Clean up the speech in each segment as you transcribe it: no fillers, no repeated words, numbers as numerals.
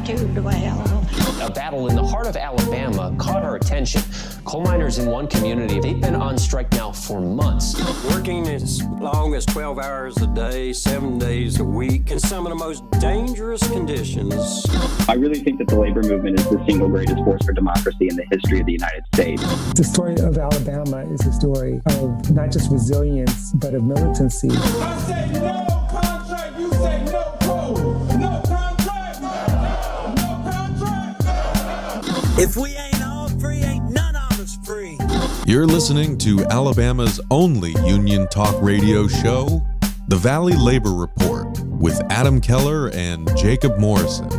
attitude the way I want. A battle in the heart of Alabama caught our attention. Coal miners in one community, they've been on strike now for months. Working as long as 12 hours a day, 7 days a week, in some of the most dangerous conditions. I really think that the labor movement is the single greatest force for democracy in the history of the United States. The story of Alabama is a story of not just resilience, but of militancy. I say no contract, you say no code. No contract, no contract. If we ain't all free, ain't none of us free. You're listening to Alabama's only union talk radio show, The Valley Labor Report, with Adam Keller and Jacob Morrison.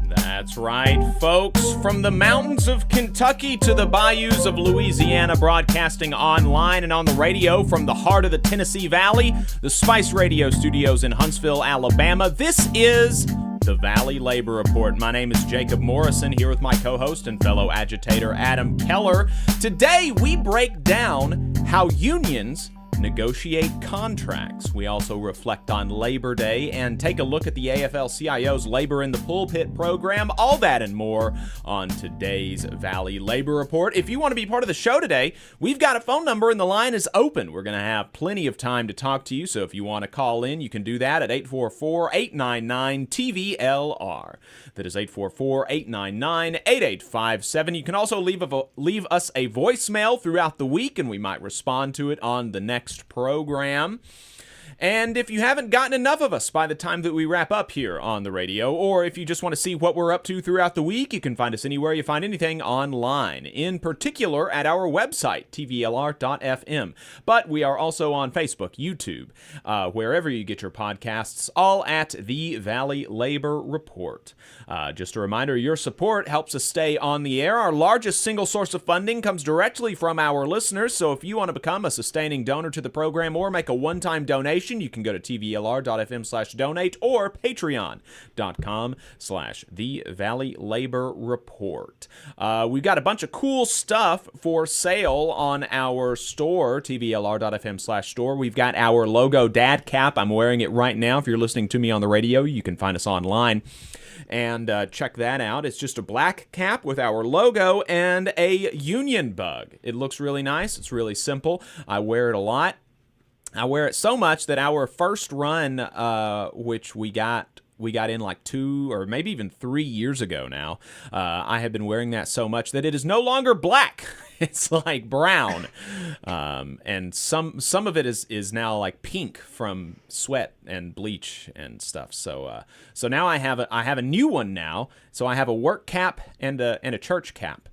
That's right, folks. From the mountains of Kentucky to the bayous of Louisiana, broadcasting online and on the radio from the heart of the Tennessee Valley, the Spice Radio Studios in Huntsville, Alabama. This is the Valley Labor Report. My name is Jacob Morrison, here with my co-host and fellow agitator Adam Keller. Today, we break down how unions negotiate contracts. We also reflect on Labor Day and take a look at the AFL-CIO's Labor in the Pulpit program. All that and more on today's Valley Labor Report. If you want to be part of the show today, we've got a phone number and the line is open. We're going to have plenty of time to talk to you, so if you want to call in, you can do that at 844-899-TVLR. That is 844-899-8857. You can also leave us a voicemail throughout the week, and we might respond to it on the next program. And if you haven't gotten enough of us by the time that we wrap up here on the radio, or if you just want to see what we're up to throughout the week, you can find us anywhere you find anything online, in particular at our website, TVLR.fm. But we are also on Facebook, YouTube, wherever you get your podcasts, all at the Valley Labor Report. Just a reminder, your support helps us stay on the air. Our largest single source of funding comes directly from our listeners, so if you want to become a sustaining donor to the program or make a one-time donation, you can go to tvlr.fm/donate or patreon.com/the Valley Labor Report. We've got a bunch of cool stuff for sale on our store, tvlr.fm/store. We've got our logo dad cap. I'm wearing it right now. If you're listening to me on the radio, you can find us online and check that out. It's just a black cap with our logo and a union bug. It looks really nice. It's really simple. I wear it a lot. I wear it so much that our first run, which we got in like 2 or maybe even 3 years ago now, I have been wearing that so much that it is no longer black. It's like brown. And some of it is now like pink from sweat and bleach and stuff. So now I have a new one now. So I have a work cap and a church cap.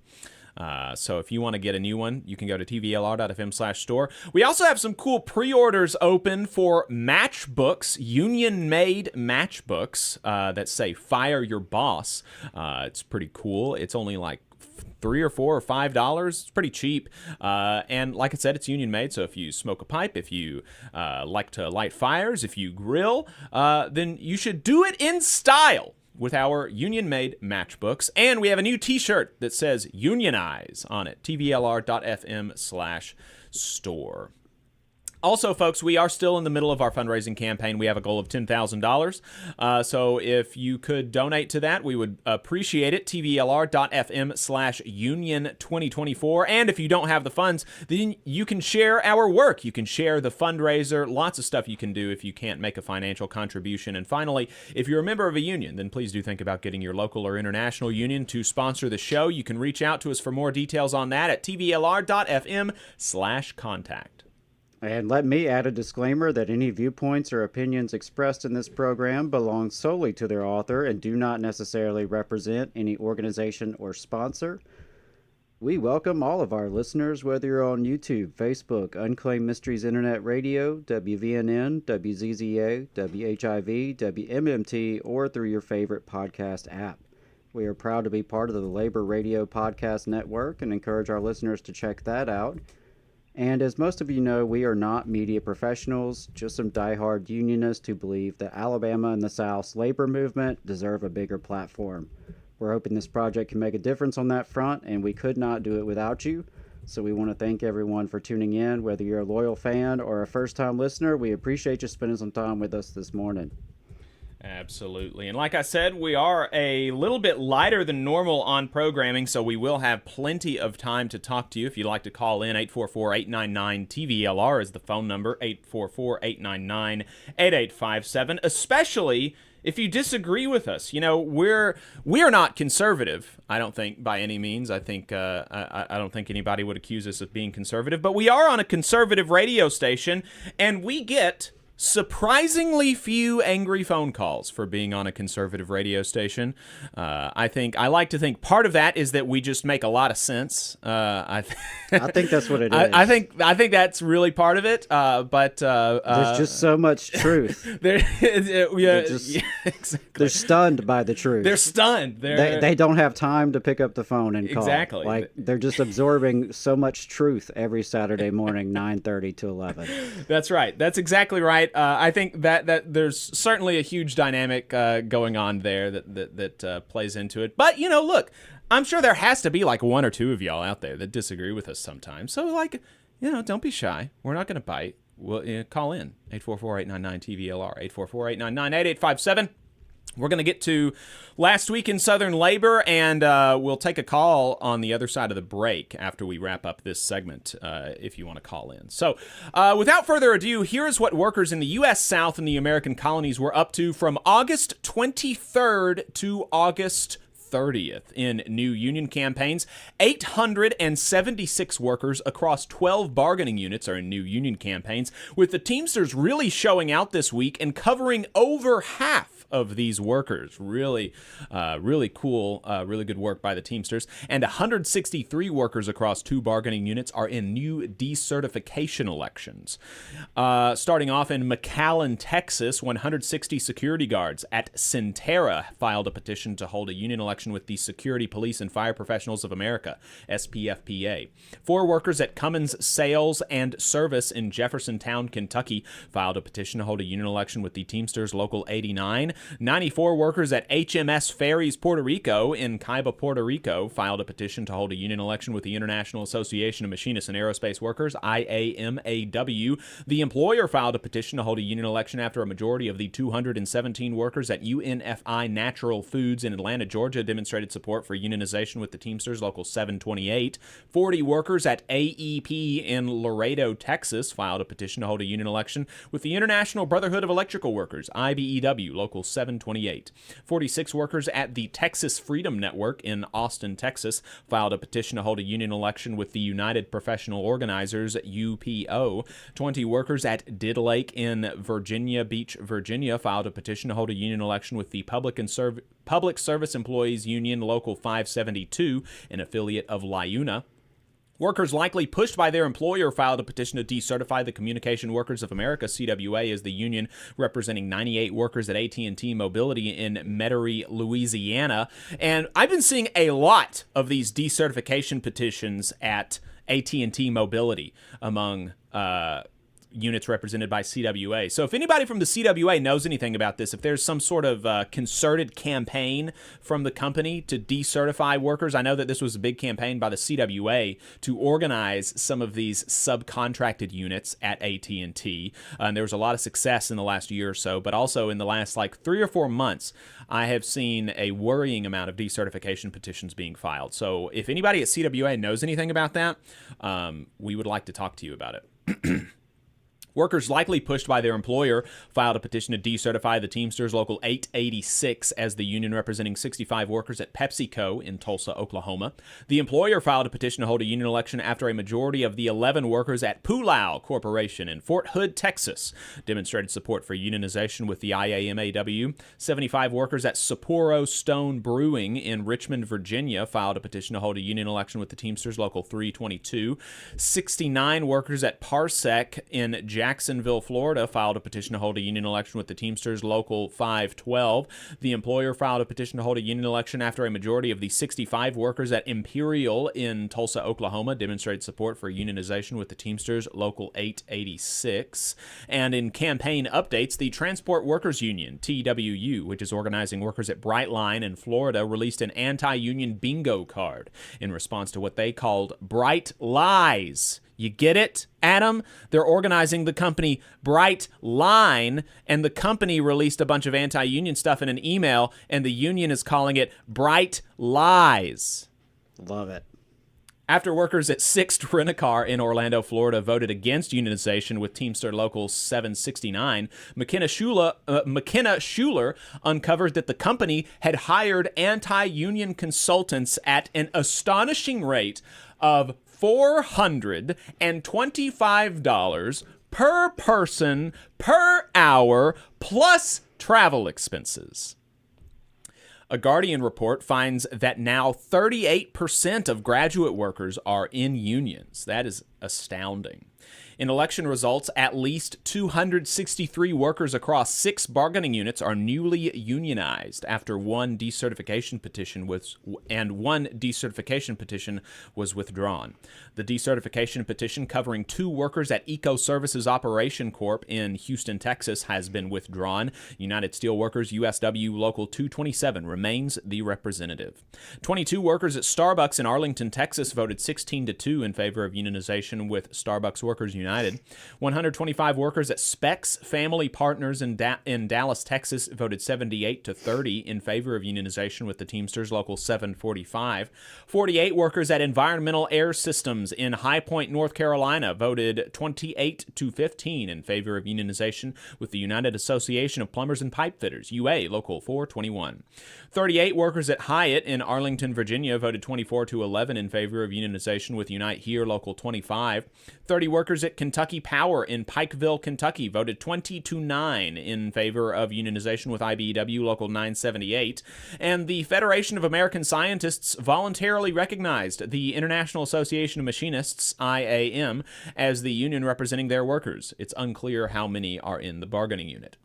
So if you want to get a new one, you can go to tvlr.fm/store. We also have some cool pre-orders open for matchbooks, union-made matchbooks that say "Fire Your Boss." It's pretty cool. It's only like $3 or $4 or $5. It's pretty cheap. And like I said, it's union made. So if you smoke a pipe, if you like to light fires, if you grill, then you should do it in style with our union-made matchbooks. And we have a new t-shirt that says Unionize on it, tvlr.fm/store. Also, folks, we are still in the middle of our fundraising campaign. We have a goal of $10,000. So if you could donate to that, we would appreciate it. tvlr.fm/union2024. And if you don't have the funds, then you can share our work. You can share the fundraiser. Lots of stuff you can do if you can't make a financial contribution. And finally, if you're a member of a union, then please do think about getting your local or international union to sponsor the show. You can reach out to us for more details on that at tvlr.fm/contact. And let me add a disclaimer that any viewpoints or opinions expressed in this program belong solely to their author and do not necessarily represent any organization or sponsor. We welcome all of our listeners, whether you're on YouTube, Facebook, Unclaimed Mysteries Internet Radio, WVNN, WZZA, WHIV, WMMT, or through your favorite podcast app. We are proud to be part of the Labor Radio Podcast Network and encourage our listeners to check that out. And as most of you know, we are not media professionals, just some diehard unionists who believe that Alabama and the South's labor movement deserve a bigger platform. We're hoping this project can make a difference on that front, and we could not do it without you. So we want to thank everyone for tuning in. Whether you're a loyal fan or a first-time listener, we appreciate you spending some time with us this morning. Absolutely. And like I said, we are a little bit lighter than normal on programming, so we will have plenty of time to talk to you. If you'd like to call in, 844-899-TVLR is the phone number, 844-899-8857, especially if you disagree with us. You know, we're not conservative, I don't think, by any means. I think I don't think anybody would accuse us of being conservative, but we are on a conservative radio station, and we get surprisingly few angry phone calls for being on a conservative radio station. I like to think part of that is that we just make a lot of sense. I think that's what it is. I think that's really part of it. But there's just so much truth. Exactly. They're stunned by the truth. They're stunned. They don't have time to pick up the phone and call. Exactly. Like, they're just absorbing so much truth every Saturday morning, 9:30 to 11. That's right. That's exactly right. I think that there's certainly a huge dynamic going on there that plays into it. But, you know, look, I'm sure there has to be like one or two of y'all out there that disagree with us sometimes. So, like, you know, don't be shy. We're not going to bite. Well, call in, 844-899-TVLR, 844-899-8857. We're going to get to last week in Southern labor, and we'll take a call on the other side of the break after we wrap up this segment, if you want to call in. So without further ado, here's what workers in the U.S. South and the American colonies were up to from August 23rd to August 30th in new union campaigns. 876 workers across 12 bargaining units are in new union campaigns, with the Teamsters really showing out this week and covering over half of these workers. Really cool, really good work by the Teamsters. And 163 workers across 2 bargaining units are in new decertification elections. Starting off in McAllen, Texas, 160 security guards at Centera filed a petition to hold a union election with the Security Police and Fire Professionals of America, SPFPA. 4 workers at Cummins Sales and Service in Jeffersontown, Kentucky, filed a petition to hold a union election with the Teamsters Local 89. 94 workers at HMS Ferries Puerto Rico in Caiba, Puerto Rico, filed a petition to hold a union election with the International Association of Machinists and Aerospace Workers, IAMAW. The employer filed a petition to hold a union election after a majority of the 217 workers at UNFI Natural Foods in Atlanta, Georgia, demonstrated support for unionization with the Teamsters Local 728. 40 workers at AEP in Laredo, Texas, filed a petition to hold a union election with the International Brotherhood of Electrical Workers, IBEW, Local 728. 46 workers at the Texas Freedom Network in Austin, Texas, filed a petition to hold a union election with the United Professional Organizers, UPO. 20 workers at Did Lake in Virginia Beach, Virginia, filed a petition to hold a union election with the Public Service Employees Union Local 572, an affiliate of LIUNA. Workers likely pushed by their employer filed a petition to decertify the Communication Workers of America, CWA, as the union representing 98 workers at AT&T Mobility in Metairie, Louisiana. And I've been seeing a lot of these decertification petitions at AT&T Mobility among units represented by CWA. So if anybody from the CWA knows anything about this, if there's some sort of concerted campaign from the company to decertify workers, I know that this was a big campaign by the CWA to organize some of these subcontracted units at AT&T. And there was a lot of success in the last year or so, but also in the last 3 or 4 months, I have seen a worrying amount of decertification petitions being filed. So if anybody at CWA knows anything about that, we would like to talk to you about it. Workers likely pushed by their employer filed a petition to decertify the Teamsters Local 886 as the union representing 65 workers at PepsiCo in Tulsa, Oklahoma. The employer filed a petition to hold a union election after a majority of the 11 workers at Pulao Corporation in Fort Hood, Texas, demonstrated support for unionization with the IAMAW. 75 workers at Sapporo Stone Brewing in Richmond, Virginia, filed a petition to hold a union election with the Teamsters Local 322. 69 workers at Parsec in Jacksonville, Florida, filed a petition to hold a union election with the Teamsters Local 512. The employer filed a petition to hold a union election after a majority of the 65 workers at Imperial in Tulsa, Oklahoma, demonstrated support for unionization with the Teamsters Local 886. And in campaign updates, the Transport Workers Union, TWU, which is organizing workers at Brightline in Florida, released an anti-union bingo card in response to what they called Bright Lies You get it, Adam? They're organizing the company Bright Line, and the company released a bunch of anti-union stuff in an email, and the union is calling it Bright Lies. Love it. After workers at Sixt Rent-A-Car in Orlando, Florida voted against unionization with Teamster Local 769, McKenna Schuler uncovered that the company had hired anti-union consultants at an astonishing rate of $425 per person per hour plus travel expenses. A Guardian report finds that now 38% of graduate workers are in unions. That is astounding. In election results, at least 263 workers across 6 bargaining units are newly unionized after one decertification petition was withdrawn. The decertification petition covering 2 workers at Eco Services Operation Corp in Houston, Texas has been withdrawn. United Steelworkers USW Local 227 remains the representative. 22 workers at Starbucks in Arlington, Texas voted 16-2 in favor of unionization with Starbucks Workers United. 125 workers at Specs Family Partners in Dallas, Texas voted 78-30 in favor of unionization with the Teamsters Local 745. 48 workers at Environmental Air Systems in High Point, North Carolina voted 28-15 in favor of unionization with the United Association of Plumbers and Pipefitters, UA Local 421. 38 workers at Hyatt in Arlington, Virginia voted 24-11 in favor of unionization with Unite Here Local 25. 30 workers at Kentucky Power in Pikeville, Kentucky voted 20-9 in favor of unionization with IBEW Local 978. And the Federation of American Scientists voluntarily recognized the International Association of Machinists, IAM, as the union representing their workers. It's unclear how many are in the bargaining unit.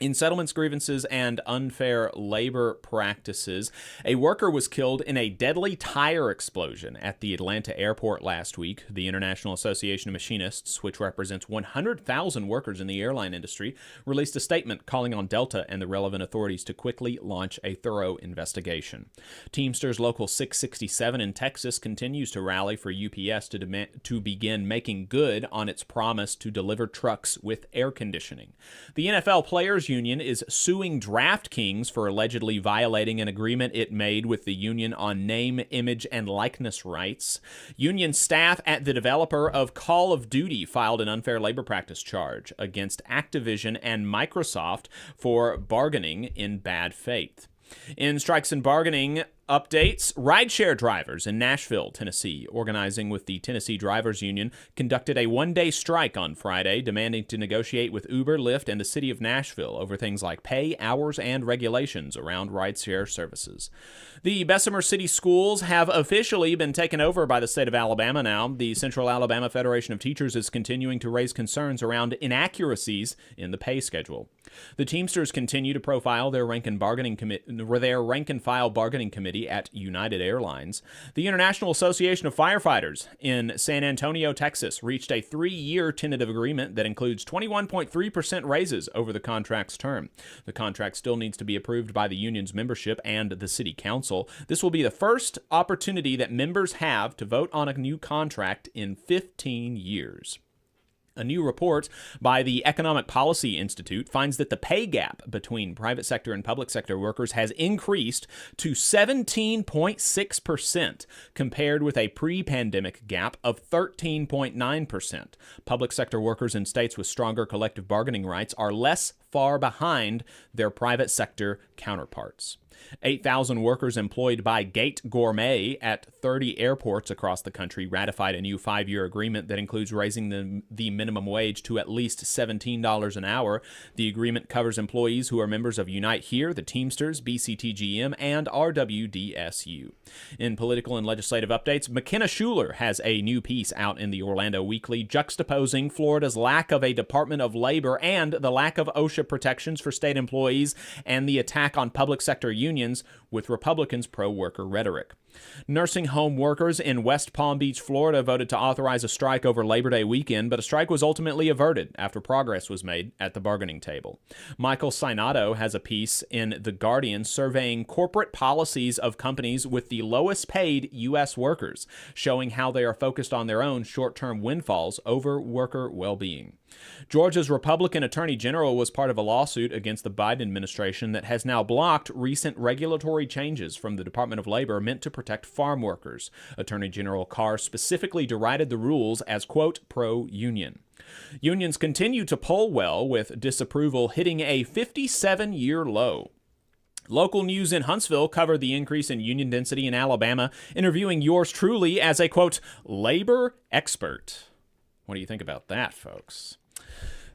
In settlements, grievances, and unfair labor practices, a worker was killed in a deadly tire explosion at the Atlanta airport last week. The International Association of Machinists, which represents 100,000 workers in the airline industry, released a statement calling on Delta and the relevant authorities to quickly launch a thorough investigation. Teamsters Local 667 in Texas continues to rally for UPS to begin making good on its promise to deliver trucks with air conditioning. The NFL Players Union is suing DraftKings for allegedly violating an agreement it made with the union on name, image, and likeness rights. Union staff at the developer of Call of Duty filed an unfair labor practice charge against Activision and Microsoft for bargaining in bad faith. In strikes and bargaining updates, rideshare drivers in Nashville, Tennessee, organizing with the Tennessee Drivers Union, conducted a one-day strike on Friday, demanding to negotiate with Uber, Lyft, and the city of Nashville over things like pay, hours, and regulations around rideshare services. The Bessemer City schools have officially been taken over by the state of Alabama now. The Central Alabama Federation of Teachers is continuing to raise concerns around inaccuracies in the pay schedule. The Teamsters continue to profile their rank and file bargaining committee at United Airlines. The International Association of Firefighters in San Antonio, Texas, reached a 3-year tentative agreement that includes 21.3% raises over the contract's term. The contract still needs to be approved by the union's membership and the city council. This will be the first opportunity that members have to vote on a new contract in 15 years. A new report by the Economic Policy Institute finds that the pay gap between private sector and public sector workers has increased to 17.6%, compared with a pre-pandemic gap of 13.9%. Public sector workers in states with stronger collective bargaining rights are less far behind their private sector counterparts. 8,000 workers employed by Gate Gourmet at 30 airports across the country ratified a new 5-year agreement that includes raising the minimum wage to at least $17 an hour. The agreement covers employees who are members of Unite Here, the Teamsters, BCTGM, and RWDSU. In political and legislative updates, McKenna Schuler has a new piece out in the Orlando Weekly juxtaposing Florida's lack of a Department of Labor and the lack of OSHA protections for state employees and the attack on public sector unions with Republicans' pro-worker rhetoric. Nursing home workers in West Palm Beach, Florida voted to authorize a strike over Labor Day weekend, but a strike was ultimately averted after progress was made at the bargaining table. Michael Sinato has a piece in The Guardian surveying corporate policies of companies with the lowest paid U.S. workers, showing how they are focused on their own short-term windfalls over worker well-being. Georgia's Republican Attorney General was part of a lawsuit against the Biden administration that has now blocked recent regulatory changes from the Department of Labor meant to protect farm workers. Attorney General Carr specifically derided the rules as, quote, pro-union. Unions continue to poll well, with disapproval hitting a 57-year low. Local news in Huntsville covered the increase in union density in Alabama, interviewing yours truly as a, quote, labor expert. What do you think about that, folks?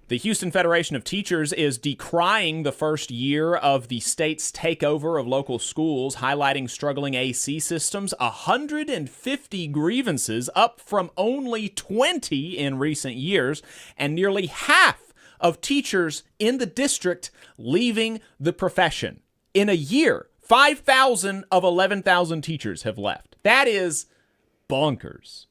The Houston Federation of Teachers is decrying the first year of the state's takeover of local schools, highlighting struggling AC systems, 150 grievances, up from only 20 in recent years, and nearly half of teachers in the district leaving the profession. In a year, 5,000 of 11,000 teachers have left. That is bonkers.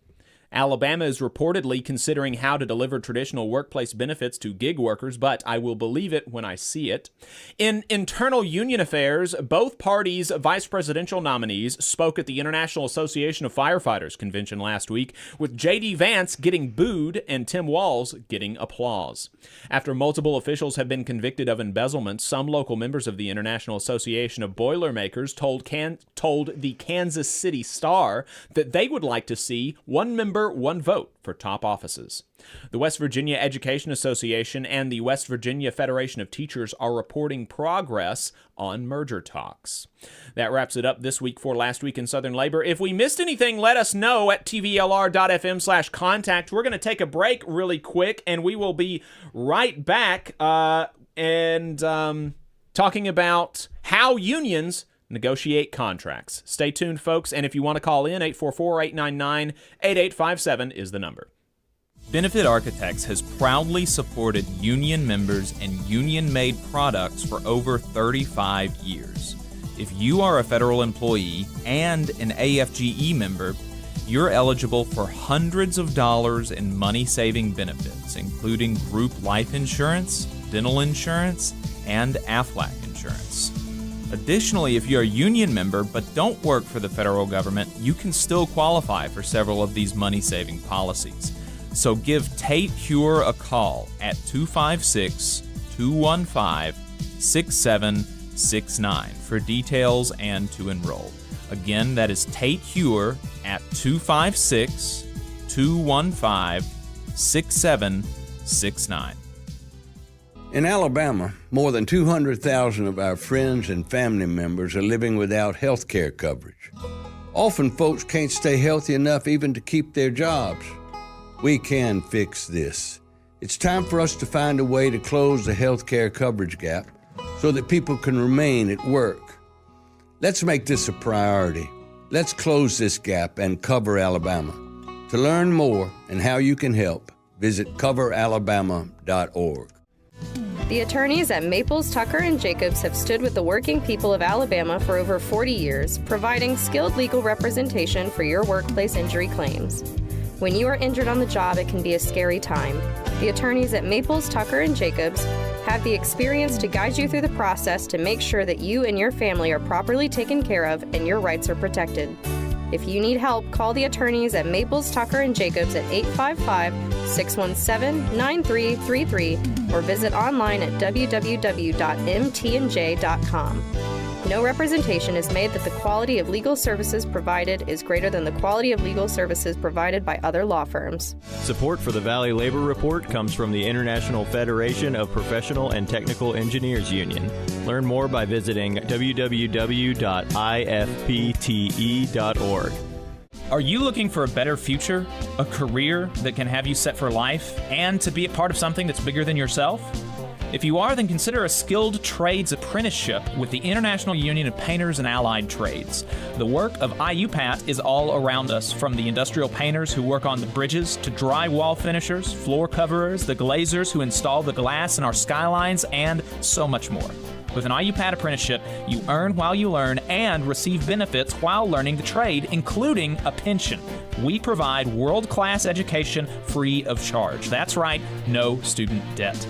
Alabama is reportedly considering how to deliver traditional workplace benefits to gig workers, but I will believe it when I see it. In internal union affairs, both parties' vice presidential nominees spoke at the International Association of Firefighters convention last week, with JD Vance getting booed and Tim Walz getting applause. After multiple officials have been convicted of embezzlement, some local members of the International Association of Boilermakers told the Kansas City Star that they would like to see one member, one vote for top offices. The West Virginia Education Association and the West Virginia Federation of Teachers are reporting progress on merger talks. That wraps it up this week for Last Week in Southern Labor. If we missed anything, let us know at tvlr.fm/contact. We're going to take a break really quick, and we will be right back and talking about how unions negotiate contracts. Stay tuned, folks, and if you want to call in, 844-899-8857 is the number. Benefit Architects has proudly supported union members and union-made products for over 35 years. If you are a federal employee and an AFGE member, you're eligible for hundreds of dollars in money-saving benefits, including group life insurance, dental insurance, and AFLAC insurance. Additionally, if you're a union member but don't work for the federal government, you can still qualify for several of these money-saving policies. So give Tate Hure a call at 256-215-6769 for details and to enroll. Again, that is Tate Hure at 256-215-6769. In Alabama, more than 200,000 of our friends and family members are living without health care coverage. Often folks can't stay healthy enough even to keep their jobs. We can fix this. It's time for us to find a way to close the health care coverage gap so that people can remain at work. Let's make this a priority. Let's close this gap and cover Alabama. To learn more and how you can help, visit coveralabama.org. The attorneys at Maples, Tucker & Jacobs have stood with the working people of Alabama for over 40 years, providing skilled legal representation for your workplace injury claims. When you are injured on the job, it can be a scary time. The attorneys at Maples, Tucker & Jacobs have the experience to guide you through the process to make sure that you and your family are properly taken care of and your rights are protected. If you need help, call the attorneys at Maples, Tucker & Jacobs at 855-617-9333 or visit online at www.mtnj.com. No representation is made that the quality of legal services provided is greater than the quality of legal services provided by other law firms. Support for the Valley Labor Report comes from the International Federation of Professional and Technical Engineers Union. Learn more by visiting www.ifpte.org. Are you looking for a better future, a career that can have you set for life, and to be a part of something that's bigger than yourself? If you are, then consider a skilled trades apprenticeship with the International Union of Painters and Allied Trades. The work of IUPAT is all around us, from the industrial painters who work on the bridges to drywall finishers, floor coverers, the glazers who install the glass in our skylines, and so much more. With an IUPAT apprenticeship, you earn while you learn and receive benefits while learning the trade, including a pension. We provide world-class education free of charge. That's right, no student debt.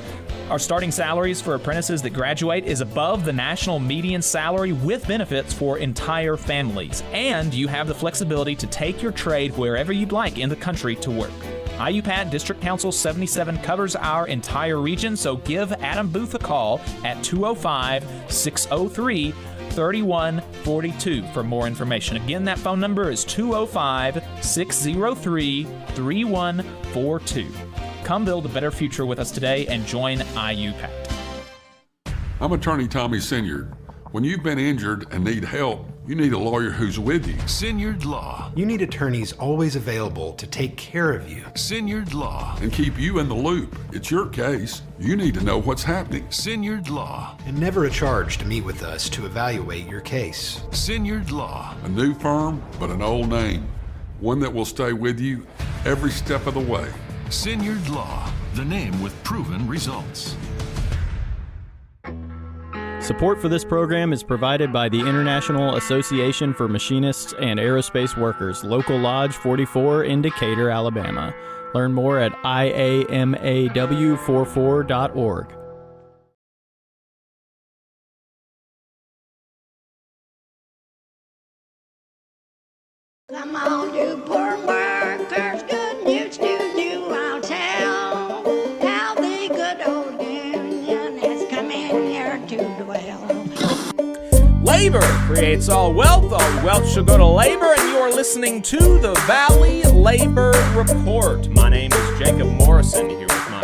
Our starting salaries for apprentices that graduate is above the national median salary with benefits for entire families. And you have the flexibility to take your trade wherever you'd like in the country to work. IUPAT District Council 77 covers our entire region, so give Adam Booth a call at 205-603-3142 for more information. Again, that phone number is 205-603-3142. Come build a better future with us today and join IUPAT. I'm attorney Tommy Sinyard. When you've been injured and need help, you need a lawyer who's with you. Sinyard Law. You need attorneys always available to take care of you. Sinyard Law. And keep you in the loop. It's your case. You need to know what's happening. Sinyard Law. And never a charge to meet with us to evaluate your case. Sinyard Law. A new firm, but an old name. One that will stay with you every step of the way. Sinyard Law. The name with proven results. Support for this program is provided by the International Association for Machinists and Aerospace Workers, Local Lodge 44 in Decatur, Alabama. Learn more at iamaw44.org. Come on, you poor workers, good news to you I'll tell, how the good old union has come in here to dwell. Labor creates all wealth shall go to labor, and you are listening to the Valley Labor Report. My name is Jacob Morrison, here with my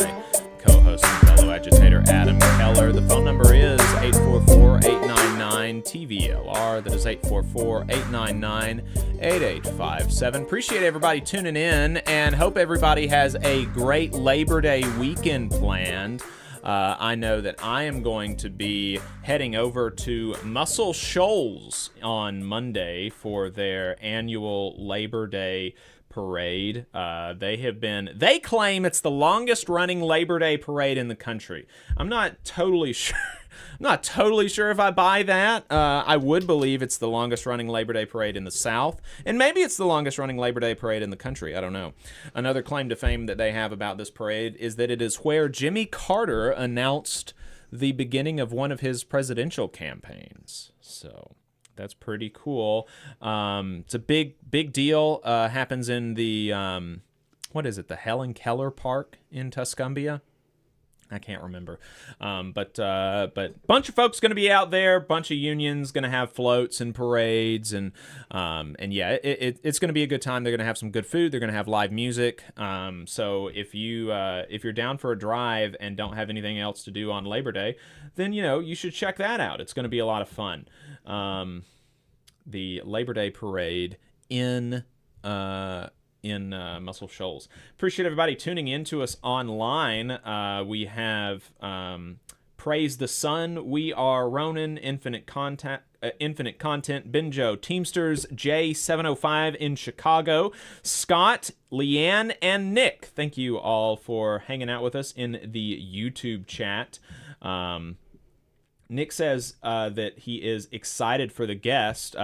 co-host and fellow agitator Adam Keller. The phone number is 844-899-TVLR. That is 844-899-8857. Appreciate everybody tuning in, and hope everybody has a great Labor Day weekend planned. I know that I am going to be heading over to Muscle Shoals on Monday for their annual Labor Day parade. They claim it's the longest running Labor Day parade in the country. I'm not totally sure if I buy that. I would believe it's the longest running Labor Day parade in the South, and maybe it's the longest running Labor Day parade in the country. I don't know. Another claim to fame that they have about this parade is that it is where Jimmy Carter announced the beginning of one of his presidential campaigns. So that's pretty cool. It's a big deal. Happens in the, the Helen Keller Park in Tuscumbia? I can't remember. But bunch of folks going to be out there, bunch of unions going to have floats and parades, and yeah, it's going to be a good time. They're going to have some good food. They're going to have live music. So if you're down for a drive and don't have anything else to do on Labor Day, then you should check that out. It's going to be a lot of fun. The Labor Day parade in Muscle Shoals. Appreciate everybody tuning in to us online. We have Praise the Sun, We Are Ronin, Infinite Content, Benjo, Teamsters, J705 in Chicago, Scott, Leanne, and Nick. Thank you all for hanging out with us in the YouTube chat. Nick says that he is excited for the guest,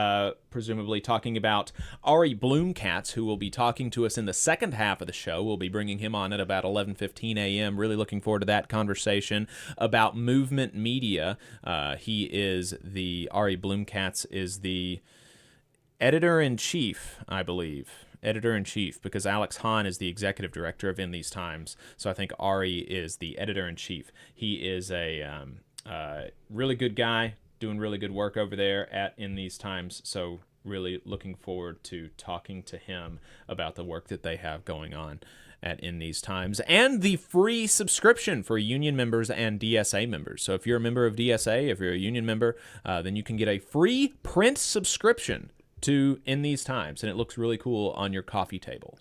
presumably talking about Ari Bloomekatz, who will be talking to us in the second half of the show. We'll be bringing him on at about 11:15 a.m. Really looking forward to that conversation about movement media. Ari Bloomekatz is the editor-in-chief, I believe. Editor-in-chief, because Alex Hahn is the executive director of In These Times. So I think Ari is the editor-in-chief. He is a really good guy, doing really good work over there at In These Times, so really looking forward to talking to him about the work that they have going on at In These Times, and the free subscription for union members and DSA members. So if you're a member of DSA, if you're a union member, then you can get a free print subscription to In These Times, and it looks really cool on your coffee table.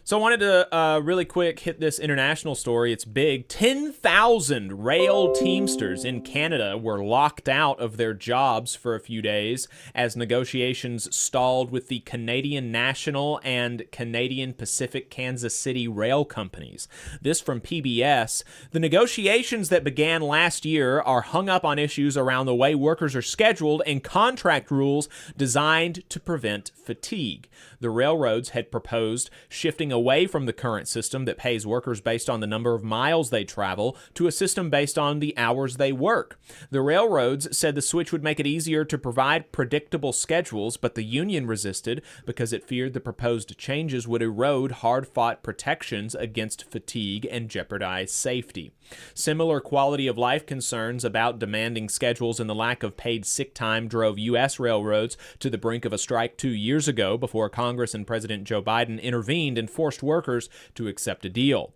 So I wanted to really quick hit this international story. It's big. 10,000 rail teamsters in Canada were locked out of their jobs for a few days as negotiations stalled with the Canadian National and Canadian Pacific Kansas City rail companies. This from PBS. The negotiations that began last year are hung up on issues around the way workers are scheduled and contract rules designed to prevent fatigue. The railroads had proposed shifting away from the current system that pays workers based on the number of miles they travel to a system based on the hours they work. The railroads said the switch would make it easier to provide predictable schedules, but the union resisted because it feared the proposed changes would erode hard-fought protections against fatigue and jeopardize safety. Similar quality of life concerns about demanding schedules and the lack of paid sick time drove U.S. railroads to the brink of a strike 2 years ago before Congress and President Joe Biden intervened and forced workers to accept a deal.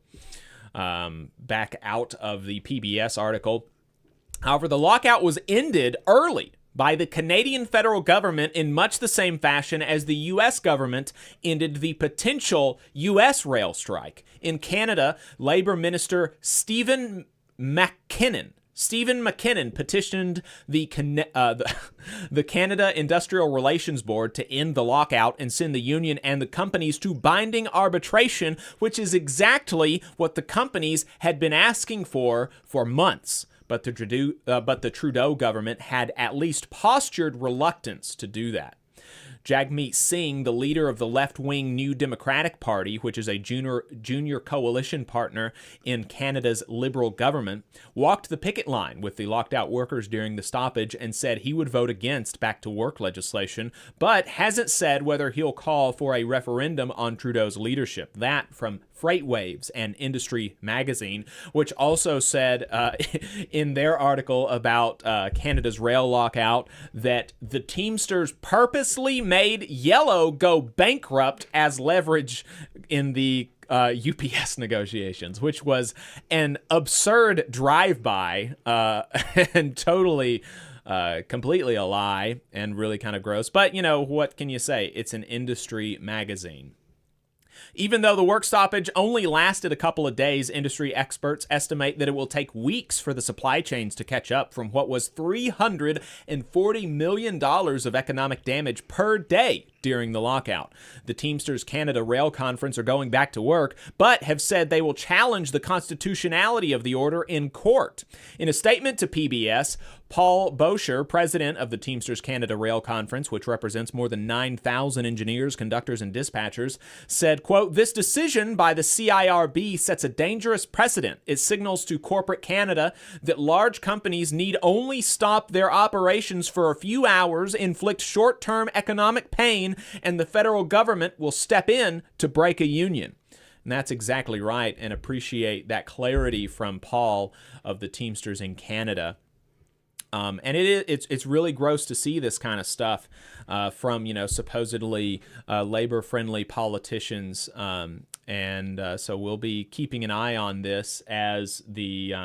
Back out of the PBS article. However, the lockout was ended early by the Canadian federal government in much the same fashion as the U.S. government ended the potential U.S. rail strike. In Canada, Labour Minister Stephen McKinnon petitioned the Canada Industrial Relations Board to end the lockout and send the union and the companies to binding arbitration, which is exactly what the companies had been asking for months. But the Trudeau government had at least postured reluctance to do that. Jagmeet Singh, the leader of the left-wing New Democratic Party, which is a junior coalition partner in Canada's Liberal government, walked the picket line with the locked-out workers during the stoppage and said he would vote against back-to-work legislation, but hasn't said whether he'll call for a referendum on Trudeau's leadership. That from Freightwaves and Industry Magazine, which also said in their article about Canada's rail lockout that the Teamsters purposely made Yellow go bankrupt as leverage in the UPS negotiations, which was an absurd drive-by and totally completely a lie and really kind of gross. But, you know, what can you say? It's an industry magazine. Even though the work stoppage only lasted a couple of days, industry experts estimate that it will take weeks for the supply chains to catch up from what was $340 million of economic damage per day during the lockout. The Teamsters Canada Rail Conference are going back to work, but have said they will challenge the constitutionality of the order in court. In a statement to PBS, Paul Boucher, president of the Teamsters Canada Rail Conference, which represents more than 9,000 engineers, conductors, and dispatchers, said, quote, "This decision by the CIRB sets a dangerous precedent. It signals to corporate Canada that large companies need only stop their operations for a few hours, inflict short-term economic pain, and the federal government will step in to break a union." And that's exactly right, and appreciate that clarity from Paul of the Teamsters in Canada. And it's really gross to see this kind of stuff from, you know, supposedly labor-friendly politicians. So we'll be keeping an eye on this as the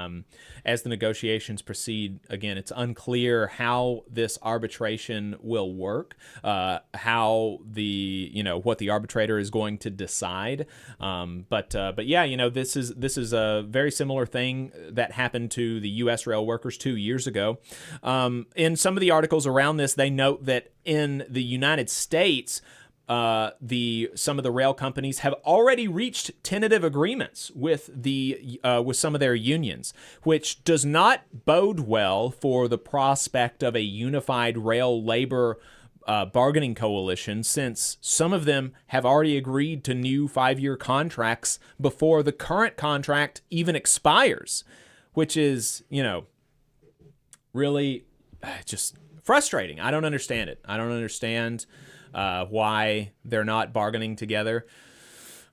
negotiations proceed. Again, it's unclear how this arbitration will work, how what the arbitrator is going to decide. But yeah, you know, this is a very similar thing that happened to the U.S. rail workers 2 years ago. In some of the articles around this, they note that in the United States, some of the rail companies have already reached tentative agreements with some of their unions, which does not bode well for the prospect of a unified rail labor bargaining coalition, since some of them have already agreed to new 5-year contracts before the current contract even expires, which is, you know, really just frustrating. I don't understand it. I don't understand why they're not bargaining together.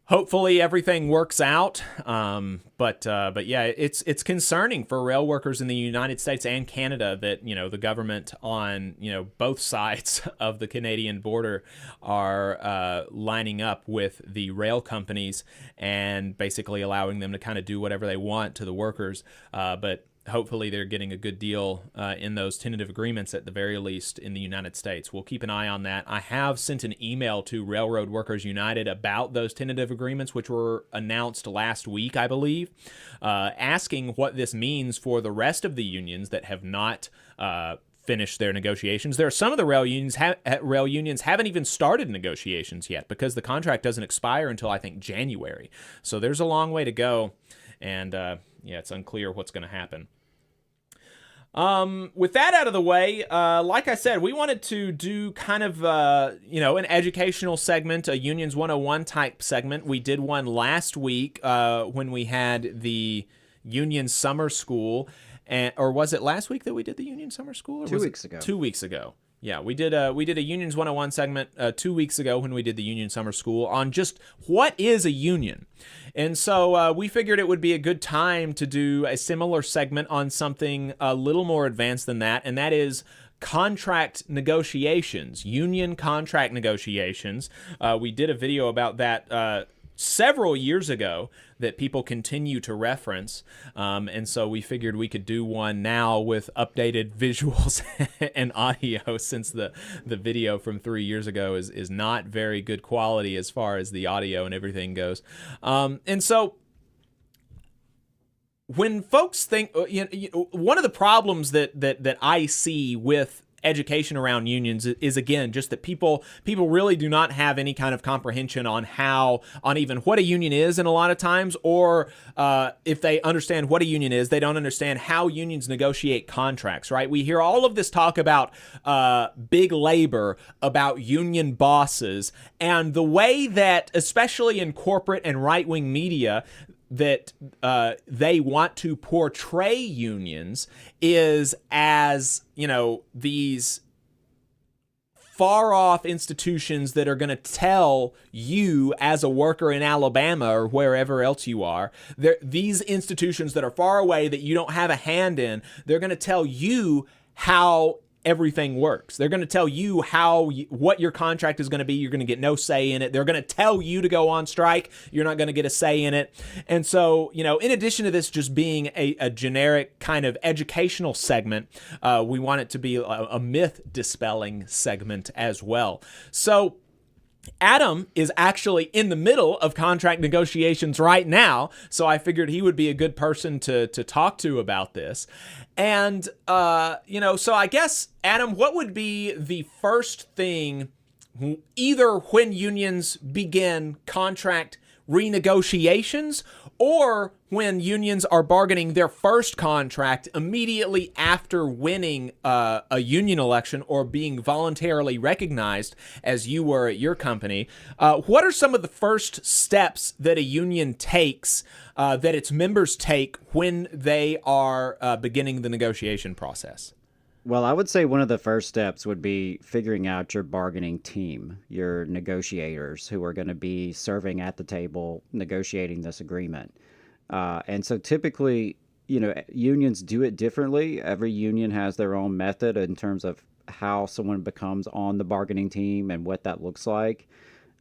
Hopefully everything works out. But yeah, it's concerning for rail workers in the United States and Canada that, you know, the government on, you know, both sides of the Canadian border are lining up with the rail companies and basically allowing them to kind of do whatever they want to the workers. But hopefully they're getting a good deal in those tentative agreements at the very least in the United States. We'll keep an eye on that. I have sent an email to Railroad Workers United about those tentative agreements, which were announced last week, I believe, asking what this means for the rest of the unions that have not finished their negotiations. There are some of the rail unions haven't even started negotiations yet because the contract doesn't expire until, I think, January. So there's a long way to go, and it's unclear what's going to happen. With that out of the way, like I said, we wanted to do kind of, an educational segment, a Unions 101 type segment. We did one last week when we had the Union Summer School. Or was it last week that we did the Union Summer School? Or 2 weeks ago. 2 weeks ago. Yeah, we did a Unions 101 segment 2 weeks ago when we did the Union Summer School on just what is a union. And so we figured it would be a good time to do a similar segment on something a little more advanced than that, and that is contract negotiations, union contract negotiations. We did a video about that several years ago that people continue to reference, and so we figured we could do one now with updated visuals and audio, since the video from 3 years ago is not very good quality as far as the audio and everything goes. And so when folks think, one of the problems that I see with education around unions is, again, just that people really do not have any kind of comprehension on even what a union is, and a lot of times, or if they understand what a union is, they don't understand how unions negotiate contracts, right? We hear all of this talk about big labor, about union bosses, and the way that, especially in corporate and right-wing media, that they want to portray unions is as, these far-off institutions that are going to tell you as a worker in Alabama or wherever else you are, these institutions that are far away that you don't have a hand in, they're going to tell you how everything works. They're going to tell you what your contract is going to be. You're going to get no say in it. They're going to tell you to go on strike. You're not going to get a say in it. And so, in addition to this just being a generic kind of educational segment, we want it to be a myth dispelling segment as well. So Adam is actually in the middle of contract negotiations right now, so I figured he would be a good person to talk to about this. And, so I guess, Adam, what would be the first thing, either when unions begin contract renegotiations or when unions are bargaining their first contract immediately after winning a union election or being voluntarily recognized as you were at your company? What are some of the first steps that a union takes, that its members take when they are beginning the negotiation process? Well, I would say one of the first steps would be figuring out your bargaining team, your negotiators who are going to be serving at the table negotiating this agreement. And so typically, unions do it differently. Every union has their own method in terms of how someone becomes on the bargaining team and what that looks like.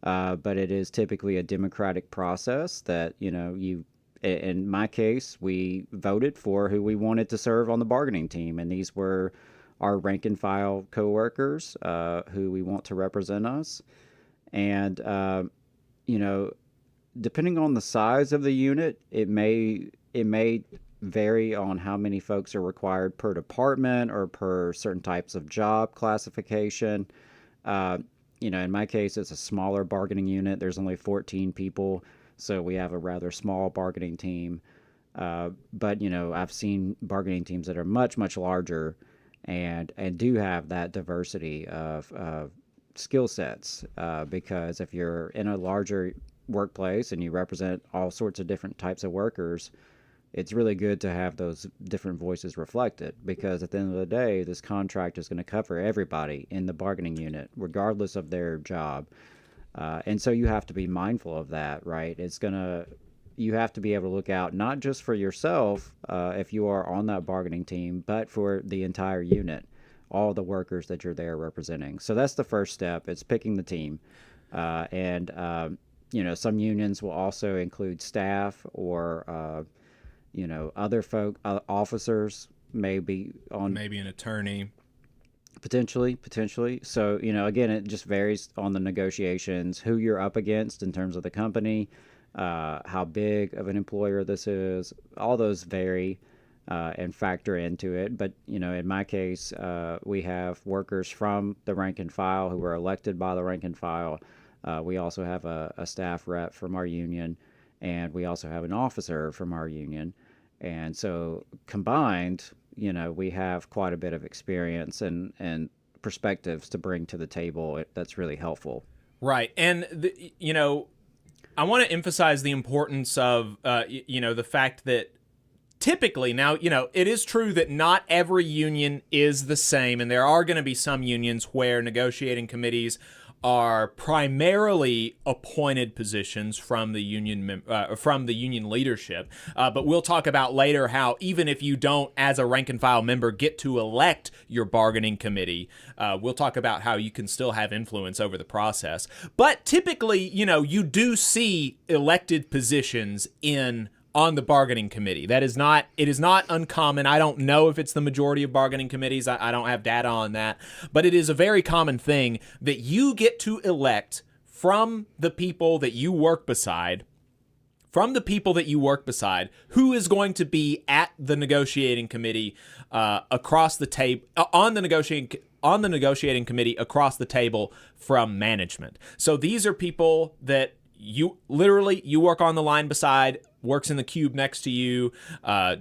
But it is typically a democratic process that, in my case, we voted for who we wanted to serve on the bargaining team. And these were our rank and file coworkers who we want to represent us. And, depending on the size of the unit, it may vary on how many folks are required per department or per certain types of job classification. In my case, it's a smaller bargaining unit. There's only 14 people, so we have a rather small bargaining team. But I've seen bargaining teams that are much, much larger and do have that diversity of skill sets. Because if you're in a larger workplace and you represent all sorts of different types of workers, it's really good to have those different voices reflected, because at the end of the day, this contract is going to cover everybody in the bargaining unit, regardless of their job. And so you have to be mindful of that, right? You have to be able to look out not just for yourself if you are on that bargaining team, but for the entire unit, all the workers that you're there representing. So that's the first step. It's picking the team. Some unions will also include staff or Other folk, officers, maybe an attorney. Potentially. So, again, it just varies on the negotiations, who you're up against in terms of the company, how big of an employer this is. All those vary and factor into it. But, in my case, we have workers from the rank and file who are elected by the rank and file. We also have a staff rep from our union, and we also have an officer from our union. And so combined, we have quite a bit of experience and perspectives to bring to the table. That's really helpful. Right. And, I want to emphasize the importance of, the fact that typically now, it is true that not every union is the same. And there are going to be some unions where negotiating committees are primarily appointed positions from the union leadership. But we'll talk about later how even if you don't, as a rank and file member, get to elect your bargaining committee, we'll talk about how you can still have influence over the process. But typically, you do see elected positions on the bargaining committee. It is not uncommon. I don't know if it's the majority of bargaining committees. I don't have data on that. But it is a very common thing that you get to elect from the people that you work beside, who is going to be at the negotiating committee across the table, on the negotiating committee across the table from management. So these are people that you work on the line beside, works in the cube next to you,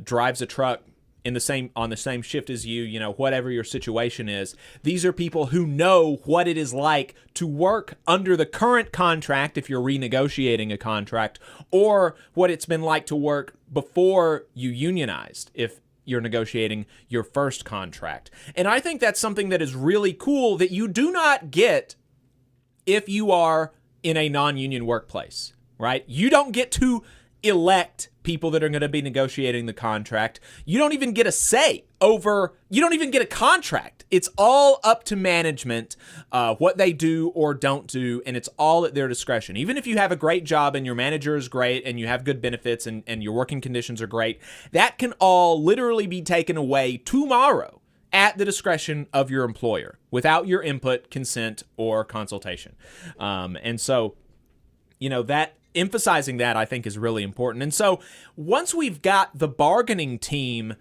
drives a truck on the same shift as you, whatever your situation is. These are people who know what it is like to work under the current contract if you're renegotiating a contract, or what it's been like to work before you unionized if you're negotiating your first contract. And I think that's something that is really cool that you do not get if you are in a non-union workplace, right? You don't get to elect people that are going to be negotiating the contract. You don't even get a say you don't even get a contract. It's all up to management, what they do or don't do, and it's all at their discretion. Even if you have a great job and your manager is great and you have good benefits and your working conditions are great, that can all literally be taken away tomorrow at the discretion of your employer without your input, consent, or consultation. And so, that emphasizing that, I think, is really important. And so once we've got the bargaining team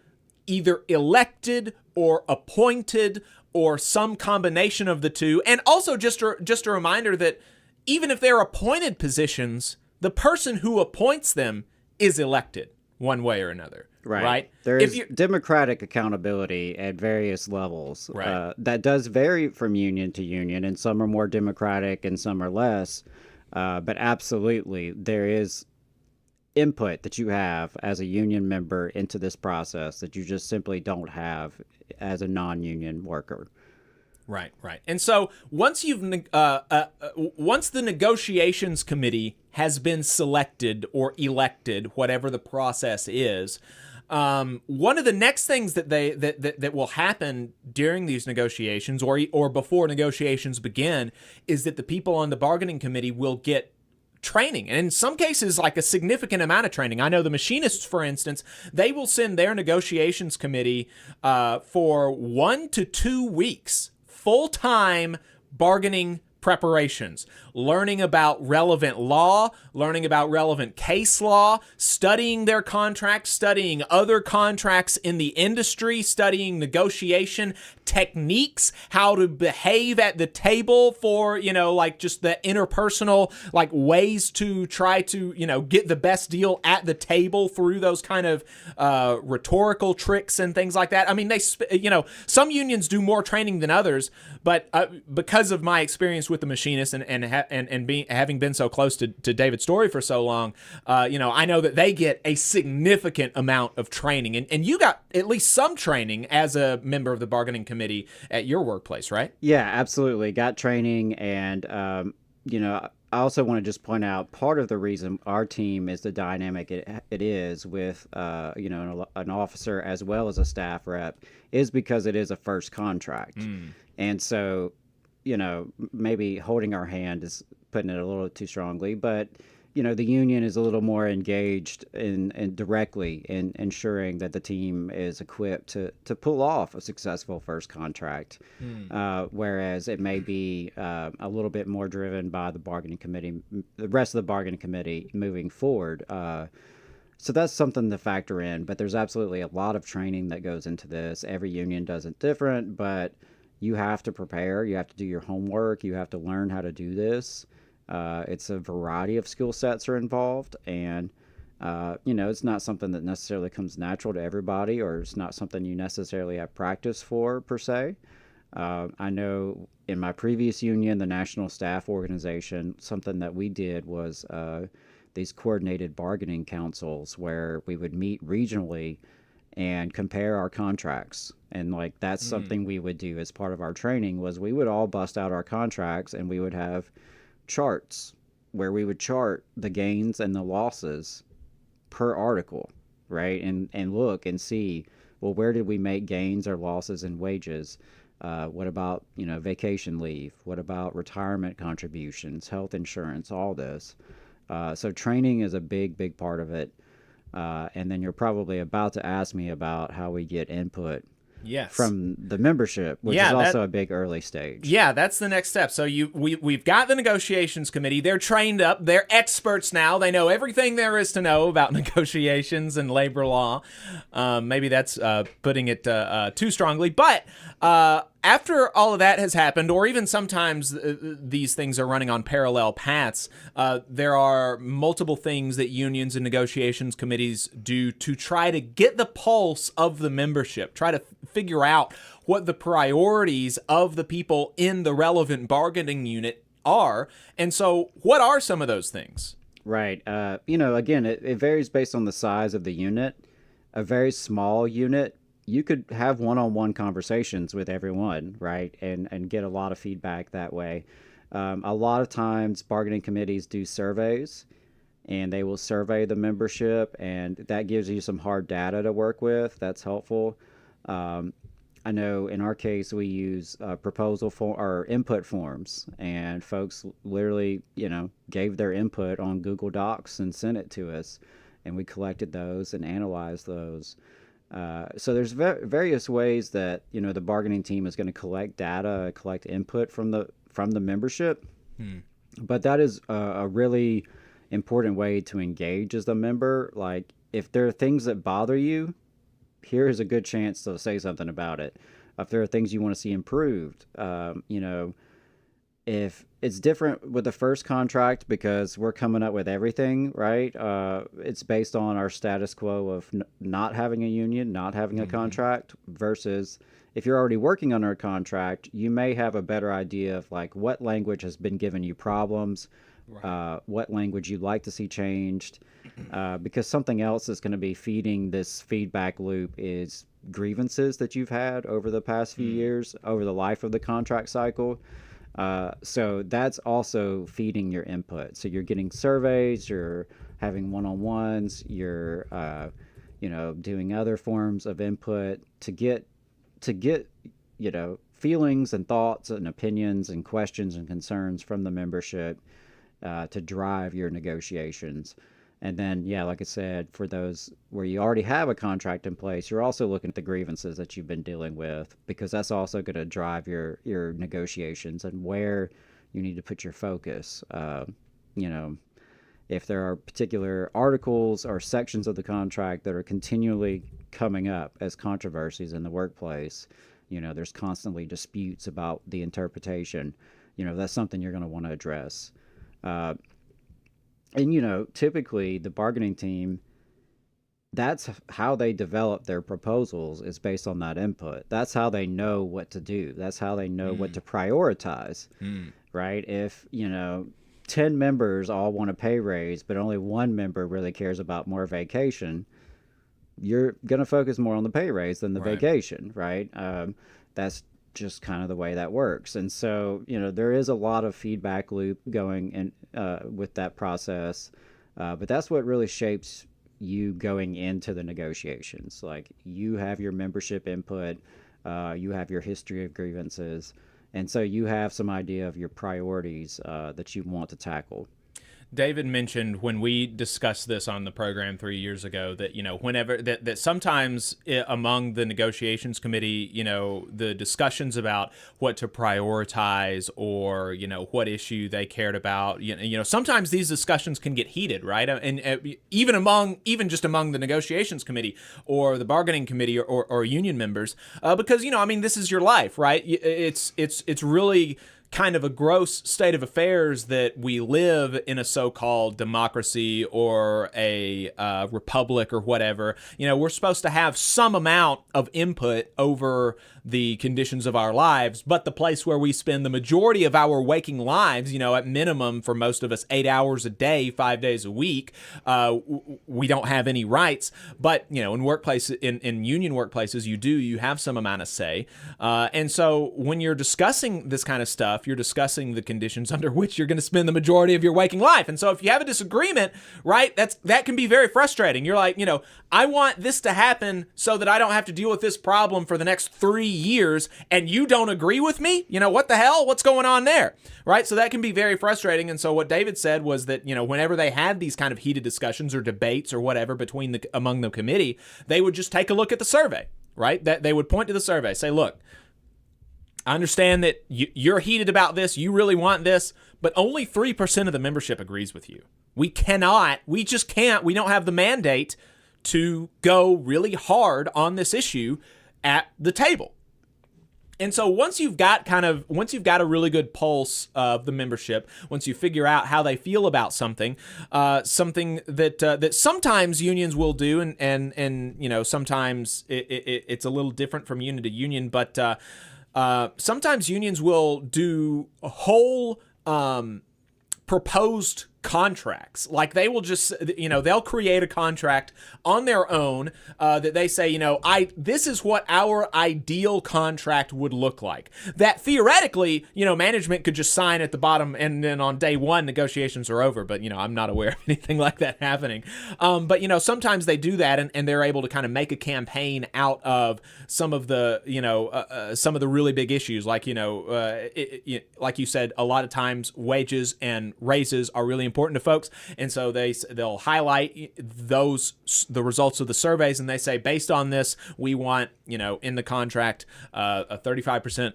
either elected or appointed or some combination of the two, and also just a reminder that even if they're appointed positions, the person who appoints them is elected one way or another. Right. There is democratic accountability at various levels. Right. That does vary from union to union, and some are more democratic and some are less. But absolutely, there is input that you have as a union member into this process that you just simply don't have as a non-union worker. Right. And so once once the negotiations committee has been selected or elected, whatever the process is, one of the next things that will happen during these negotiations or before negotiations begin is that the people on the bargaining committee will get training, and in some cases, like a significant amount of training. I know the machinists, for instance, they will send their negotiations committee for 1 to 2 weeks, full-time bargaining preparations, learning about relevant law, learning about relevant case law, studying their contracts, studying other contracts in the industry, studying negotiation techniques, how to behave at the table for, just the interpersonal, ways to try to, get the best deal at the table through those kind of rhetorical tricks and things like that. I mean, some unions do more training than others, but because of my experience with the machinists and having been so close to David Story for so long, I know that they get a significant amount of training, and you got at least some training as a member of the bargaining committee at your workplace, right? Yeah, absolutely. Got training, and I also want to just point out part of the reason our team is the dynamic it is with an officer as well as a staff rep is because it is a first contract. And so maybe holding our hand is putting it a little too strongly, but the union is a little more engaged in directly in ensuring that the team is equipped to pull off a successful first contract, whereas it may be a little bit more driven by the bargaining committee, the rest of the bargaining committee moving forward. So that's something to factor in, but there's absolutely a lot of training that goes into this. Every union does it different, but you have to prepare, you have to do your homework, you have to learn how to do this. It's a variety of skill sets are involved, and it's not something that necessarily comes natural to everybody, or it's not something you necessarily have practice for per se. I know in my previous union, the National Staff Organization, something that we did was these coordinated bargaining councils where we would meet regionally and compare our contracts. And like that's something we would do as part of our training, was we would all bust out our contracts and we would have charts where we would chart the gains and the losses per article, right? And look and see, well, where did we make gains or losses in wages? What about, vacation leave? What about retirement contributions, health insurance, all this? So training is a big part of it. And then you're probably about to ask me about how we get input from the membership, which is also a big early stage. Yeah, that's the next step. So we've got the negotiations committee. They're trained up. They're experts now. They know everything there is to know about negotiations and labor law. Maybe that's putting it too strongly. But after all of that has happened, or even sometimes these things are running on parallel paths, there are multiple things that unions and negotiations committees do to try to get the pulse of the membership, try to figure out what the priorities of the people in the relevant bargaining unit are. And so what are some of those things? Right. Again, it varies based on the size of the unit. A very small unit, you could have one-on-one conversations with everyone, right, and get a lot of feedback that way. A lot of times bargaining committees do surveys, and they will survey the membership, and that gives you some hard data to work with. That's helpful. I know in our case we use proposal form or input forms, and folks literally, gave their input on Google Docs and sent it to us, and we collected those and analyzed those. So there's various ways that the bargaining team is going to collect data, collect input from the membership. But that is a really important way to engage as a member. Like if there are things that bother you, here is a good chance to say something about it. If there are things you want to see improved, if it's different with the first contract because we're coming up with everything, right? It's based on our status quo of not having a union, not having a contract, versus if you're already working under a contract, you may have a better idea of like what language has been giving you problems, what language you'd like to see changed, because something else that's going to be feeding this feedback loop is grievances that you've had over the past few years, over the life of the contract cycle. So that's also feeding your input. So you're getting surveys, you're having one-on-ones, you're, doing other forms of input to get, feelings and thoughts and opinions and questions and concerns from the membership, to drive your negotiations. And then, like I said, for those where you already have a contract in place, you're also looking at the grievances that you've been dealing with, because that's also going to drive your negotiations and where you need to put your focus. If there are particular articles or sections of the contract that are continually coming up as controversies in the workplace, there's constantly disputes about the interpretation, that's something you're going to want to address. And, typically the bargaining team, that's how they develop their proposals, is based on that input. That's how they know what to do. That's how they know what to prioritize, right? If, 10 members all want a pay raise, but only one member really cares about more vacation, you're going to focus more on the pay raise than the vacation, right? That's just kind of the way that works. And so, there is a lot of feedback loop going in with that process, but that's what really shapes you going into the negotiations. Like you have your membership input, you have your history of grievances, and so you have some idea of your priorities that you want to tackle. David mentioned when we discussed this on the program 3 years ago that, whenever that sometimes among the negotiations committee, the discussions about what to prioritize or, what issue they cared about, sometimes these discussions can get heated, right? And even just among the negotiations committee or the bargaining committee or union members, because, this is your life, right? It's really kind of a gross state of affairs that we live in a so-called democracy or a republic or whatever. We're supposed to have some amount of input over the conditions of our lives, but the place where we spend the majority of our waking lives, at minimum for most of us 8 hours a day, 5 days a week, we don't have any rights. But in workplaces, in union workplaces, you have some amount of say. And so when you're discussing this kind of stuff, you're discussing the conditions under which you're going to spend the majority of your waking life. And so if you have a disagreement, right, that can be very frustrating. You're like, I want this to happen so that I don't have to deal with this problem for the next 3 years, and you don't agree with me? What the hell? What's going on there? Right? So that can be very frustrating. And so what David said was that, whenever they had these kind of heated discussions or debates or whatever among the committee, they would just take a look at the survey, right? That they would point to the survey, say, look, I understand that you're heated about this, you really want this, but only 3% of the membership agrees with you. We just can't, we don't have the mandate to go really hard on this issue at the table. And so once you've got a really good pulse of the membership, once you figure out how they feel about something that sometimes unions will do, and sometimes it's a little different from union to union, but sometimes unions will do whole proposed contracts. Like they will just, they'll create a contract on their own that they say, this is what our ideal contract would look like. That theoretically, management could just sign at the bottom and then on day one, negotiations are over. But, I'm not aware of anything like that happening. But, sometimes they do that and they're able to kind of make a campaign out of some of the, some of the really big issues. Like, like you said, a lot of times wages and raises are really important to folks, and so they'll highlight the results of the surveys, and they say, based on this, we want in the contract a 35%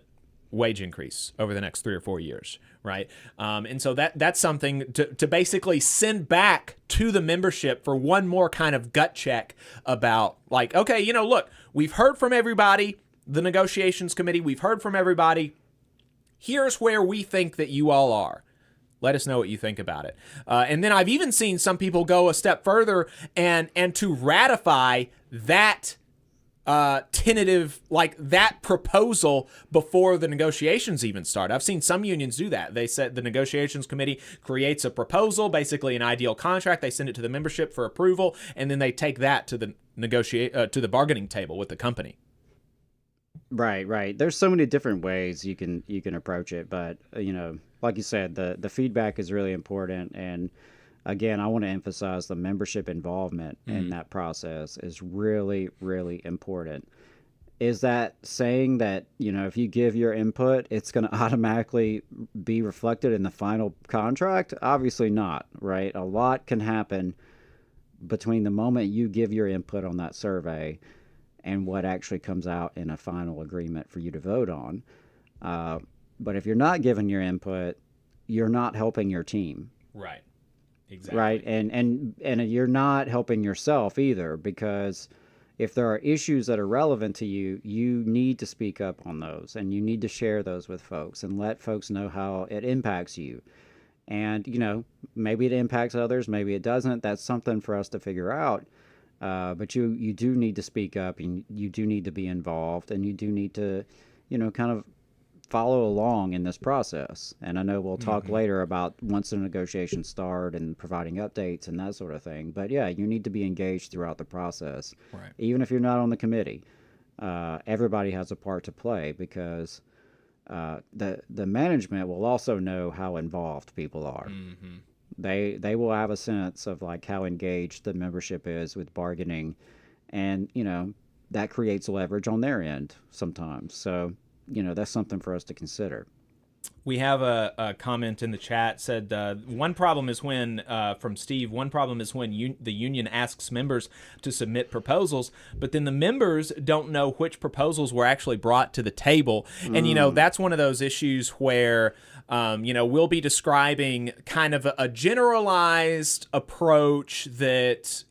wage increase over the next 3 or 4 years, right? And so that's something to basically send back to the membership for one more kind of gut check about, like, okay, look, we've heard from everybody, the negotiations committee, we've heard from everybody. Here's where we think that you all are. Let us know what you think about it. And then I've even seen some people go a step further and to ratify that tentative, like that proposal before the negotiations even start. I've seen some unions do that. They said the negotiations committee creates a proposal, basically an ideal contract. They send it to the membership for approval, and then they take that to the bargaining table with the company. Right. There's so many different ways you can approach it, but like you said, the feedback is really important. And again, I want to emphasize the membership involvement in that process is really, really important. Is that saying that, if you give your input, it's going to automatically be reflected in the final contract? Obviously not, right? A lot can happen between the moment you give your input on that survey and what actually comes out in a final agreement for you to vote on. But if you're not giving your input, you're not helping your team. Right. Exactly. Right. And you're not helping yourself either, because if there are issues that are relevant to you, you need to speak up on those, and you need to share those with folks and let folks know how it impacts you. And, maybe it impacts others, maybe it doesn't. That's something for us to figure out. But you do need to speak up, and you do need to be involved, and you do need to, kind of follow along in this process. And I know we'll talk later about once the negotiations start and providing updates and that sort of thing. But yeah, you need to be engaged throughout the process. Right. Even if you're not on the committee, everybody has a part to play, because the management will also know how involved people are. Mm-hmm. They will have a sense of like how engaged the membership is with bargaining, and that creates leverage on their end sometimes. So that's something for us to consider. We have a comment in the chat said one problem is when from Steve. One problem is when the union asks members to submit proposals, but then the members don't know which proposals were actually brought to the table. And that's one of those issues where we'll be describing kind of a generalized approach that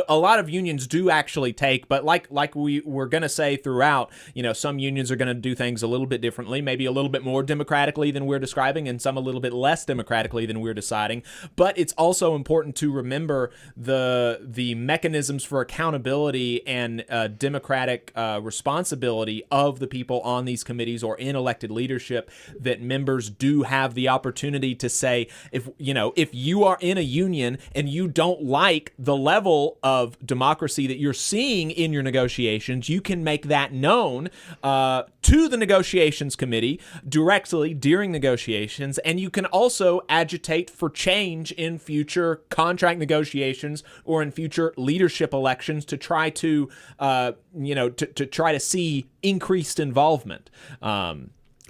a lot of unions do actually take, but like we were going to say throughout, some unions are going to do things a little bit differently, maybe a little bit more democratically than we're describing, and some a little bit less democratically than we're deciding. But it's also important to remember the mechanisms for accountability and democratic responsibility of the people on these committees or in elected leadership, that members do have the opportunity to say, if you are in a union and you don't like the level of democracy that you're seeing in your negotiations, you can make that known to the negotiations committee directly during negotiations, and you can also agitate for change in future contract negotiations or in future leadership elections to try to try to see increased involvement.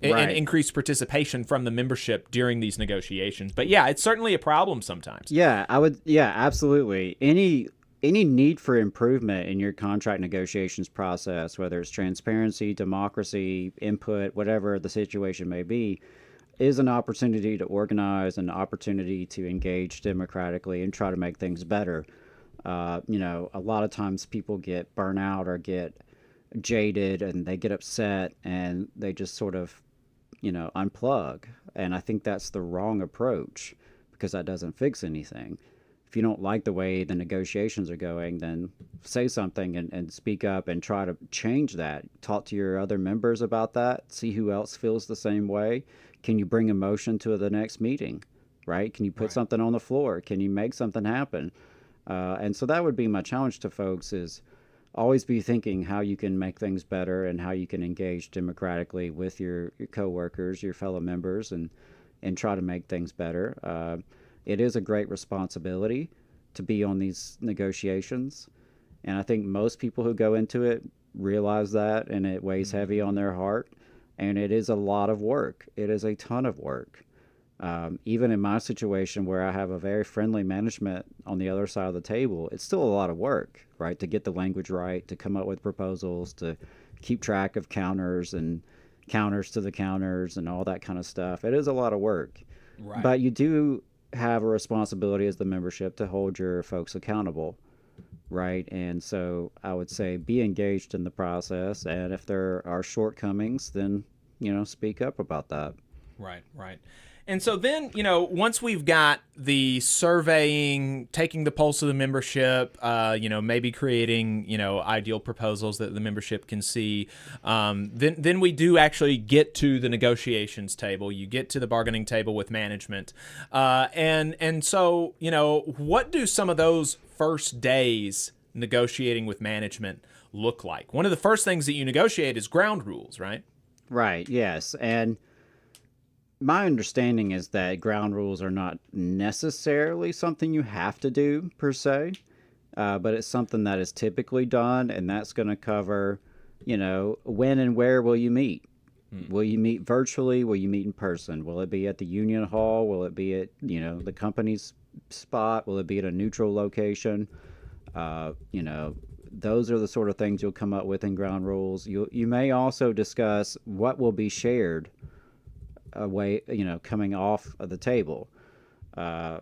And increased participation from the membership during these negotiations. But yeah, it's certainly a problem sometimes. Yeah, absolutely. Any need for improvement in your contract negotiations process, whether it's transparency, democracy, input, whatever the situation may be, is an opportunity to organize, an opportunity to engage democratically and try to make things better. A lot of times people get burnt out or get jaded and they get upset and they just sort of unplug. And I think that's the wrong approach, because that doesn't fix anything. If you don't like the way the negotiations are going, then say something and speak up and try to change that. Talk to your other members about that. See who else feels the same way. Can you bring emotion to the next meeting, right? Can you put something on the floor? Can you make something happen? And so that would be my challenge to folks, is always be thinking how you can make things better and how you can engage democratically with your coworkers, your fellow members, and try to make things better. It is a great responsibility to be on these negotiations, and I think most people who go into it realize that, and it weighs heavy on their heart, and it is a lot of work. It is a ton of work. Even in my situation where I have a very friendly management on the other side of the table, it's still a lot of work, right? To get the language right, to come up with proposals, to keep track of counters and counters to the counters and all that kind of stuff. It is a lot of work. Right. But you do have a responsibility as the membership to hold your folks accountable, right? And so I would say be engaged in the process, and if there are shortcomings, then, speak up about that. Right. And so then, once we've got the surveying, taking the pulse of the membership, maybe creating, ideal proposals that the membership can see, then we do actually get to the negotiations table. You get to the bargaining table with management. And so, what do some of those first days negotiating with management look like? One of the first things that you negotiate is ground rules, right? Right, yes. And my understanding is that ground rules are not necessarily something you have to do per se, but it's something that is typically done, and that's going to cover, when and where will you meet? Will you meet virtually? Will you meet in person? Will it be at the union hall? Will it be at, the company's spot? Will it be at a neutral location? Those are the sort of things you'll come up with in ground rules. You may also discuss what will be shared away, coming off of the table, and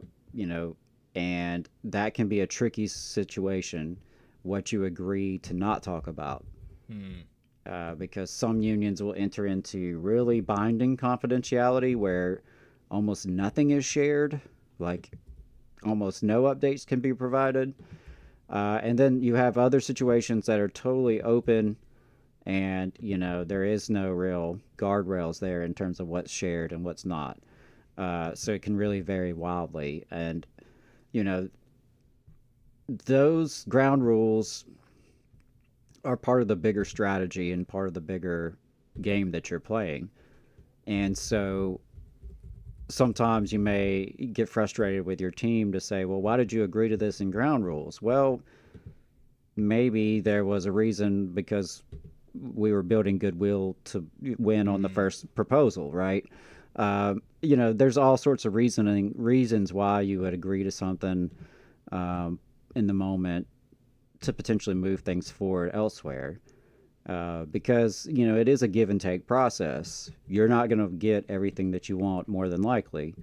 that can be a tricky situation, what you agree to not talk about, because some unions will enter into really binding confidentiality where almost nothing is shared, like almost no updates can be provided, and then you have other situations that are totally open, and, there is no real guardrails there in terms of what's shared and what's not. So it can really vary wildly. And, those ground rules are part of the bigger strategy and part of the bigger game that you're playing. And so sometimes you may get frustrated with your team to say, well, why did you agree to this in ground rules? Well, maybe there was a reason, because we were building goodwill to win on the first proposal, right? There's all sorts of reasons why you would agree to something in the moment to potentially move things forward elsewhere. Because, it is a give and take process. You're not going to get everything that you want more than likely.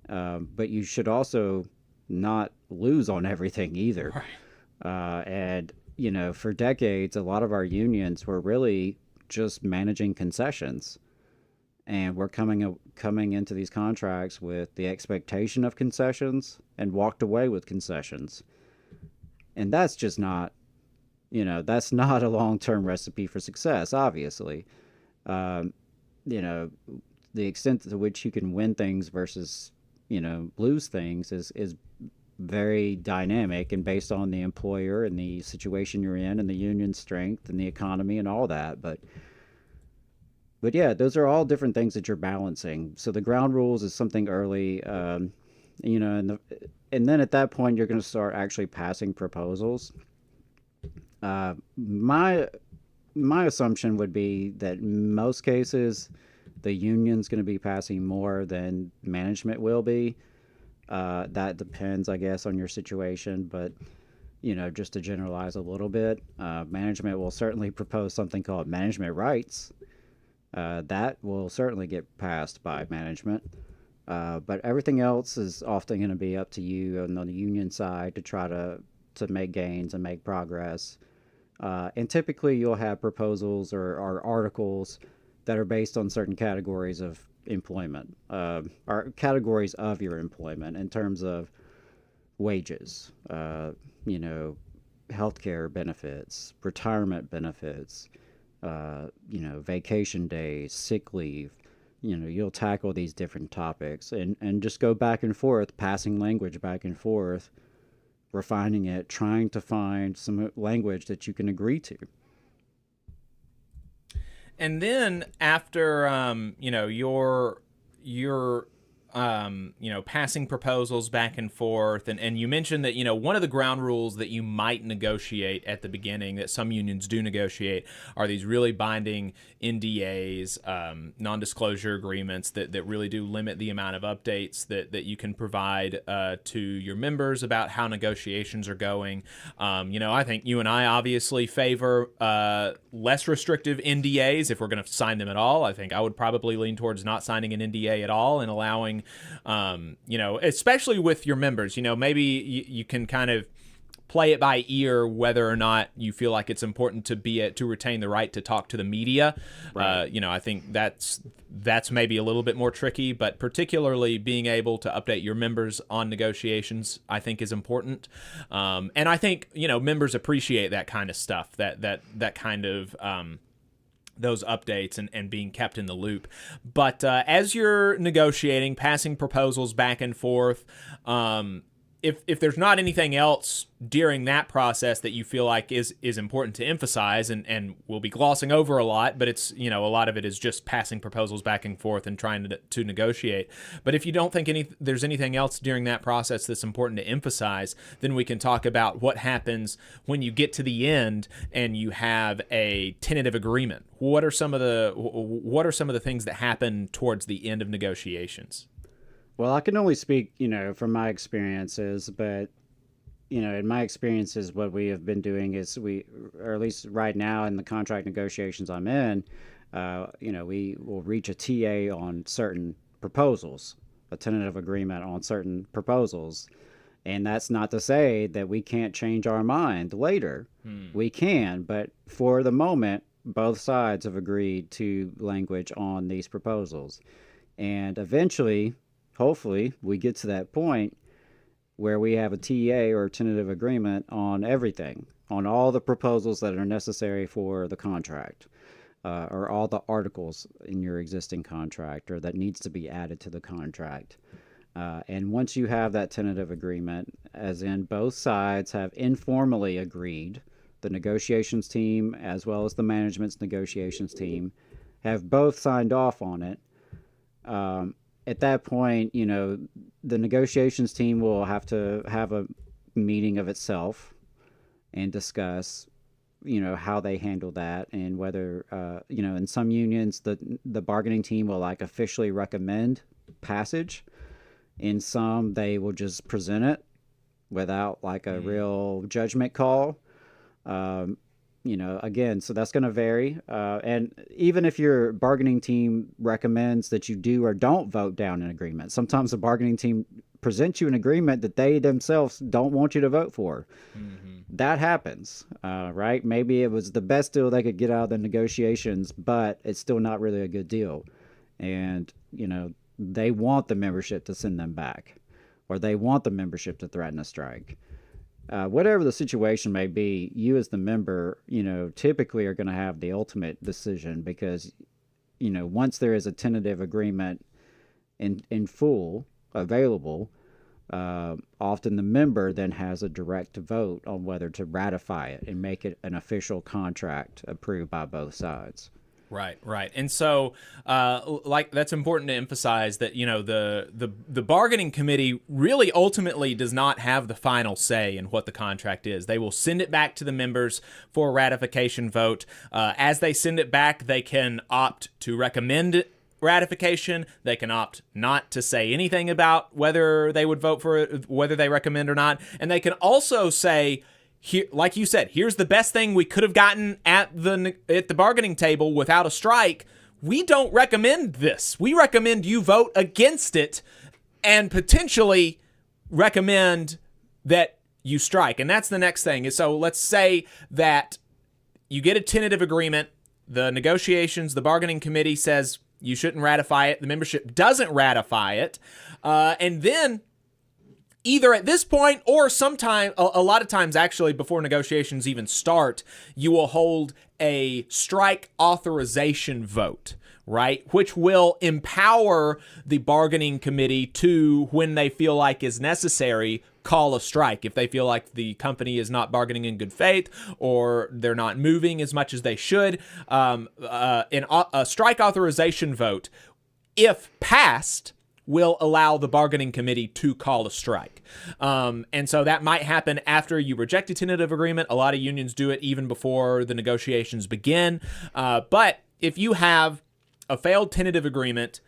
But you should also not lose on everything either. Right. For decades, a lot of our unions were really just managing concessions. And we're coming into these contracts with the expectation of concessions and walked away with concessions. And that's just not, that's not a long-term recipe for success, obviously. The extent to which you can win things versus, lose things is very dynamic and based on the employer and the situation you're in and the union strength and the economy and all that. But yeah, those are all different things that you're balancing. So the ground rules is something early, and then at that point you're going to start actually passing proposals. My assumption would be that in most cases the union's going to be passing more than management will be. That depends, I guess, on your situation, but just to generalize a little bit, management will certainly propose something called management rights. That will certainly get passed by management. But everything else is often going to be up to you on the union side to try to make gains and make progress. And typically you'll have proposals or articles that are based on certain categories of employment, or categories of your employment in terms of wages, healthcare benefits, retirement benefits, vacation days, sick leave. You'll tackle these different topics and just go back and forth, passing language back and forth, refining it, trying to find some language that you can agree to. And then after, your passing proposals back and forth, and you mentioned that, one of the ground rules that you might negotiate at the beginning, that some unions do negotiate, are these really binding NDAs, non-disclosure agreements that really do limit the amount of updates that you can provide to your members about how negotiations are going. I think you and I obviously favor less restrictive NDAs if we're going to sign them at all. I think I would probably lean towards not signing an NDA at all and allowing especially with your members, maybe you can kind of play it by ear whether or not you feel like it's important to retain the right to talk to the media. Right. I think that's maybe a little bit more tricky, but particularly being able to update your members on negotiations, I think is important. And I think, members appreciate that kind of stuff, that kind of, those updates and being kept in the loop. But as you're negotiating, passing proposals back and forth, if there's not anything else during that process that you feel like is important to emphasize, and we'll be glossing over a lot, but it's, a lot of it is just passing proposals back and forth and trying to negotiate. But if you don't think there's anything else during that process that's important to emphasize, then we can talk about what happens when you get to the end and you have a tentative agreement. What are some of the things that happen towards the end of negotiations? Well, I can only speak, from my experiences, but, in my experiences, what we have been doing is or at least right now in the contract negotiations I'm in, we will reach a TA on certain proposals, a tentative agreement on certain proposals. And that's not to say that we can't change our mind later. We can, but for the moment, both sides have agreed to language on these proposals. And eventually, hopefully, we get to that point where we have a TA or a tentative agreement on everything, on all the proposals that are necessary for the contract, or all the articles in your existing contract or that needs to be added to the contract. And once you have that tentative agreement, as in both sides have informally agreed, the negotiations team as well as the management's negotiations team have both signed off on it. At that point, the negotiations team will have to have a meeting of itself and discuss how they handle that, and whether in some unions the bargaining team will like officially recommend passage. In some, they will just present it without like a real judgment call. Again, so that's going to vary. And even if your bargaining team recommends that you do or don't vote down an agreement, sometimes the bargaining team presents you an agreement that they themselves don't want you to vote for. That happens, right? Maybe it was the best deal they could get out of the negotiations, but it's still not really a good deal. And, they want the membership to send them back, or they want the membership to threaten a strike. Whatever the situation may be, you as the member, typically are going to have the ultimate decision, because, once there is a tentative agreement in full available, often the member then has a direct vote on whether to ratify it and make it an official contract approved by both sides. Right. And so, that's important to emphasize that, the bargaining committee really ultimately does not have the final say in what the contract is. They will send it back to the members for a ratification vote. As they send it back, they can opt to recommend ratification. They can opt not to say anything about whether they would vote for it, whether they recommend or not. And they can also say, here, like you said, here's the best thing we could have gotten at the bargaining table without a strike. We don't recommend this. We recommend you vote against it and potentially recommend that you strike. And that's the next thing. So let's say that you get a tentative agreement. The negotiations, the bargaining committee says you shouldn't ratify it. The membership doesn't ratify it. And then either at this point or sometime, a lot of times actually before negotiations even start, you will hold a strike authorization vote, right? Which will empower the bargaining committee to, when they feel like is necessary, call a strike. If they feel like the company is not bargaining in good faith or they're not moving as much as they should, a strike authorization vote, if passed, will allow the bargaining committee to call a strike. And so that might happen after you reject a tentative agreement. A lot of unions do it even before the negotiations begin. But if you have a failed tentative agreement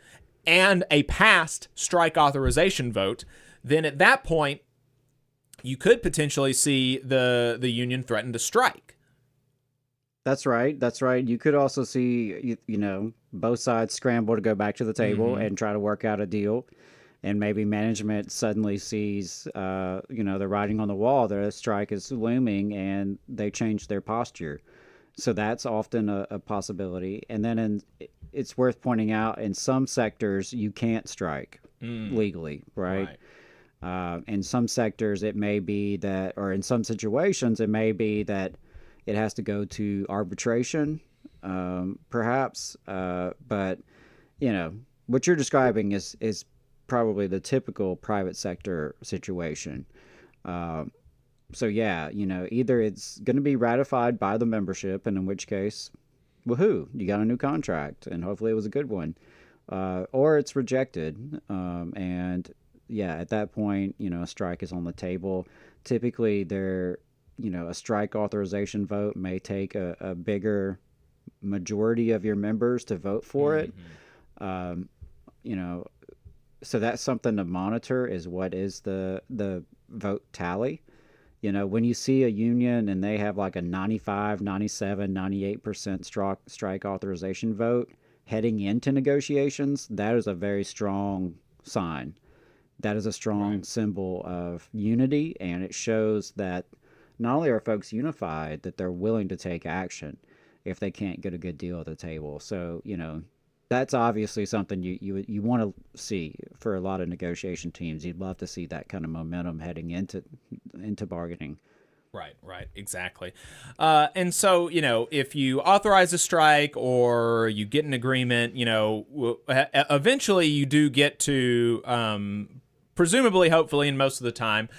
and a passed strike authorization vote, then at that point, you could potentially see the union threaten to strike. That's right. You could also see, both sides scramble to go back to the table and try to work out a deal. And maybe management suddenly sees, the writing on the wall that a strike is looming, and they change their posture. So that's often a possibility. And then it's worth pointing out, in some sectors, you can't strike legally, right? In some sectors, it may be that, or in some situations, it may be that it has to go to arbitration, perhaps. But, what you're describing is probably the typical private sector situation. So, yeah, either it's going to be ratified by the membership, and in which case, woohoo, you got a new contract, and hopefully it was a good one. Or it's rejected. And, yeah, at that point, a strike is on the table. Typically, a strike authorization vote may take a bigger majority of your members to vote for it. So that's something to monitor, is what is the vote tally. When you see a union and they have like a 95, 97, 98% strike authorization vote heading into negotiations, that is a very strong sign. That is a strong symbol of unity, and it shows that not only are folks unified, that they're willing to take action if they can't get a good deal at the table. So, that's obviously something you want to see for a lot of negotiation teams. You'd love to see that kind of momentum heading into bargaining. Right, exactly. And so, if you authorize a strike or you get an agreement, eventually you do get to, presumably, hopefully, and most of the time,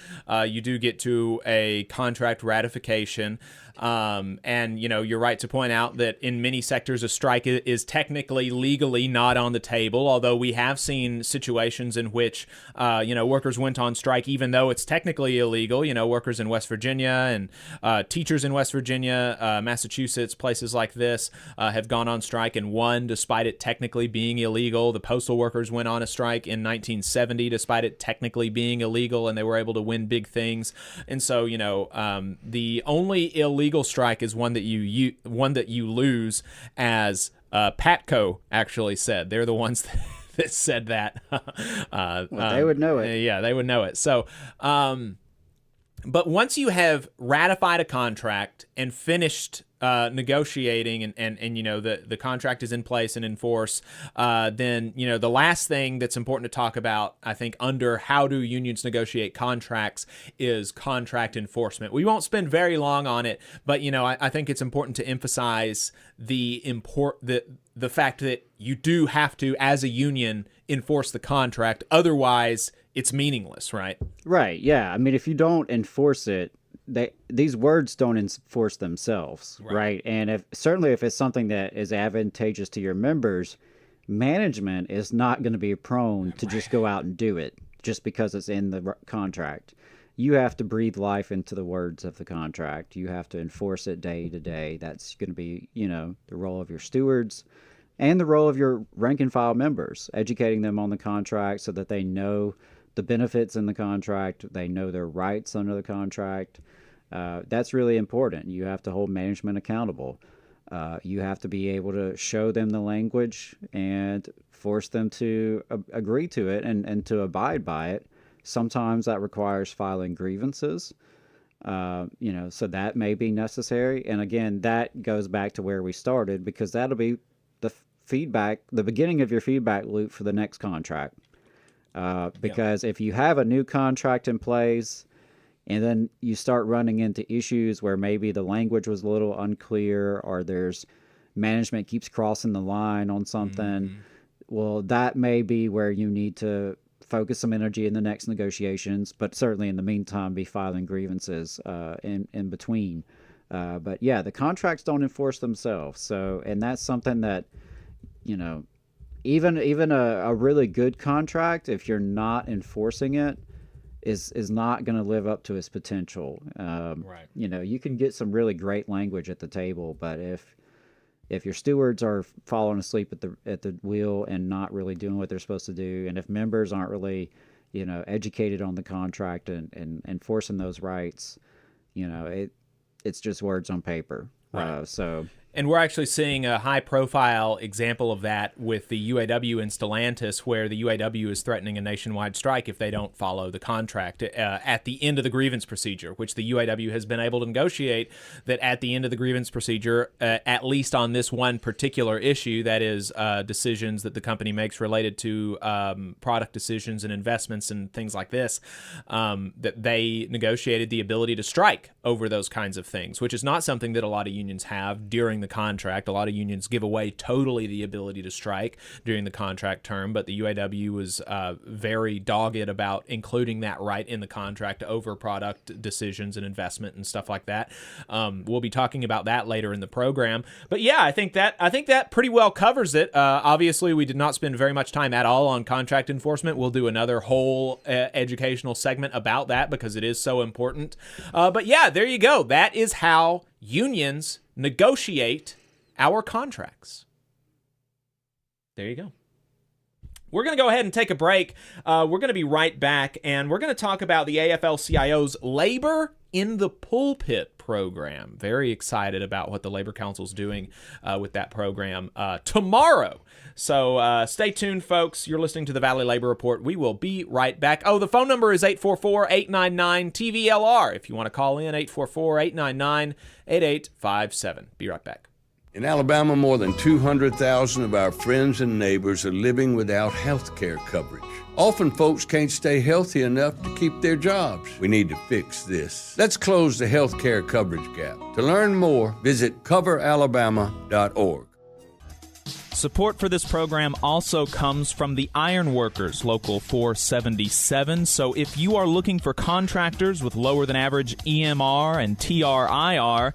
you do get to a contract ratification. And, you're right to point out that in many sectors, a strike is technically legally not on the table, although we have seen situations in which, workers went on strike even though it's technically illegal. Workers in West Virginia and teachers in West Virginia, Massachusetts, places like this have gone on strike and won despite it technically being illegal. The postal workers went on a strike in 1970 despite it technically being illegal, and they were able to win big things. And so, the only illegal strike is one that you lose, as Patco actually said. They're the ones that said that. They would know it. Yeah, they would know it. So, but once you have ratified a contract and finished negotiating and the contract is in place and in force, then the last thing that's important to talk about, I think, under how do unions negotiate contracts is contract enforcement. We won't spend very long on it, but I think it's important to emphasize the fact that you do have to, as a union, enforce the contract. Otherwise, it's meaningless, right? Right. Yeah. I mean, if you don't enforce it, these words don't enforce themselves, right? And if it's something that is advantageous to your members, management is not going to be prone to just go out and do it just because it's in the contract. You have to breathe life into the words of the contract. You have to enforce it day to day. That's going to be, the role of your stewards and the role of your rank and file members, educating them on the contract so that they know the benefits in the contract, they know their rights under the contract. That's really important. You have to hold management accountable. You have to be able to show them the language and force them to agree to it and to abide by it. Sometimes that requires filing grievances, so that may be necessary. And again, that goes back to where we started, because that'll be the beginning of your feedback loop for the next contract. Because if you have a new contract in place and then you start running into issues where maybe the language was a little unclear, or there's management keeps crossing the line on something, well, that may be where you need to focus some energy in the next negotiations, but certainly in the meantime be filing grievances in between. But yeah, the contracts don't enforce themselves. So, and that's something that, even a really good contract, if you're not enforcing it, is not going to live up to its potential. Right. You can get some really great language at the table, but if your stewards are falling asleep at the wheel and not really doing what they're supposed to do, and if members aren't really, educated on the contract and enforcing those rights, it's just words on paper. Right. And we're actually seeing a high-profile example of that with the UAW and Stellantis, where the UAW is threatening a nationwide strike if they don't follow the contract at the end of the grievance procedure, which the UAW has been able to negotiate that at the end of the grievance procedure, at least on this one particular issue, that is decisions that the company makes related to product decisions and investments and things like this, that they negotiated the ability to strike over those kinds of things, which is not something that a lot of unions have during the contract. A lot of unions give away totally the ability to strike during the contract term, but the UAW was very dogged about including that right in the contract over product decisions and investment and stuff like that. We'll be talking about that later in the program. But yeah, I think that pretty well covers it. Obviously, we did not spend very much time at all on contract enforcement. We'll do another whole educational segment about that because it is so important. But yeah, there you go. That is how unions negotiate our contracts. There you go. We're going to go ahead and take a break. We're going to be right back, and we're going to talk about the AFL-CIO's Labor in the Pulpit program. Very excited about what the Labor Council's doing with that program tomorrow. So stay tuned, folks. You're listening to the Valley Labor Report. We will be right back. Oh, the phone number is 844-899-TVLR. If you want to call in, 844-899-8857. Be right back. In Alabama, more than 200,000 of our friends and neighbors are living without health care coverage. Often folks can't stay healthy enough to keep their jobs. We need to fix this. Let's close the health care coverage gap. To learn more, visit coveralabama.org. Support for this program also comes from the Ironworkers, Local 477. So if you are looking for contractors with lower than average EMR and TRIR,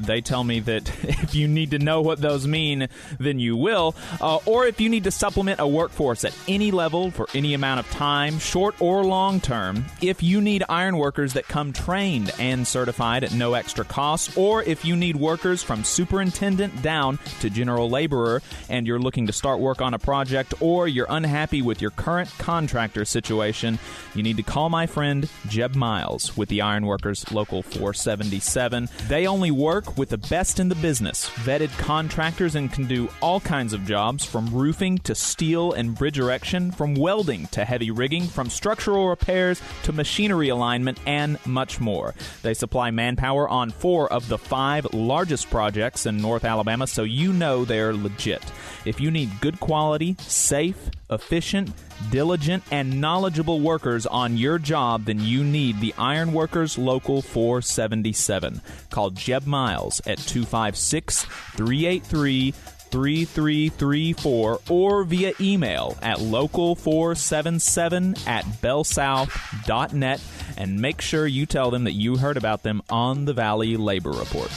they tell me that if you need to know what those mean, then you will. Or if you need to supplement a workforce at any level for any amount of time, short or long term, if you need ironworkers that come trained and certified at no extra cost, or if you need workers from superintendent down to general laborer, and you're looking to start work on a project, or you're unhappy with your current contractor situation, you need to call my friend Jeb Miles with the Ironworkers Local 477. They only work with the best in the business, vetted contractors, and can do all kinds of jobs from roofing to steel and bridge erection, from welding to heavy rigging, from structural repairs to machinery alignment, and much more. They supply manpower on 4 of the 5 largest projects in North Alabama, so you know they're legit. If you need good quality, safe, efficient, diligent, and knowledgeable workers on your job, then you need the Ironworkers Local 477. Call Jeb Miles at 256-383-3334 or via email at local477@bellsouth.net, and make sure you tell them that you heard about them on the Valley Labor Report.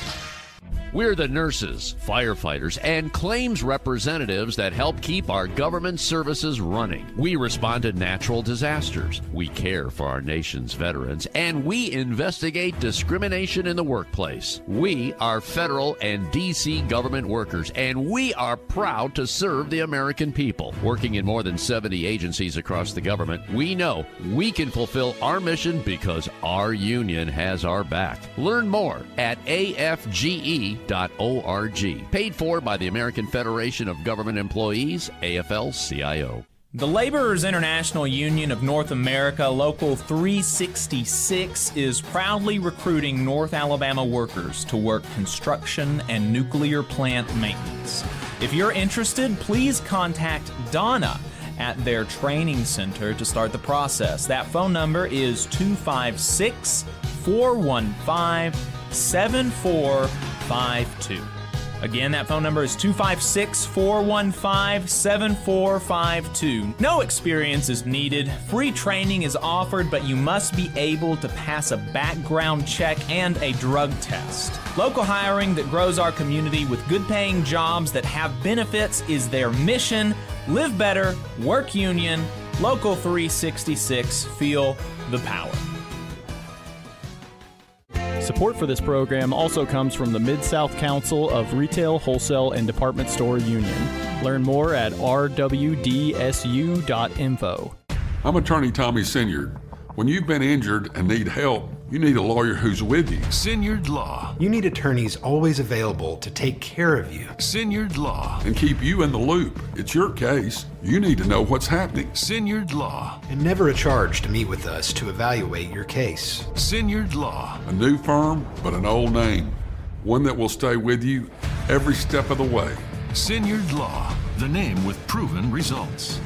We're the nurses, firefighters, and claims representatives that help keep our government services running. We respond to natural disasters. We care for our nation's veterans, and we investigate discrimination in the workplace. We are federal and D.C. government workers, and we are proud to serve the American people. Working in more than 70 agencies across the government, we know we can fulfill our mission because our union has our back. Learn more at AFGE.org. Paid for by the American Federation of Government Employees, AFL-CIO. The Laborers International Union of North America, Local 366, is proudly recruiting North Alabama workers to work construction and nuclear plant maintenance. If you're interested, please contact Donna at their training center to start the process. That phone number is 256-415-7452. Again, that phone number is 256-415-7452. No experience is needed. Free training is offered, but you must be able to pass a background check and a drug test. Local hiring that grows our community with good-paying jobs that have benefits is their mission. Live better, work union, Local 366, feel the power. Support for this program also comes from the Mid-South Council of Retail, Wholesale, and Department Store Union. Learn more at rwdsu.info. I'm Attorney Tommy Sinyard. When you've been injured and need help, you need a lawyer who's with you. Sinyard Law. You need attorneys always available to take care of you. Sinyard Law. And keep you in the loop. It's your case. You need to know what's happening. Sinyard Law. And never a charge to meet with us to evaluate your case. Sinyard Law. A new firm, but an old name. One that will stay with you every step of the way. Sinyard Law. The name with proven results.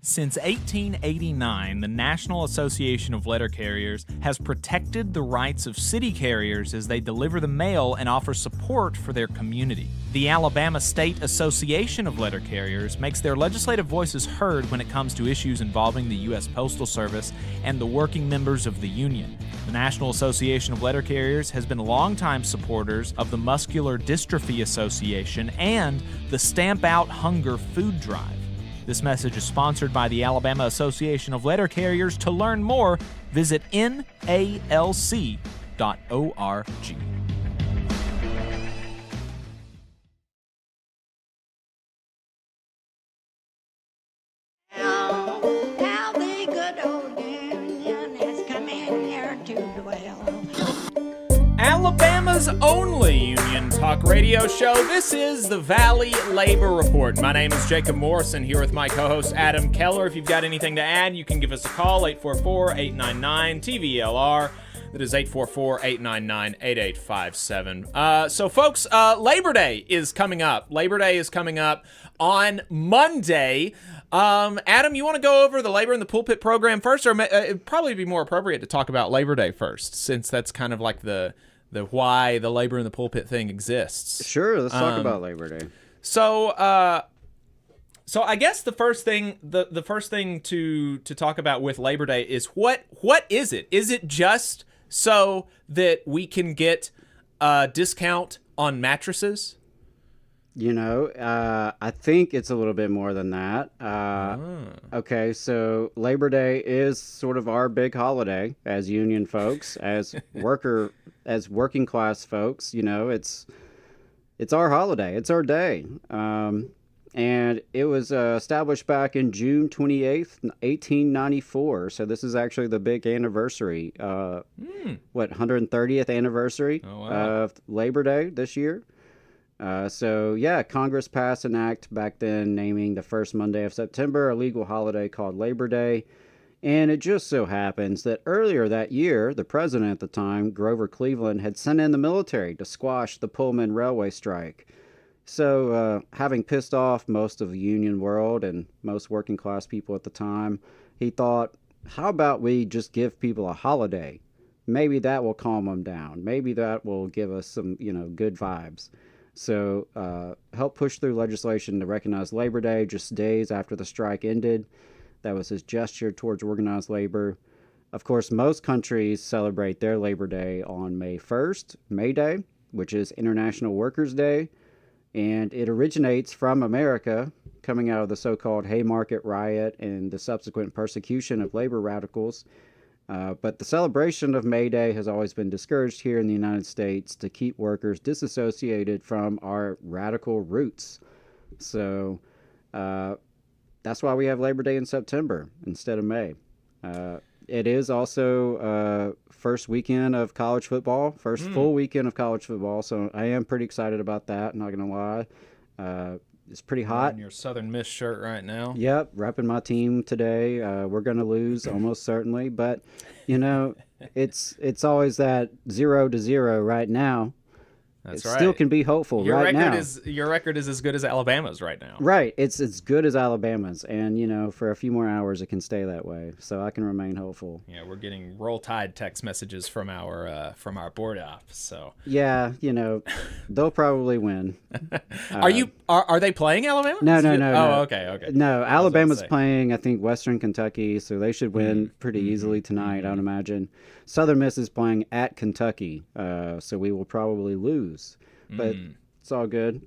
Since 1889, the National Association of Letter Carriers has protected the rights of city carriers as they deliver the mail and offer support for their community. The Alabama State Association of Letter Carriers makes their legislative voices heard when it comes to issues involving the U.S. Postal Service and the working members of the union. The National Association of Letter Carriers has been longtime supporters of the Muscular Dystrophy Association and the Stamp Out Hunger Food Drive. This message is sponsored by the Alabama Association of Letter Carriers. To learn more, visit NALC.org. How the good old union has come in here to dwell. Alabama's only union talk radio show. This is the Valley Labor Report. My name is Jacob Morrison, here with my co-host Adam Keller. If you've got anything to add, you can give us a call, 844-899-TVLR. That is 844-899-8857. So, folks, Labor Day is coming up. Labor Day is coming up on Monday. Adam, you want to go over the Labor in the Pulpit program first? Or it'd probably be more appropriate to talk about Labor Day first, since that's kind of like the why the Labor in the Pulpit thing exists. Sure, let's talk about Labor Day. So I guess the first thing to talk about with Labor Day is what is it? Is it just so that we can get a discount on mattresses? I think it's a little bit more than that. Okay, so Labor Day is sort of our big holiday as union folks, as working class folks. It's our holiday. It's our day. And it was established back in June 28th, 1894. So this is actually the big anniversary. 130th anniversary of Labor Day this year. Congress passed an act back then naming the first Monday of September a legal holiday called Labor Day. And it just so happens that earlier that year, the president at the time, Grover Cleveland, had sent in the military to squash the Pullman railway strike. So, having pissed off most of the union world and most working class people at the time, he thought, how about we just give people a holiday? Maybe that will calm them down. Maybe that will give us some, good vibes. So, helped push through legislation to recognize Labor Day just days after the strike ended. That was his gesture towards organized labor. Of course, most countries celebrate their Labor Day on May 1st, May Day, which is International Workers' Day. And it originates from America, coming out of the so-called Haymarket Riot and the subsequent persecution of labor radicals. But the celebration of May Day has always been discouraged here in the United States to keep workers disassociated from our radical roots. So that's why we have Labor Day in September instead of May. It is also first weekend of college football, first full weekend of college football. So I am pretty excited about that, not going to lie. It's pretty hot. Wearing your Southern Miss shirt right now. Yep, repping my team today. We're going to lose almost certainly, but it's always that 0-0 right now. That's it right. Still can be hopeful your right record now. Your record is as good as Alabama's right now. Right, it's as good as Alabama's, and for a few more hours it can stay that way, so I can remain hopeful. Yeah, we're getting Roll Tide text messages from our board op. So yeah, they'll probably win. Are they playing Alabama? No. Oh, okay. No, Alabama's playing, I think, Western Kentucky, so they should win pretty easily tonight, I would imagine. Southern Miss is playing at Kentucky, so we will probably lose. But it's all good.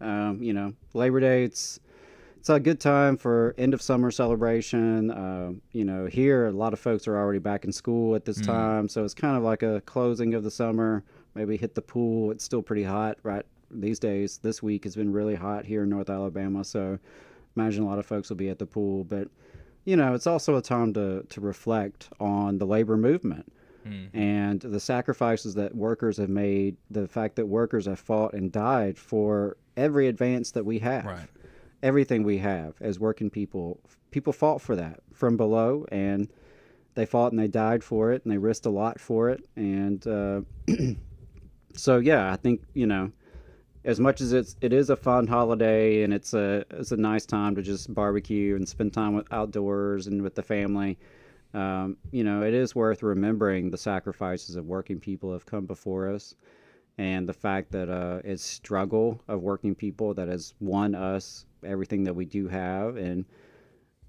Labor Day, it's a good time for end of summer celebration. Here a lot of folks are already back in school at this time, so it's kind of like a closing of the summer. Maybe hit the pool. It's still pretty hot right these days. This week has been really hot here in North Alabama, so imagine a lot of folks will be at the pool. But it's also a time to reflect on the labor movement. And the sacrifices that workers have made, the fact that workers have fought and died for every advance that we have, right. Everything we have as working people. People fought for that from below, and they fought and they died for it, and they risked a lot for it. And so, yeah, I think, as much as it is a fun holiday and it's a nice time to just barbecue and spend time outdoors and with the family, it is worth remembering the sacrifices of working people have come before us, and the fact that it's struggle of working people that has won us everything that we do have, and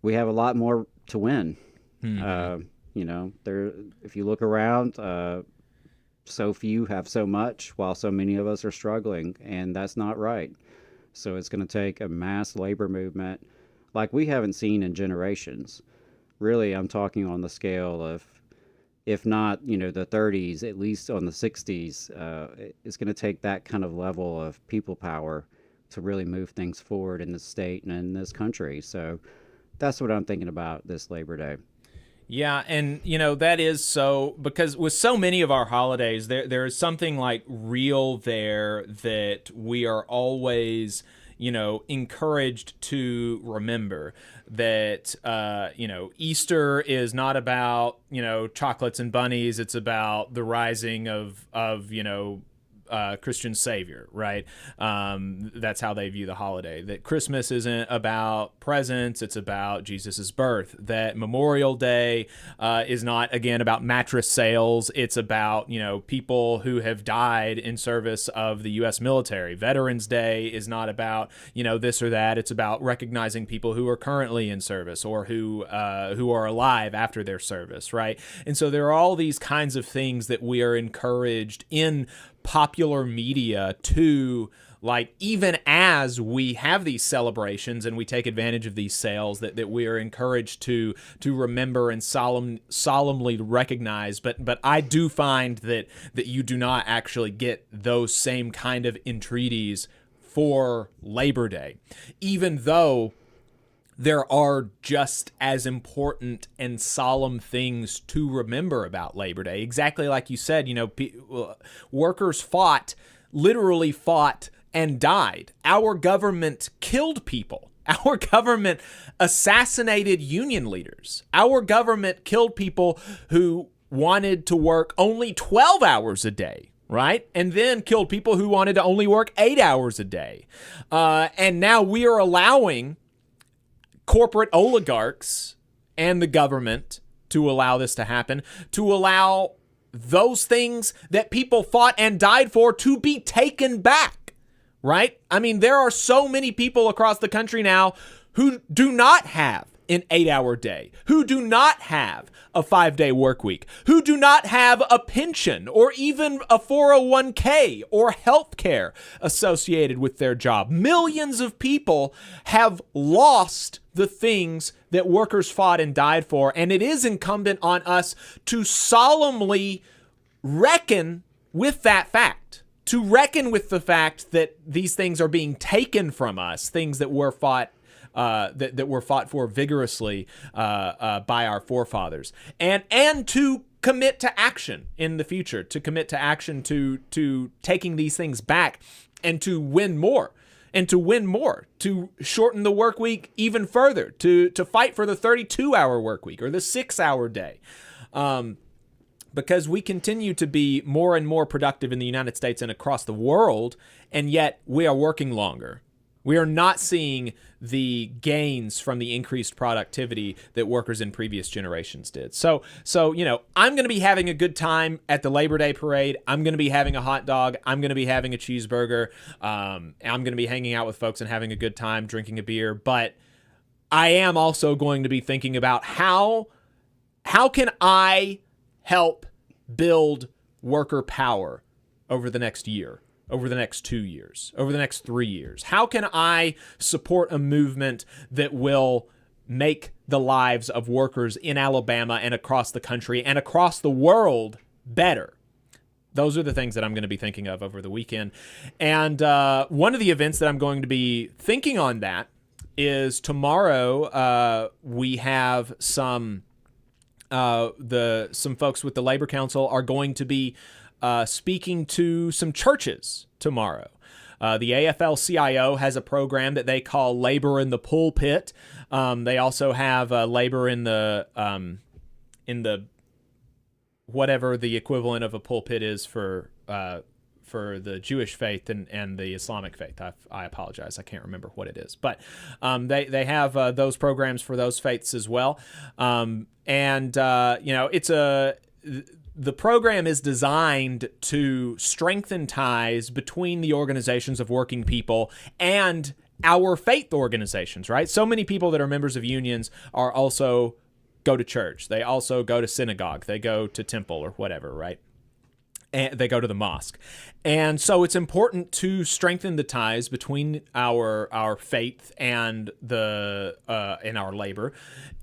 we have a lot more to win. If you look around, so few have so much, while so many of us are struggling, and that's not right. So it's going to take a mass labor movement like we haven't seen in generations. Really, I'm talking on the scale of, if not, the 30s, at least on the 60s. It's going to take that kind of level of people power to really move things forward in the state and in this country. So that's what I'm thinking about this Labor Day. Yeah, and that is so, because with so many of our holidays, there is something like real there that we are always encouraged to remember that, Easter is not about, chocolates and bunnies. It's about the rising of Christian savior, right? That's how they view the holiday. That Christmas isn't about presents, it's about Jesus's birth. That Memorial Day is not, again, about mattress sales. It's about, people who have died in service of the U.S. military. Veterans Day is not about, this or that. It's about recognizing people who are currently in service or who are alive after their service, right? And so there are all these kinds of things that we are encouraged in popular media to, like, even as we have these celebrations and we take advantage of these sales, that we are encouraged to remember and solemnly recognize. But I do find that you do not actually get those same kind of entreaties for Labor Day, even though there are just as important and solemn things to remember about Labor Day. Exactly like you said, workers literally fought and died. Our government killed people. Our government assassinated union leaders. Our government killed people who wanted to work only 12 hours a day, right? And then killed people who wanted to only work 8 hours a day. And now we are allowing corporate oligarchs and the government to allow this to happen, to allow those things that people fought and died for to be taken back, right? I mean, there are so many people across the country now who do not have an 8-hour day, who do not have a 5-day work week, who do not have a pension or even a 401k or health care associated with their job. Millions of people have lost the things that workers fought and died for, and it is incumbent on us to solemnly reckon with that fact, to reckon with the fact that these things are being taken from us, things that were fought that were fought for vigorously by our forefathers, and to commit to action in the future, to commit to action to taking these things back and to win more. And to win more, to shorten the work week even further, to fight for the 32-hour work week or the 6-hour day. Because we continue to be more and more productive in the United States and across the world, and yet we are working longer. We are not seeing the gains from the increased productivity that workers in previous generations did. So I'm going to be having a good time at the Labor Day parade. I'm going to be having a hot dog. I'm going to be having a cheeseburger. I'm going to be hanging out with folks and having a good time, drinking a beer. But I am also going to be thinking about how can I help build worker power over the next year, over the next 2 years, over the next 3 years? How can I support a movement that will make the lives of workers in Alabama and across the country and across the world better? Those are the things that I'm going to be thinking of over the weekend. And one of the events that I'm going to be thinking on that is tomorrow we have some folks with the Labor Council are going to be speaking to some churches tomorrow. The AFL-CIO has a program that they call Labor in the Pulpit. They also have labor in the whatever the equivalent of a pulpit is for the Jewish faith and the Islamic faith. I apologize, I can't remember what it is, but they have those programs for those faiths as well. The program is designed to strengthen ties between the organizations of working people and our faith organizations, right? So many people that are members of unions are also go to church. They also go to synagogue. They go to temple or whatever, right? And they go to the mosque. And so it's important to strengthen the ties between our faith and and our labor.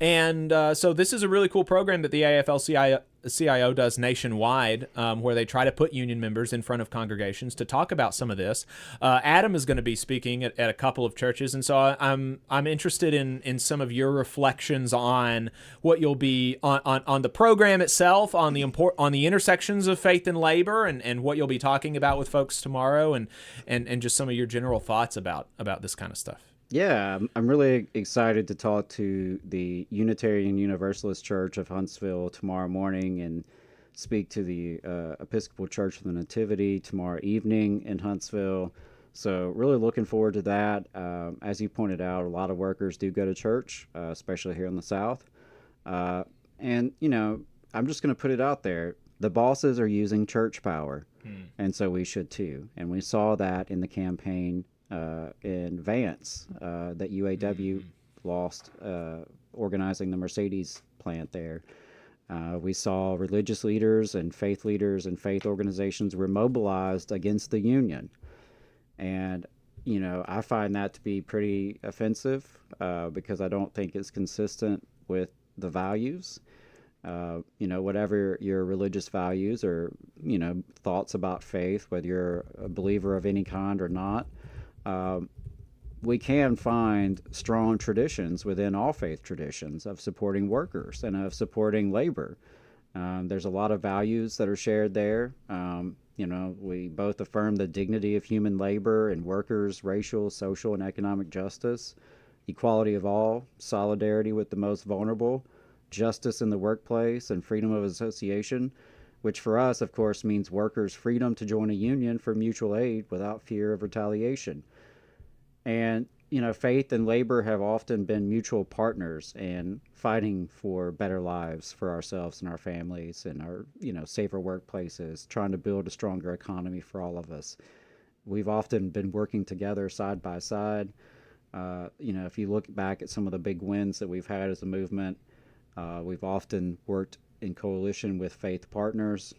And so this is a really cool program that the AFL-CIO does nationwide, where they try to put union members in front of congregations to talk about some of this. Adam is going to be speaking at a couple of churches, and so I'm interested in some of your reflections on what you'll be on the program itself, on the intersections of faith and labor, and what you'll be talking about with folks tomorrow, and just some of your general thoughts about this kind of stuff. Yeah, I'm really excited to talk to the Unitarian Universalist Church of Huntsville tomorrow morning and speak to the Episcopal Church of the Nativity tomorrow evening in Huntsville. So really looking forward to that. As you pointed out, a lot of workers do go to church, especially here in the South. And, you know, I'm just going to put it out there. The bosses are using church power, and so we should too. And we saw that in the campaign in Vance that UAW lost organizing the Mercedes plant there. We saw religious leaders and faith organizations were mobilized against the union. And, you know, I find that to be pretty offensive because I don't think it's consistent with the values. You know, whatever your religious values or, you know, thoughts about faith, whether you're a believer of any kind or not, we can find strong traditions within all faith traditions of supporting workers and of supporting labor. There's a lot of values that are shared there. You know, we both affirm the dignity of human labor and workers, racial, social, and economic justice, equality of all, solidarity with the most vulnerable, justice in the workplace, and freedom of association, which for us, of course, means workers' freedom to join a union for mutual aid without fear of retaliation. And, you know, faith and labor have often been mutual partners in fighting for better lives for ourselves and our families and our, you know, safer workplaces, trying to build a stronger economy for all of us. We've often been working together side by side. You know, if you look back at some of the big wins that we've had as a movement, we've often worked in coalition with faith partners.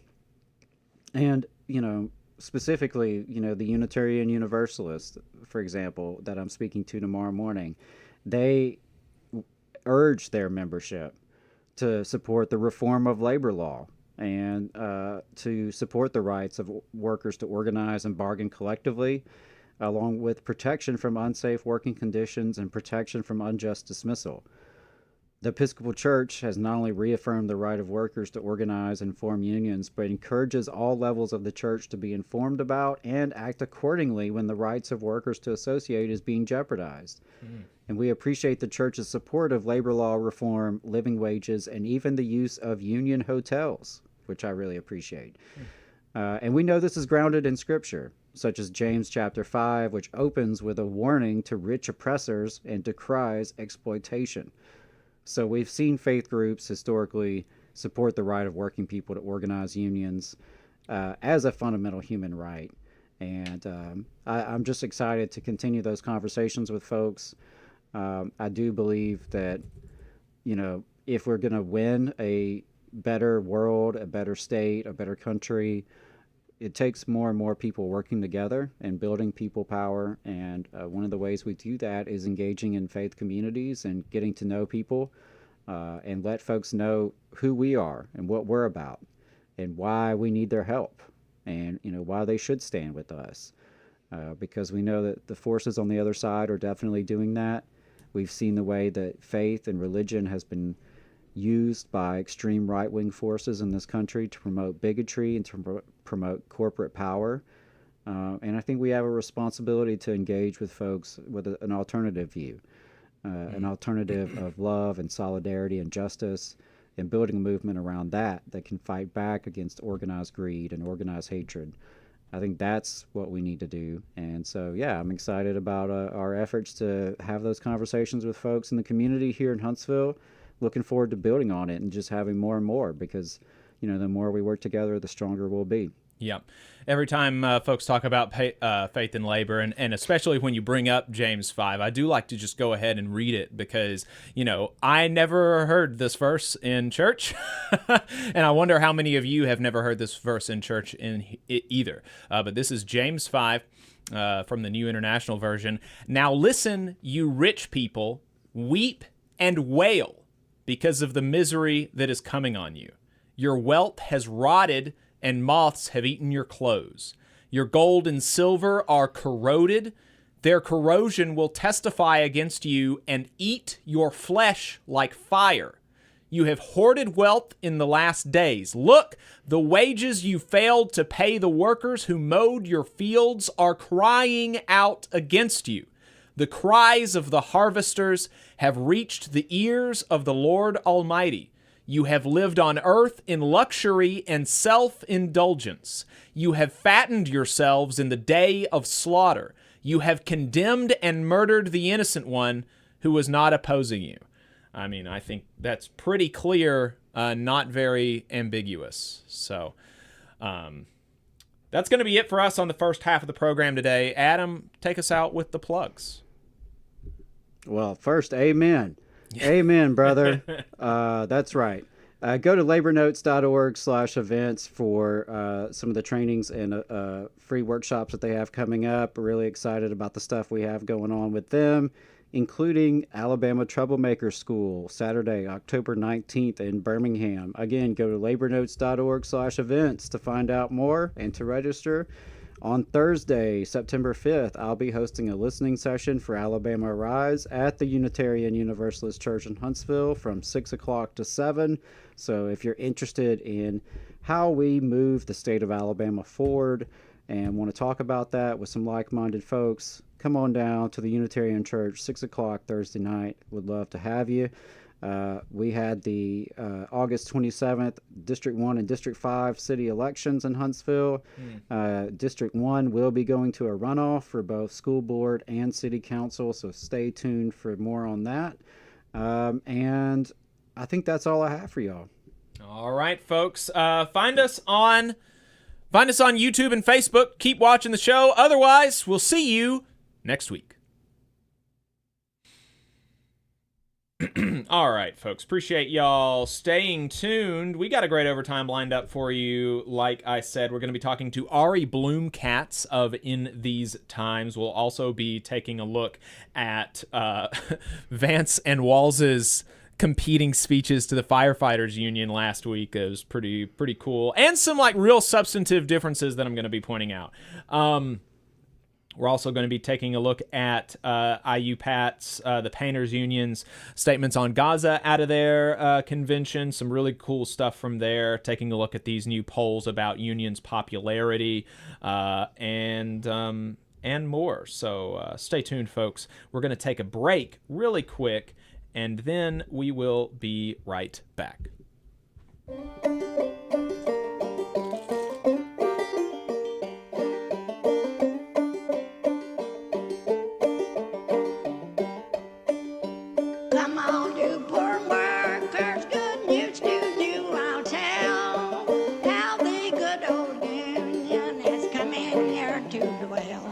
And, you know, specifically, you know, the Unitarian Universalists, for example, that I'm speaking to tomorrow morning, they urge their membership to support the reform of labor law and to support the rights of workers to organize and bargain collectively, along with protection from unsafe working conditions and protection from unjust dismissal. The Episcopal Church has not only reaffirmed the right of workers to organize and form unions, but encourages all levels of the church to be informed about and act accordingly when the rights of workers to associate is being jeopardized. And we appreciate the church's support of labor law reform, living wages, and even the use of union hotels, which I really appreciate. And we know this is grounded in Scripture, such as James chapter 5, which opens with a warning to rich oppressors and decries exploitation. So we've seen faith groups historically support the right of working people to organize unions as a fundamental human right. And I'm just excited to continue those conversations with folks. I do believe that, you know, if we're going to win a better world, a better state, a better country, it takes more and more people working together and building people power. And one of the ways we do that is engaging in faith communities and getting to know people and let folks know who we are and what we're about and why we need their help and, you know, why they should stand with us. Because we know that the forces on the other side are definitely doing that. We've seen the way that faith and religion has been used by extreme right-wing forces in this country to promote bigotry and to promote corporate power. And I think we have a responsibility to engage with folks with an alternative view, an alternative of love and solidarity and justice, and building a movement around that can fight back against organized greed and organized hatred. I think that's what we need to do. And so, yeah, I'm excited about our efforts to have those conversations with folks in the community here in Huntsville. Looking forward to building on it and just having more and more because, you know, the more we work together, the stronger we'll be. Yeah. Every time folks talk about faith and labor, and especially when you bring up James 5, I do like to just go ahead and read it because, you know, I never heard this verse in church, and I wonder how many of you have never heard this verse in church either. But this is James 5 from the New International Version. Now listen, you rich people, weep and wail because of the misery that is coming on you. Your wealth has rotted, and moths have eaten your clothes. Your gold and silver are corroded. Their corrosion will testify against you and eat your flesh like fire. You have hoarded wealth in the last days. Look, the wages you failed to pay the workers who mowed your fields are crying out against you. The cries of the harvesters have reached the ears of the Lord Almighty. You have lived on earth in luxury and self-indulgence. You have fattened yourselves in the day of slaughter. You have condemned and murdered the innocent one who was not opposing you. I mean, I think that's pretty clear, not very ambiguous. So that's going to be it for us on the first half of the program today. Adam, take us out with the plugs. Well, first, amen. Amen, brother. That's right. Go to labornotes.org/events for some of the trainings and free workshops that they have coming up. We're really excited about the stuff we have going on with them, including Alabama Troublemaker School, Saturday, October 19th in Birmingham. Again, go to labornotes.org/events to find out more and to register. On Thursday, September 5th, I'll be hosting a listening session for Alabama Rise at the Unitarian Universalist Church in Huntsville from 6 o'clock to 7. So if you're interested in how we move the state of Alabama forward and want to talk about that with some like-minded folks, come on down to the Unitarian Church, 6 o'clock Thursday night. Would love to have you. We had the August 27th District 1 and District 5 city elections in Huntsville. District 1 will be going to a runoff for both school board and city council, so stay tuned for more on that. And I think that's all I have for y'all. All right, folks. Find us on YouTube and Facebook. Keep watching the show. Otherwise, we'll see you next week. All right, folks. Appreciate y'all staying tuned. We got a great overtime lined up for you. Like I said, we're going to be talking to Ari Bloomekatz of In These Times. We'll also be taking a look at Vance and Walz's competing speeches to the firefighters union last week. It was pretty cool. And some like real substantive differences that I'm going to be pointing out. We're also going to be taking a look at IUPAT's, the Painters Union's statements on Gaza out of their convention. Some really cool stuff from there. Taking a look at these new polls about unions' popularity and more. So stay tuned, folks. We're going to take a break really quick, and then we will be right back. Come on, you poor workers, good news to you I'll tell. How the good old union has come in here to dwell.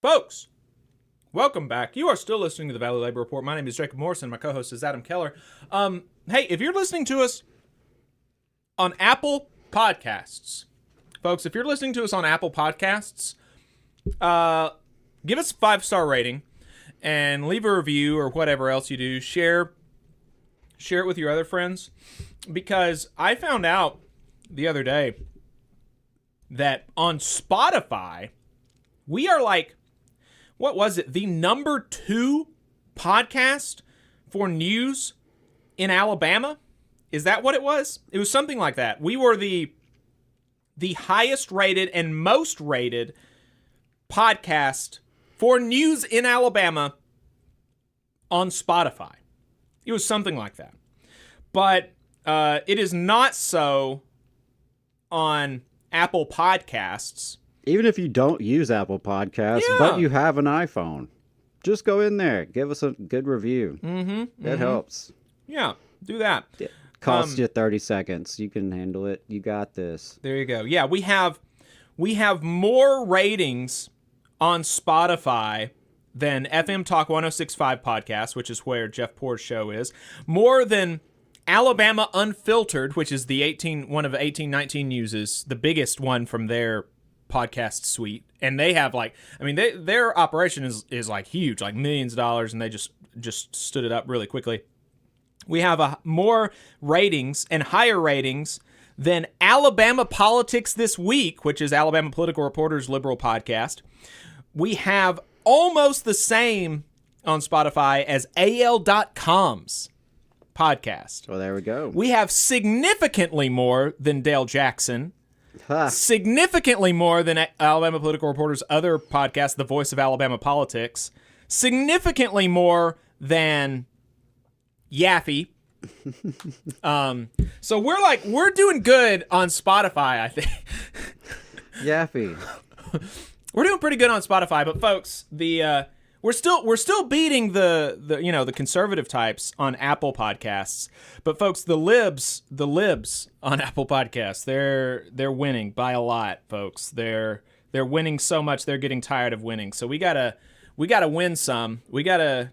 Folks, welcome back. You are still listening to the Valley Labor Report. My name is Jacob Morrison. My co-host is Adam Keller. Hey, if you're listening to us on Apple Podcasts, folks, if you're listening to us on Apple Podcasts, give us a 5-star rating and leave a review or whatever else you do. Share it with your other friends, because I found out the other day that on Spotify, we are like, what was it? The number 2 podcast for news in Alabama? Is that what it was? It was something like that. We were the highest rated and most rated podcast for news in Alabama on Spotify. It was something like that. But it is not so on Apple Podcasts. Even if you don't use Apple Podcasts, but you have an iPhone, just go in there. Give us a good review. That helps. Yeah, do that. It costs you 30 seconds. You can handle it. You got this. There you go. Yeah, we have more ratings on Spotify than FM Talk 106.5 podcast, which is where Jeff Poor's show is. More than Alabama Unfiltered, which is one of 1819 News's, the biggest one from their podcast suite. And they have their operation is like huge, like millions of dollars, and they just stood it up really quickly. We have more ratings and higher ratings than Alabama Politics This Week, which is Alabama Political Reporter's liberal podcast. We have almost the same on Spotify as AL.com's podcast. Well, there we go. We have significantly more than Dale Jackson. Significantly more than Alabama Political Reporter's other podcast, The Voice of Alabama Politics. Significantly more than Yaffe. So we're doing good on Spotify, I think. Yaffe. We're doing pretty good on Spotify, but folks, we're still beating the conservative types on Apple Podcasts. But folks, the libs on Apple Podcasts, they're winning by a lot, folks. They're winning so much they're getting tired of winning. So we gotta win some. We gotta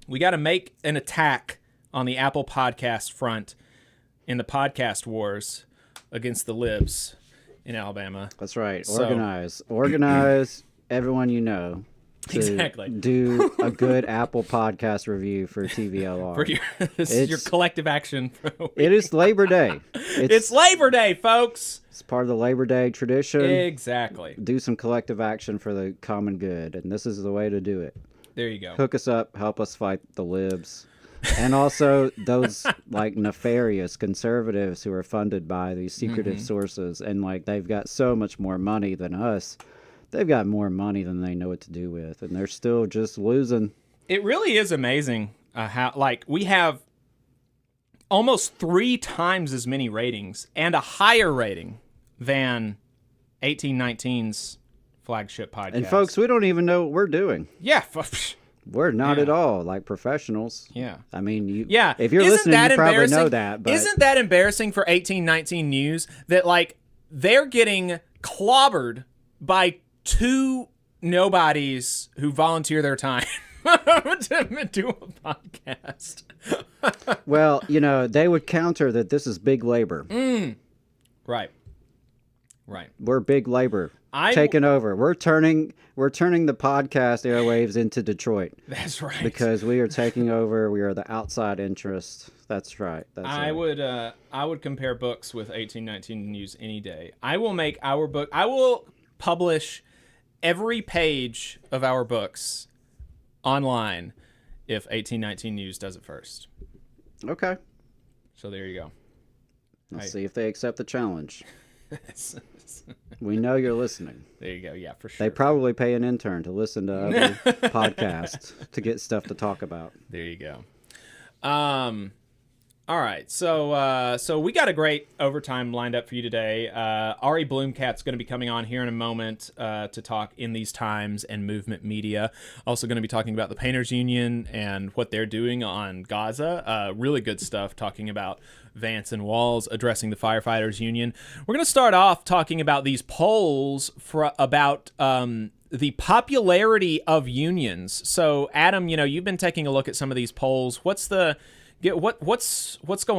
make an attack on the Apple Podcast front in the podcast wars against the libs in Alabama. That's right. Organize everyone you know to exactly do a good Apple Podcast review for TVLR. This is your collective action. It is Labor Day. It's Labor Day, folks. It's part of the Labor Day tradition. Exactly. Do some collective action for the common good, and this is the way to do it. There you go. Hook us up, help us fight the libs. And also those nefarious conservatives who are funded by these secretive sources, and they've got so much more money than us. They've got more money than they know what to do with, and they're still just losing. It really is amazing how we have almost 3 times as many ratings and a higher rating than 1819's flagship podcast. And folks, we don't even know what we're doing. Yeah. We're not at all like professionals. Yeah. I mean, if you're listening, you probably know that. But isn't that embarrassing for 1819 News that they're getting clobbered by 2 nobodies who volunteer their time to do a podcast? Well, they would counter that this is big labor. Right. We're big labor. Taking over. We're turning the podcast airwaves into Detroit. That's right. Because we are taking over. We are the outside interest. That's right. I would compare books with 1819 News any day. I will make our book. I will publish every page of our books online if 1819 News does it first. Okay. So there you go. Let's see if they accept the challenge. We know you're listening. There you go. Yeah, for sure. They probably pay an intern to listen to other podcasts to get stuff to talk about. There you go. All right. So we got a great overtime lined up for you today. Ari Bloomekatz going to be coming on here in a moment to talk in these times and movement media. Also going to be talking about the Painters Union and what they're doing on Gaza. Really good stuff, talking about Vance and Walls addressing the firefighters union. We're going to start off talking about these polls about the popularity of unions. So, Adam, you've been taking a look at some of these polls. What's going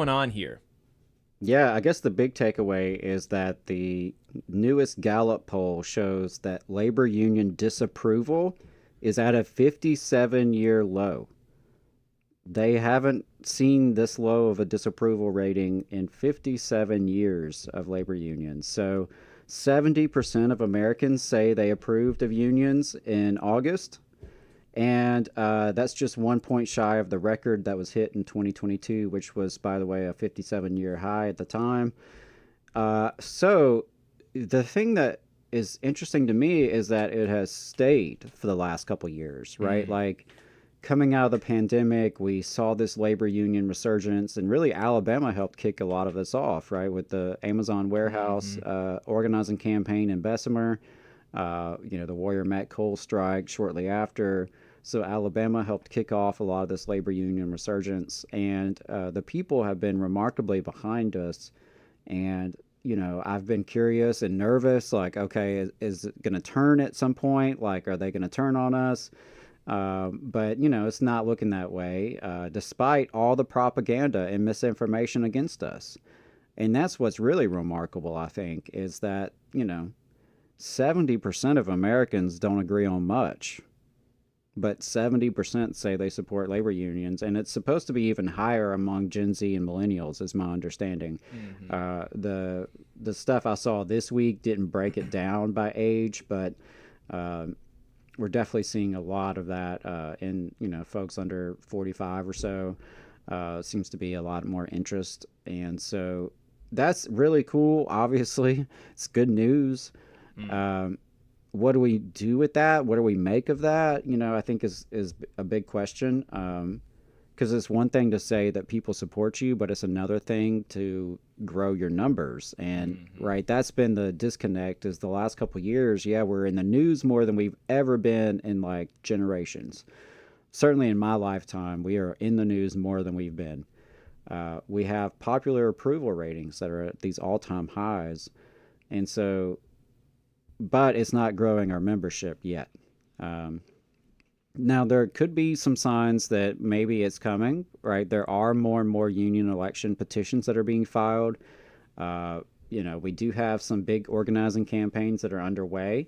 on here? Yeah, I guess the big takeaway is that the newest Gallup poll shows that labor union disapproval is at a 57-year low. They haven't seen this low of a disapproval rating in 57 years of labor unions. So 70% of Americans say they approved of unions in August. And that's just 1 point shy of the record that was hit in 2022, which was, by the way, a 57-year high at the time. So the thing that is interesting to me is that it has stayed for the last couple of years, right? Like coming out of the pandemic, we saw this labor union resurgence, and really Alabama helped kick a lot of this off, right? With the Amazon warehouse organizing campaign in Bessemer, the Warrior Met coal strike shortly after. So Alabama helped kick off a lot of this labor union resurgence, and the people have been remarkably behind us. And, I've been curious and nervous, like, okay, is it going to turn at some point? Like, are they going to turn on us? But, it's not looking that way, despite all the propaganda and misinformation against us. And that's what's really remarkable, I think, is that, 70% of Americans don't agree on much, but 70% say they support labor unions, and it's supposed to be even higher among Gen Z and millennials, is my understanding. The stuff I saw this week didn't break it down by age, but we're definitely seeing a lot of that in folks under 45 or so. Seems to be a lot more interest, and so that's really cool. Obviously, it's good news. What do we do with that? What do we make of that? I think is a big question. Because it's one thing to say that people support you, but it's another thing to grow your numbers. And right, that's been the disconnect. Is the last couple of years, we're in the news more than we've ever been in like generations. Certainly in my lifetime, we are in the news more than we've been. We have popular approval ratings that are at these all-time highs, and so. But it's not growing our membership yet. Now, there could be some signs that maybe it's coming, right? There are more and more union election petitions that are being filed. We do have some big organizing campaigns that are underway,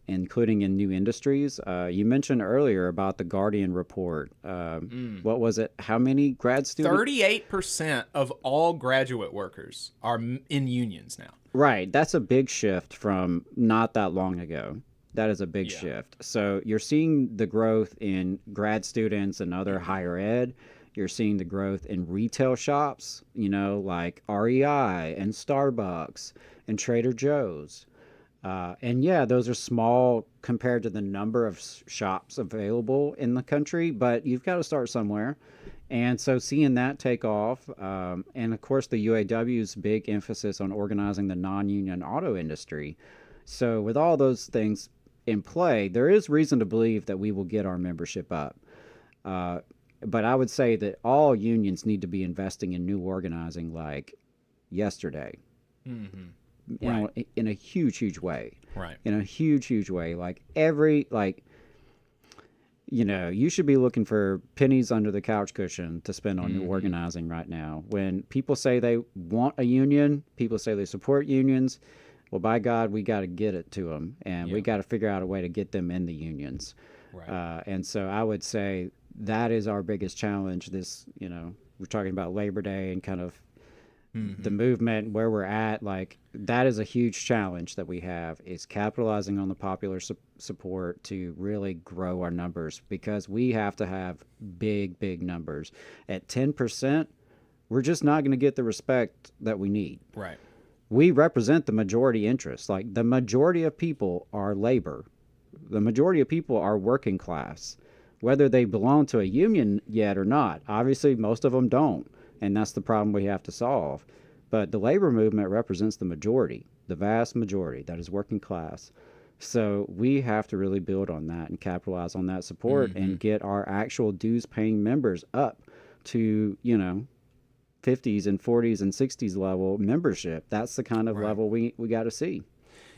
including in new industries. You mentioned earlier about the Guardian report. What was it? How many grad students? 38% of all graduate workers are in unions now. Right. That's a big shift from not that long ago. That is a big shift. So you're seeing the growth in grad students and other higher ed. You're seeing the growth in retail shops, like REI and Starbucks and Trader Joe's. And those are small compared to the number of shops available in the country, but you've got to start somewhere. And so seeing that take off, and of course the UAW's big emphasis on organizing the non-union auto industry. So with all those things in play, there is reason to believe that we will get our membership up. But I would say that all unions need to be investing in new organizing like yesterday. In a huge way. Right. In a huge way. You should be looking for pennies under the couch cushion to spend on new organizing right now. When people say they want a union, people say they support unions, well, by God, we got to get it to them, and we got to figure out a way to get them in the unions. Right. And so I would say that is our biggest challenge. We're talking about Labor Day and kind of the movement, where we're at, like that is a huge challenge that we have, is capitalizing on the popular support to really grow our numbers, because we have to have big numbers. At 10%, we're just not going to get the respect that we need. Right. We represent the majority interest. Like the majority of people are labor. The majority of people are working class, whether they belong to a union yet or not. Obviously, most of them don't. And that's the problem we have to solve. But the labor movement represents the majority, the vast majority that is working class. So we have to really build on that and capitalize on that support and get our actual dues paying members up to, 50s and 40s and 60s level membership. That's the kind of level we got to see.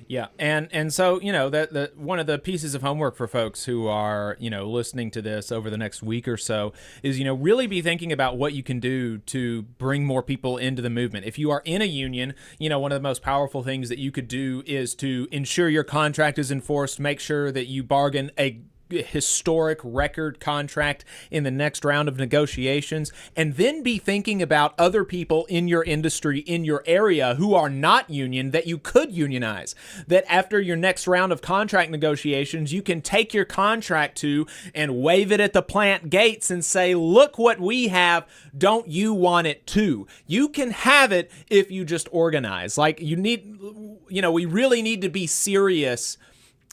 Yeah, and so that one of the pieces of homework for folks who are listening to this over the next week or so is really be thinking about what you can do to bring more people into the movement. If you are in a union, one of the most powerful things that you could do is to ensure your contract is enforced. Make sure that you bargain a historic record contract in the next round of negotiations, and then be thinking about other people in your industry, in your area, who are not union that you could unionize. That after your next round of contract negotiations, you can take your contract to and wave it at the plant gates and say, look what we have. Don't you want it too? You can have it if you just organize. Like we really need to be serious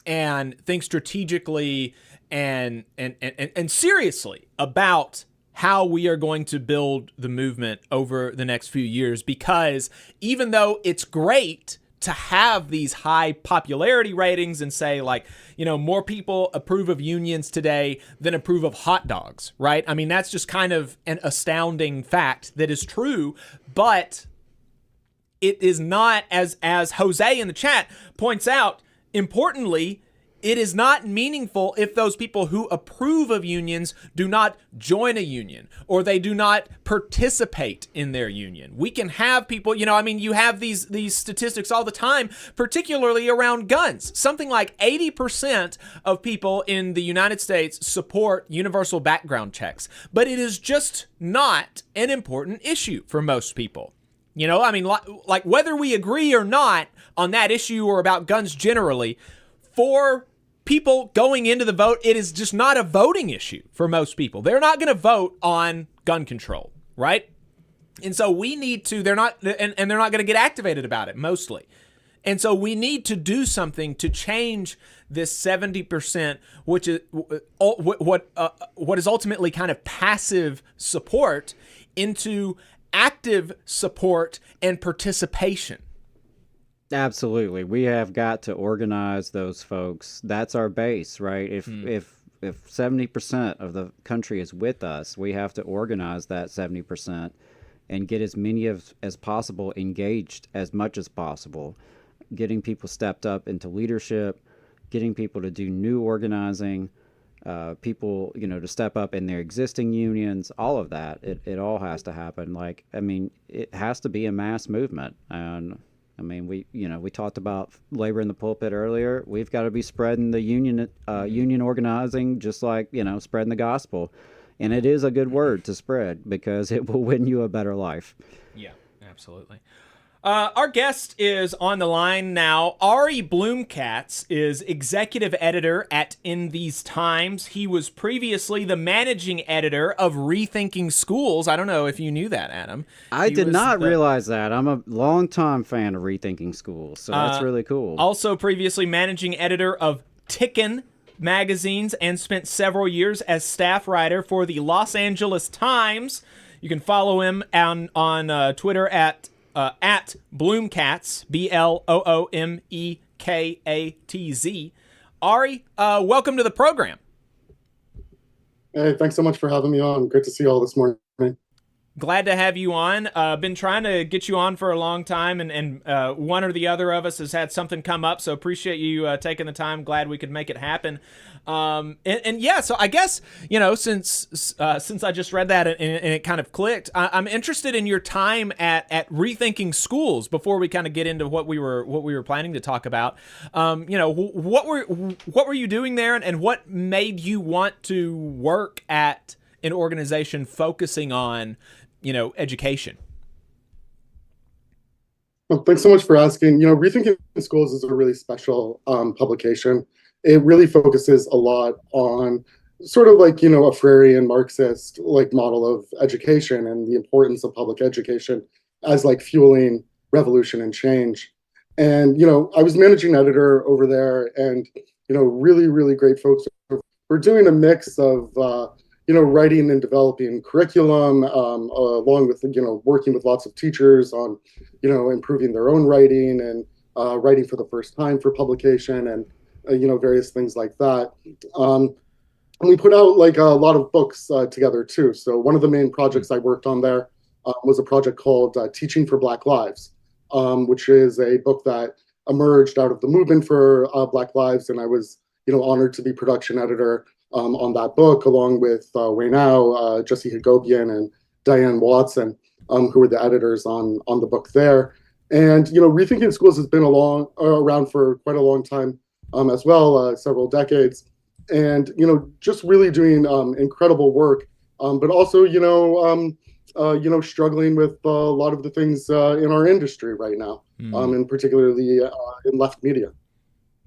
and think strategically and seriously about how we are going to build the movement over the next few years, because even though it's great to have these high popularity ratings and say more people approve of unions today than approve of hot dogs, right? I mean, that's just kind of an astounding fact that is true, but it is not, as Jose in the chat points out, importantly, it is not meaningful if those people who approve of unions do not join a union or they do not participate in their union. We can have people, you have these statistics all the time, particularly around guns. Something like 80% of people in the United States support universal background checks, but it is just not an important issue for most people. Like whether we agree or not on that issue or about guns generally, for people going into the vote, it is just not a voting issue for most people. They're not going to vote on gun control, right? And so we need to, they're not going to get activated about it mostly. And so we need to do something to change this 70%, which is what is ultimately kind of passive support, into active support and participation. Absolutely. We have got to organize those folks. That's our base, right? If 70% of the country is with us, we have to organize that 70% and get as many as possible engaged as much as possible, getting people stepped up into leadership, getting people to do new organizing, people, to step up in their existing unions, all of that. It all has to happen. It has to be a mass movement. And we talked about labor in the pulpit earlier. We've got to be spreading the union organizing, just like, spreading the gospel. And it is a good word to spread because it will win you a better life. Yeah, absolutely. Our guest is on the line now. Ari Bloomekatz is executive editor at In These Times. He was previously the managing editor of Rethinking Schools. I don't know if you knew that, Adam. I did not realize that. I'm a longtime fan of Rethinking Schools, so that's really cool. Also previously managing editor of Tickin magazines and spent several years as staff writer for the Los Angeles Times. You can follow him on Twitter at Bloomekatz, Bloomekatz. Ari, welcome to the program. Hey, thanks so much for having me on. Great to see you all this morning. Glad to have you on. Been trying to get you on for a long time, and one or the other of us has had something come up, so appreciate you taking the time. Glad we could make it happen. And yeah, so I guess, since I just read that and it kind of clicked, I'm interested in your time at Rethinking Schools before we kind of get into what we were planning to talk about. What were you doing there, and what made you want to work at an organization focusing on, education? Well, thanks so much for asking. Rethinking Schools is a really special publication. It really focuses a lot on sort of like, a Freirean Marxist model of education and the importance of public education as fueling revolution and change. And, I was managing editor over there, and, really, really great folks. We're doing a mix of, writing and developing curriculum, along with, working with lots of teachers on, improving their own writing and writing for the first time for publication, and, various things like that. And we put out a lot of books together too. So one of the main projects I worked on there was a project called Teaching for Black Lives, which is a book that emerged out of the movement for Black Lives, and I was honored to be production editor on that book, along with Waynao, Jesse Hagopian, and Diane Watson, who were the editors on the book there. And Rethinking Schools has been around for quite a long time as well, several decades, and just really doing incredible work, but also struggling with a lot of the things in our industry right now, and particularly in left media.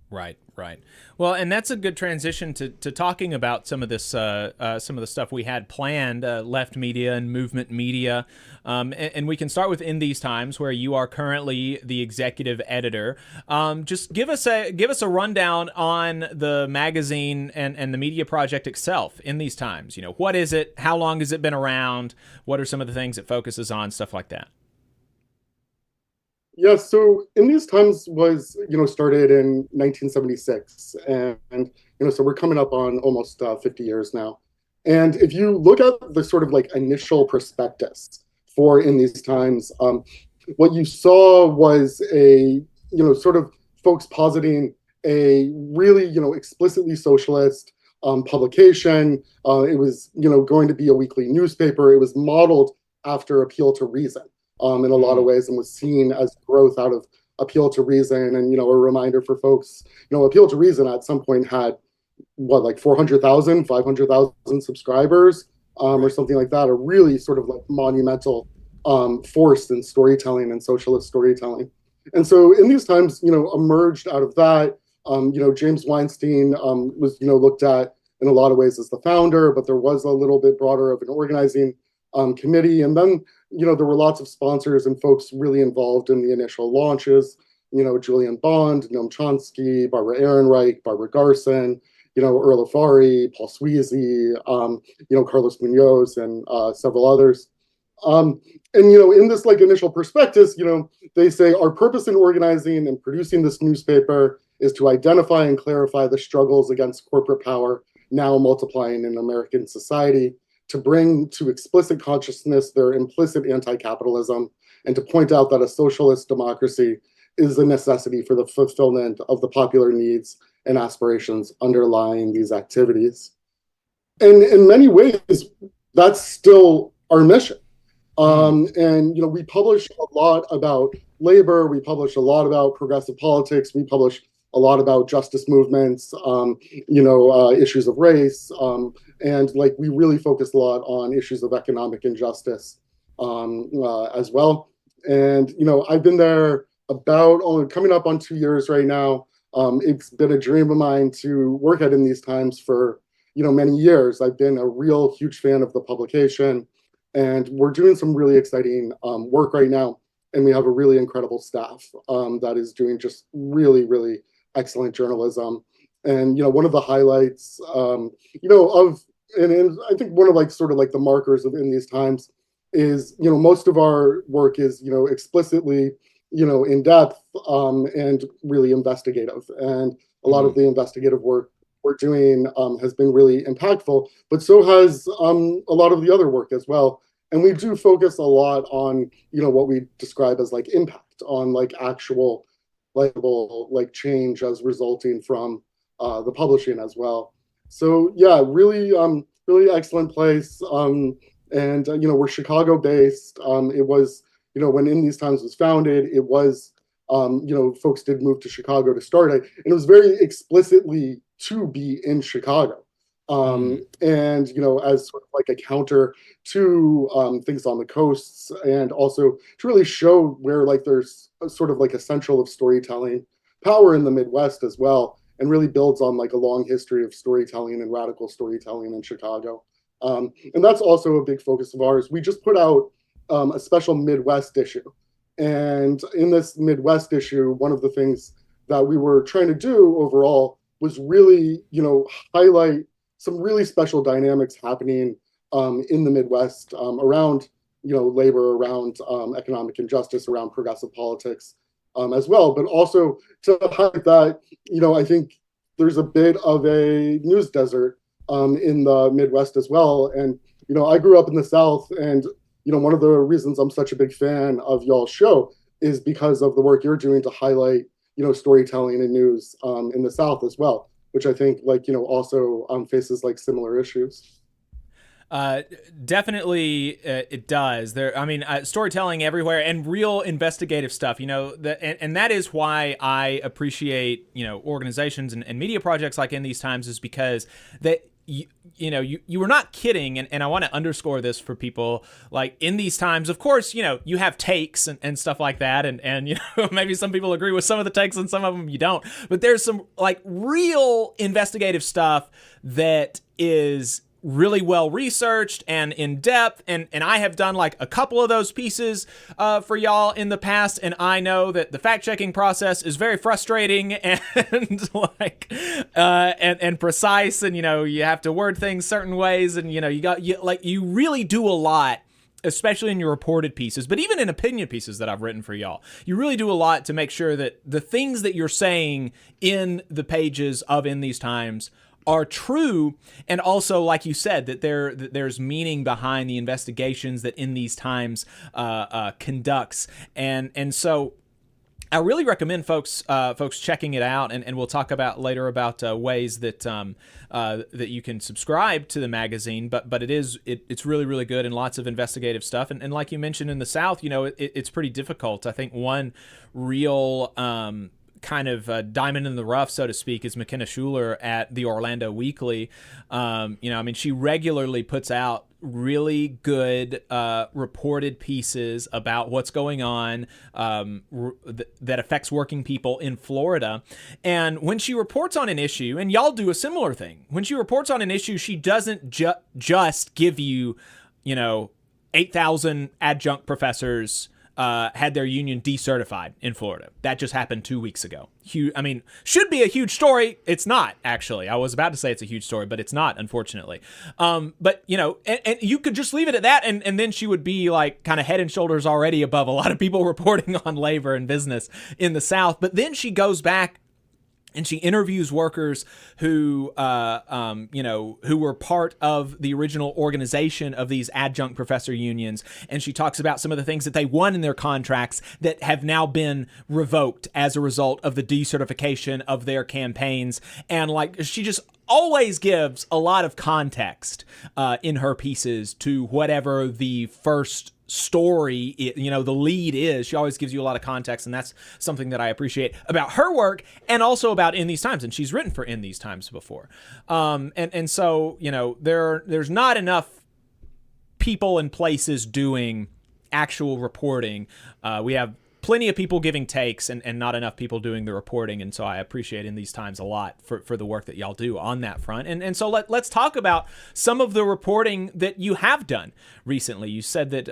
Right. Well, and that's a good transition to talking about some of this, some of the stuff we had planned, left media and movement media, and we can start with In These Times, where you are currently the executive editor. Just give us a rundown on the magazine and the media project itself. In These Times, what is it? How long has it been around? What are some of the things it focuses on? Stuff like that. Yeah, so In These Times was, started in 1976, and so we're coming up on almost 50 years now. And if you look at the sort of like initial prospectus for In These Times, what you saw was a, sort of folks positing a really, explicitly socialist publication. It was, going to be a weekly newspaper. It was modeled after Appeal to Reason. In a lot of ways, and was seen as growth out of Appeal to Reason. And, a reminder for folks, Appeal to Reason at some point had, like 400,000, 500,000 subscribers, or something like that, a really sort of like monumental force in storytelling and socialist storytelling. And so In These Times, emerged out of that. James Weinstein was, looked at in a lot of ways as the founder, but there was a little bit broader of an organizing committee. And then, there were lots of sponsors and folks really involved in the initial launches, Julian Bond, Noam Chomsky, Barbara Ehrenreich, Barbara Garson, Earl Afari, Paul Sweezy, Carlos Munoz, and several others. And, in this like initial prospectus, they say our purpose in organizing and producing this newspaper is to identify and clarify the struggles against corporate power now multiplying in American society, to bring to explicit consciousness their implicit anti-capitalism, and to point out that a socialist democracy is a necessity for the fulfillment of the popular needs and aspirations underlying these activities. And in many ways, that's still our mission. And, we publish a lot about labor, we publish a lot about progressive politics, we publish a lot about justice movements, issues of race, and like we really focus a lot on issues of economic injustice as well. And I've been there about coming up on 2 years right now. It's been a dream of mine to work at In These Times for many years. I've been a real huge fan of the publication, and we're doing some really exciting work right now. And we have a really incredible staff that is doing just really, really excellent journalism. And one of the highlights and I think one of like sort of like the markers of In These Times is most of our work is explicitly in depth and really investigative, and a lot of the investigative work we're doing has been really impactful, but so has a lot of the other work as well. And we do focus a lot on what we describe as like impact on like actual like change as resulting from the publishing as well. So yeah, really excellent place. And we're Chicago based. It was when In These Times was founded, it was folks did move to Chicago to start it, and it was very explicitly to be in Chicago. And as sort of like a counter to things on the coasts, and also to really show where like there's a sort of like a central of storytelling power in the Midwest as well, and really builds on like a long history of storytelling and radical storytelling in Chicago. And that's also a big focus of ours. We just put out a special Midwest issue, and in this Midwest issue, one of the things that we were trying to do overall was really highlight some really special dynamics happening in the Midwest around labor, around economic injustice, around progressive politics as well. But also to highlight that I think there's a bit of a news desert in the Midwest as well. And I grew up in the South, and one of the reasons I'm such a big fan of y'all's show is because of the work you're doing to highlight storytelling and news in the South as well, which I think also faces faces issues. Definitely, it does. Storytelling everywhere and real investigative stuff. And that is why I appreciate organizations and media projects like In These Times, is because that you were not kidding, and I want to underscore this for people. Like, In These Times, of course, you have takes and stuff like that, and maybe some people agree with some of the takes and some of them you don't. But there's some real investigative stuff that is really well researched and in depth, and I have done a couple of those pieces for y'all in the past, and I know that the fact-checking process is very frustrating and and precise, and you have to word things certain ways, and you really do a lot, especially in your reported pieces, but even in opinion pieces that I've written for y'all. You really do a lot to make sure that the things that you're saying in the pages of In These Times are true, and also, like you said, that there's meaning behind the investigations that In These Times conducts, and so I really recommend folks checking it out, and we'll talk about later about ways that that you can subscribe to the magazine. But it's really, really good, and lots of investigative stuff. And like you mentioned, in the South, it's pretty difficult. I think one real kind of diamond in the rough, so to speak, is McKenna Schuler at the Orlando Weekly. She regularly puts out really good reported pieces about what's going on that affects working people in Florida. And when she reports on an issue, and y'all do a similar thing, when she reports on an issue, she doesn't just give you, 8,000 adjunct professors had their union decertified in Florida. That just happened 2 weeks ago. Should be a huge story. It's not, actually. I was about to say it's a huge story, but it's not, unfortunately. But you could just leave it at that, and then she would be kind of head and shoulders already above a lot of people reporting on labor and business in the South. But then she goes back and she interviews workers who were part of the original organization of these adjunct professor unions. And she talks about some of the things that they won in their contracts that have now been revoked as a result of the decertification of their campaigns. And she just always gives a lot of context in her pieces to whatever the first story, the lead is. She always gives you a lot of context, and that's something that I appreciate about her work, and also about In These Times. And she's written for In These Times before, and so there's not enough people and places doing actual reporting. We have plenty of people giving takes and not enough people doing the reporting. And so I appreciate In These Times a lot for the work that y'all do on that front. And so let's talk about some of the reporting that you have done recently. You said that,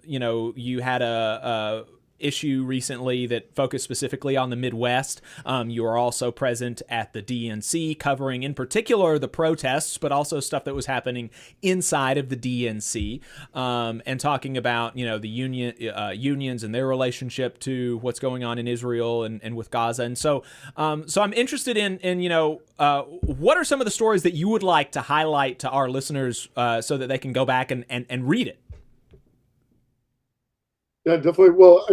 you had a issue recently that focused specifically on the Midwest. You are also present at the DNC, covering in particular the protests, but also stuff that was happening inside of the DNC, and talking about the unions and their relationship to what's going on in Israel and with Gaza. And so I'm interested in what are some of the stories that you would like to highlight to our listeners so that they can go back and read it. Yeah, definitely. Well,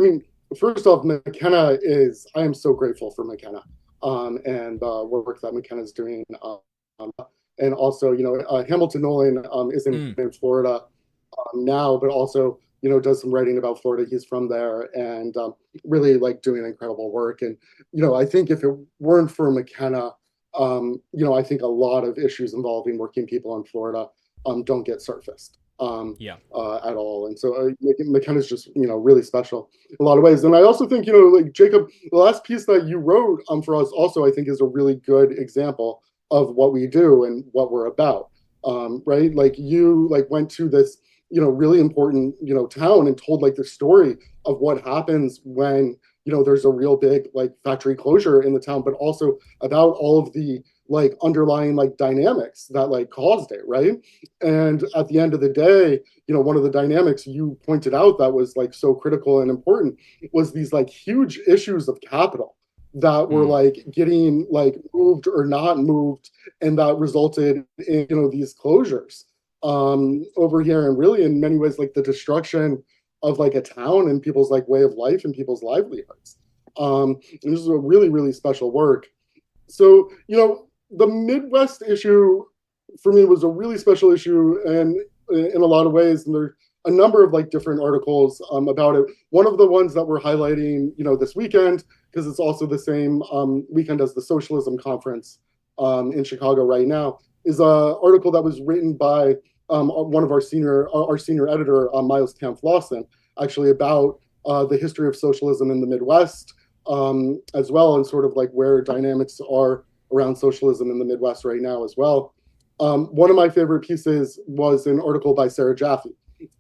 first off, McKenna I am so grateful for McKenna and work that McKenna's doing. And also, Hamilton Nolan is in Florida now, but also, does some writing about Florida. He's from there and really doing incredible work. And, I think if it weren't for McKenna, I think a lot of issues involving working people in Florida don't get surfaced. At all. And so McKenna's just, really special in a lot of ways. And I also think, Jacob, the last piece that you wrote for us also, I think, is a really good example of what we do and what we're about. Right? You went to this, really important, town and told the story of what happens when, there's a real big factory closure in the town, but also about all of the underlying dynamics that caused it, right? And at the end of the day, one of the dynamics you pointed out that was so critical and important was these huge issues of capital that were getting moved or not moved, and that resulted in these closures over here, and really in many ways the destruction of a town and people's way of life and people's livelihoods. And this is a really, really special work. So, the Midwest issue for me was a really special issue, and in a lot of ways, and there are a number of like different articles about it. One of the ones that we're highlighting, this weekend, because it's also the same weekend as the Socialism Conference in Chicago right now, is an article that was written by one of our senior editor, Miles Kampf-Lawson, actually about the history of socialism in the Midwest as well, and sort of like where dynamics are around socialism in the Midwest right now as well. One of my favorite pieces was an article by Sarah Jaffe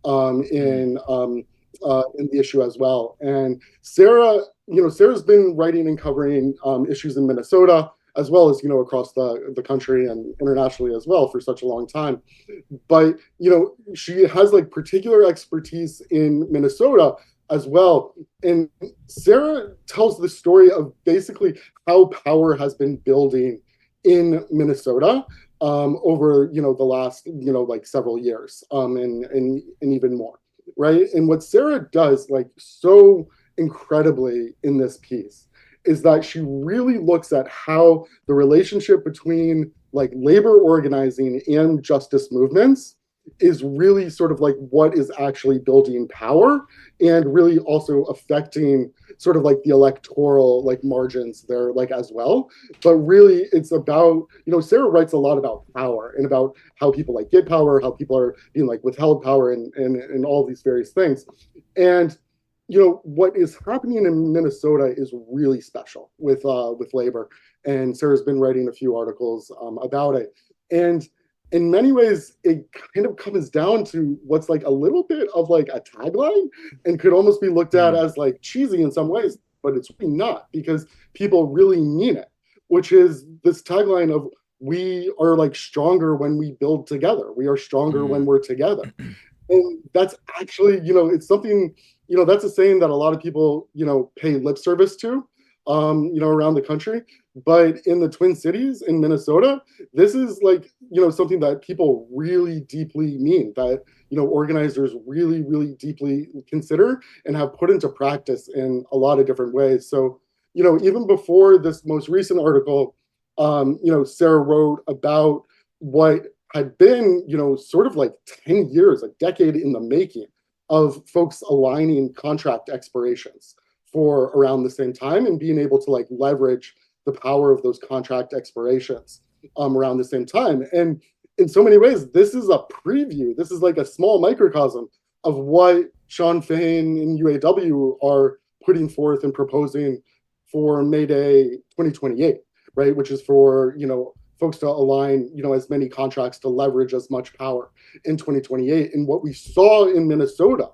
in the issue as well. And Sarah's been writing and covering issues in Minnesota, as well as, across the country and internationally as well for such a long time. But, she has like particular expertise in Minnesota as well. And Sarah tells the story of basically how power has been building in Minnesota over, the last, like several years and even more, right? And what Sarah does like so incredibly in this piece is that she really looks at how the relationship between like labor organizing and justice movements is really sort of like what is actually building power and really also affecting sort of like the electoral like margins there like as well. But really it's about, Sarah writes a lot about power and about how people like get power, how people are being like withheld power and all these various things. And what is happening in Minnesota is really special with labor, and Sarah's been writing a few articles about it. And in many ways, it kind of comes down to what's like a little bit of like a tagline, and could almost be looked at as like cheesy in some ways, but it's really not, because people really mean it, which is this tagline of we are like stronger when we build together. We are stronger when we're together. And that's actually, it's something, that's a saying that a lot of people, pay lip service to, around the country. But in the Twin Cities in Minnesota, this is like, something that people really deeply mean, that, organizers really, really deeply consider and have put into practice in a lot of different ways. So, even before this most recent article, Sarah wrote about what had been, sort of like 10 years, a decade in the making of folks aligning contract expirations for around the same time and being able to like leverage the power of those contract expirations around the same time. And in so many ways, this is a preview. This is like a small microcosm of what Sean Fain and UAW are putting forth and proposing for May Day 2028, right? Which is for, folks to align, as many contracts to leverage as much power in 2028. And what we saw in Minnesota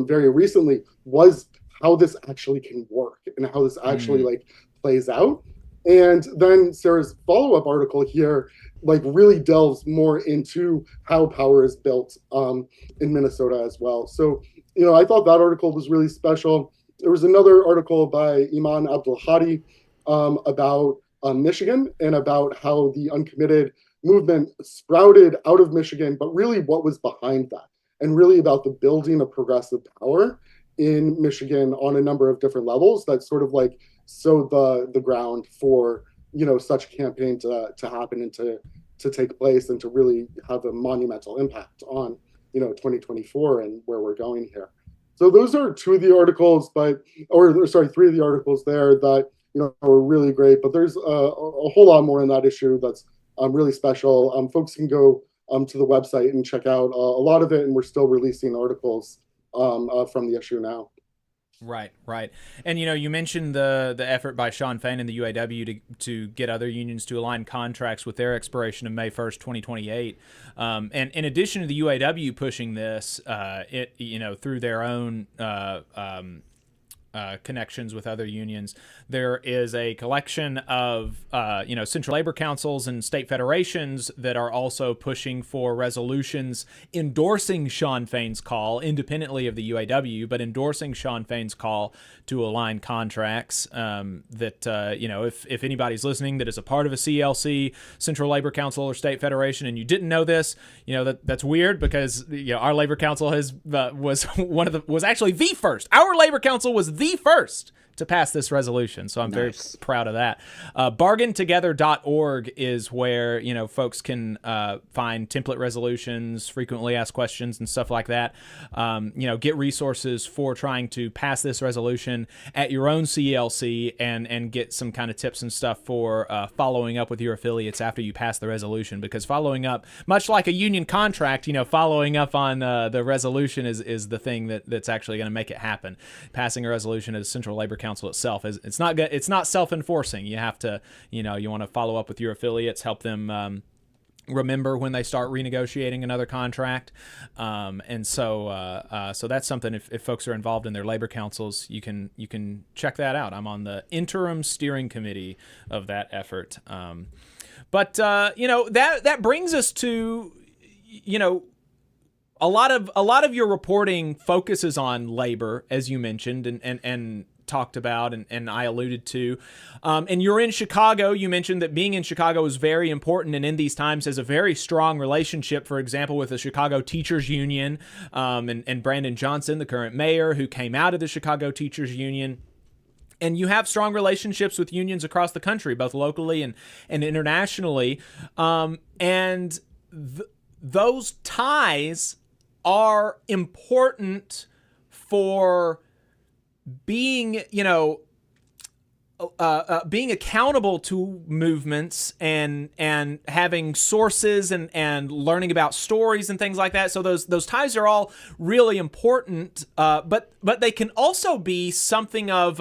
very recently was how this actually can work and how this actually like plays out. And then Sarah's follow-up article here like really delves more into how power is built in Minnesota as well. So, I thought that article was really special. There was another article by Iman Abdulhadi about Michigan and about how the uncommitted movement sprouted out of Michigan, but really what was behind that, and really about the building of progressive power in Michigan on a number of different levels that sort of like sowed the ground for, such campaign to happen and to take place and to really have a monumental impact on, 2024 and where we're going here. So those are three of the articles there that, are really great, but there's a whole lot more in that issue that's really special. Folks can go to the website and check out a lot of it, and we're still releasing articles from the issue now. Right. And, you mentioned the effort by Sean Fain and the UAW to get other unions to align contracts with their expiration of May 1st, 2028. And in addition to the UAW pushing this, through their own connections with other unions, there is a collection of central labor councils and state federations that are also pushing for resolutions endorsing Sean Fain's call, independently of the UAW, but endorsing Sean Fain's call to align contracts. If anybody's listening that is a part of a CLC, Central Labor Council or state federation, and you didn't know this, that's weird, because our labor council was actually the first. Our labor council was the first to pass this resolution. So I'm very proud of that. Bargaintogether.org is where, folks can find template resolutions, frequently asked questions, and stuff like that. Get resources for trying to pass this resolution at your own CLC and get some kind of tips and stuff for following up with your affiliates after you pass the resolution. Because following up, much like a union contract, following up on the resolution is the thing that's actually going to make it happen. Passing a resolution at the Central Labor Council itself it's not self-enforcing. You have to, you want to follow up with your affiliates, help them remember when they start renegotiating another contract. And so that's something, if folks are involved in their labor councils, you can check that out. I'm on the interim steering committee of that effort. But that brings us to, a lot of your reporting focuses on labor, as you mentioned, and talked about, and I alluded to. And you're in Chicago. You mentioned that being in Chicago is very important, and in these times has a very strong relationship, for example, with the Chicago Teachers Union, and Brandon Johnson, the current mayor, who came out of the Chicago Teachers Union. And you have strong relationships with unions across the country, both locally and internationally. Those ties are important for being, being accountable to movements and having sources and learning about stories and things like that. So those ties are all really important, but they can also be something of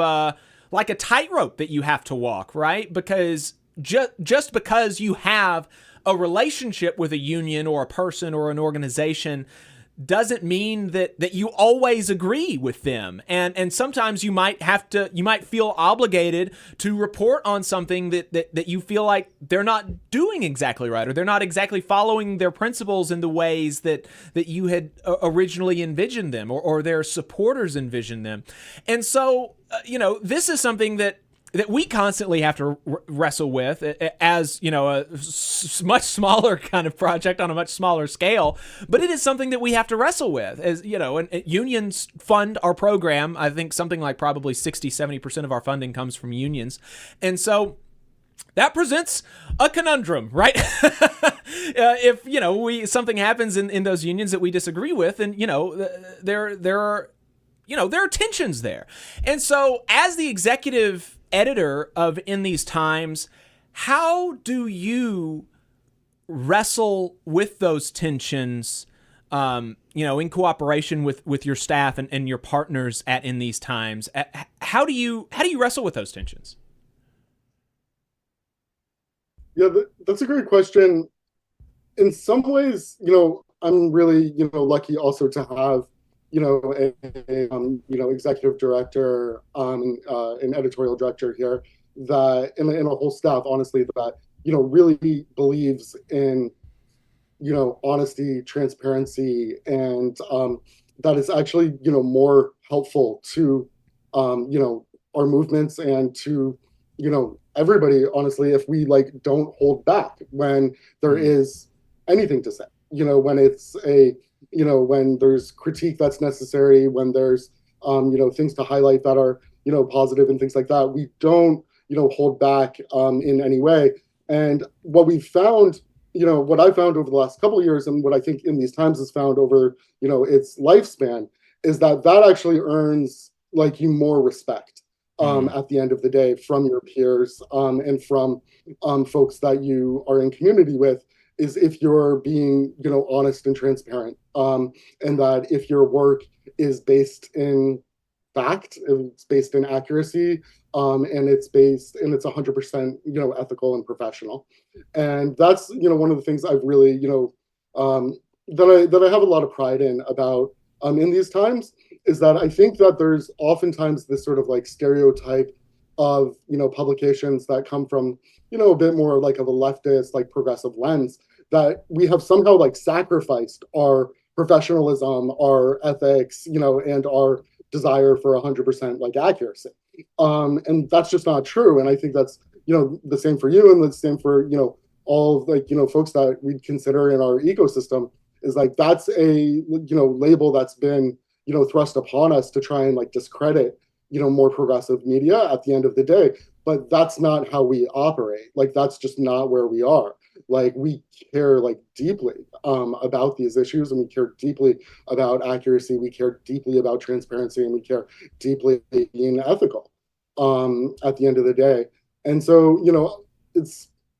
like a tightrope that you have to walk, right? Because just because you have a relationship with a union or a person or an organization doesn't mean that you always agree with them. And sometimes you might feel obligated to report on something that you feel like they're not doing exactly right, or they're not exactly following their principles in the ways that you had originally envisioned them, or their supporters envisioned them. And so, this is something that we constantly have to wrestle with as, a much smaller kind of project on a much smaller scale. But it is something that we have to wrestle with, as, and unions fund our program. I think something like probably 60-70% of our funding comes from unions. And so that presents a conundrum, right? If, something happens in those unions that we disagree with, and, there are tensions there. And so as the executive editor of In These Times, how do you wrestle with those tensions, in cooperation with your staff and your partners at In These Times? How do you wrestle with those tensions? Yeah, that's a great question. In some ways, I'm really, lucky also to have executive director, an editorial director here that, and a whole staff, honestly, that, really believes in, honesty, transparency, and that is actually, more helpful to, our movements and to, everybody, honestly, if we don't hold back when there is anything to say, when it's when there's critique that's necessary, when there's, things to highlight that are, positive and things like that. We don't, hold back in any way. And what we've found, what I found over the last couple of years, and what I think In These Times has found over, its lifespan, is that actually earns you more respect at the end of the day from your peers and from folks that you are in community with, is if you're being, honest and transparent, and that if your work is based in fact, it's based in accuracy, and it's 100%, ethical and professional. And that's, one of the things I've really, that I have a lot of pride in about In These Times, is that I think that there's oftentimes this sort of stereotype of, publications that come from, a bit more of a leftist, progressive lens, that we have somehow sacrificed our professionalism, our ethics, and our desire for 100% accuracy. And that's just not true. And I think that's, the same for you, and the same for, all of folks that we consider in our ecosystem, is that's a, label that's been, thrust upon us to try and discredit, more progressive media at the end of the day. But that's not how we operate. Like, that's just not where we are. Like, we care like deeply about these issues, and we care deeply about accuracy. We care deeply about transparency, and we care deeply being ethical at the end of the day. And so,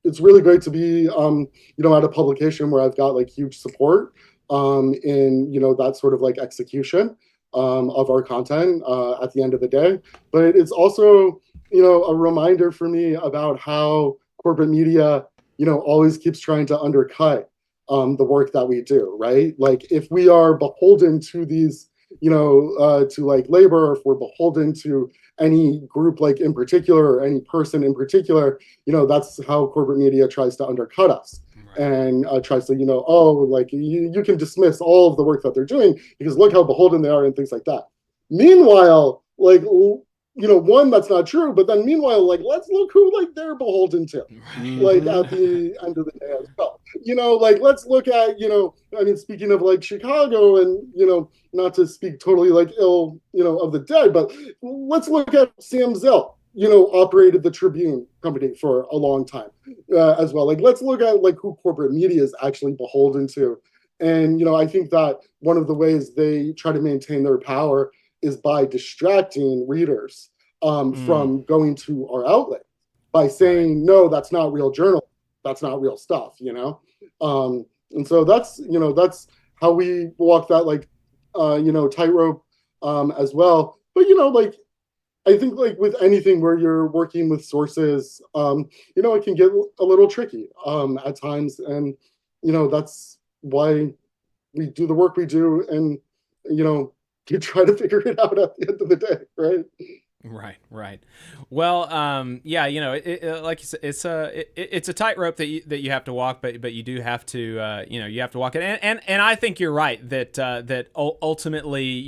it's really great to be, at a publication where I've got like huge support in, that sort of like execution of our content at the end of the day. But it's also, a reminder for me about how corporate media, always keeps trying to undercut the work that we do, right? Like, if we are beholden to these, to like labor, or if we're beholden to any group like in particular, or any person in particular, that's how corporate media tries to undercut us. And tries to, like you can dismiss all of the work that they're doing because look how beholden they are and things like that. Meanwhile, like, one, that's not true, but then meanwhile, like, let's look who like they're beholden to, like at the end of the day as well. Like, let's look at, I mean, speaking of like Chicago, and not to speak totally like ill, of the dead, but let's look at Sam Zell, operated the Tribune company for a long time as well. Like, let's look at like who corporate media is actually beholden to. And, I think that one of the ways they try to maintain their power is by distracting readers from going to our outlet by saying, no, that's not real journalism. That's not real stuff, and so that's how we walk that like, tightrope as well. But, like, I think like with anything where you're working with sources, it can get a little tricky at times. And, that's why we do the work we do. And, you try to figure it out at the end of the day, right? Right. Well, yeah, like you said, it's a tightrope that you have to walk, but you do have to, you have to walk it. And I think you're right that ultimately,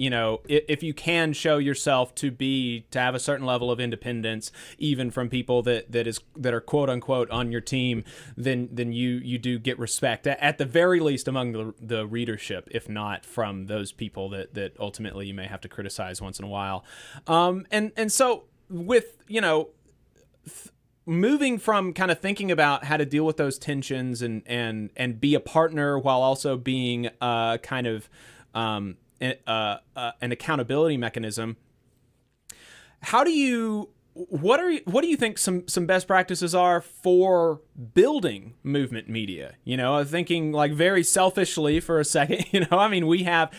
if you can show yourself to have a certain level of independence, even from people that are quote unquote on your team, then you do get respect at the very least among the readership, if not from those people that ultimately you may have to criticize once in a while. And so with, moving from kind of thinking about how to deal with those tensions and be a partner while also being kind of an accountability mechanism, what do you think some best practices are for building movement media? Thinking like very selfishly for a second, I mean, we have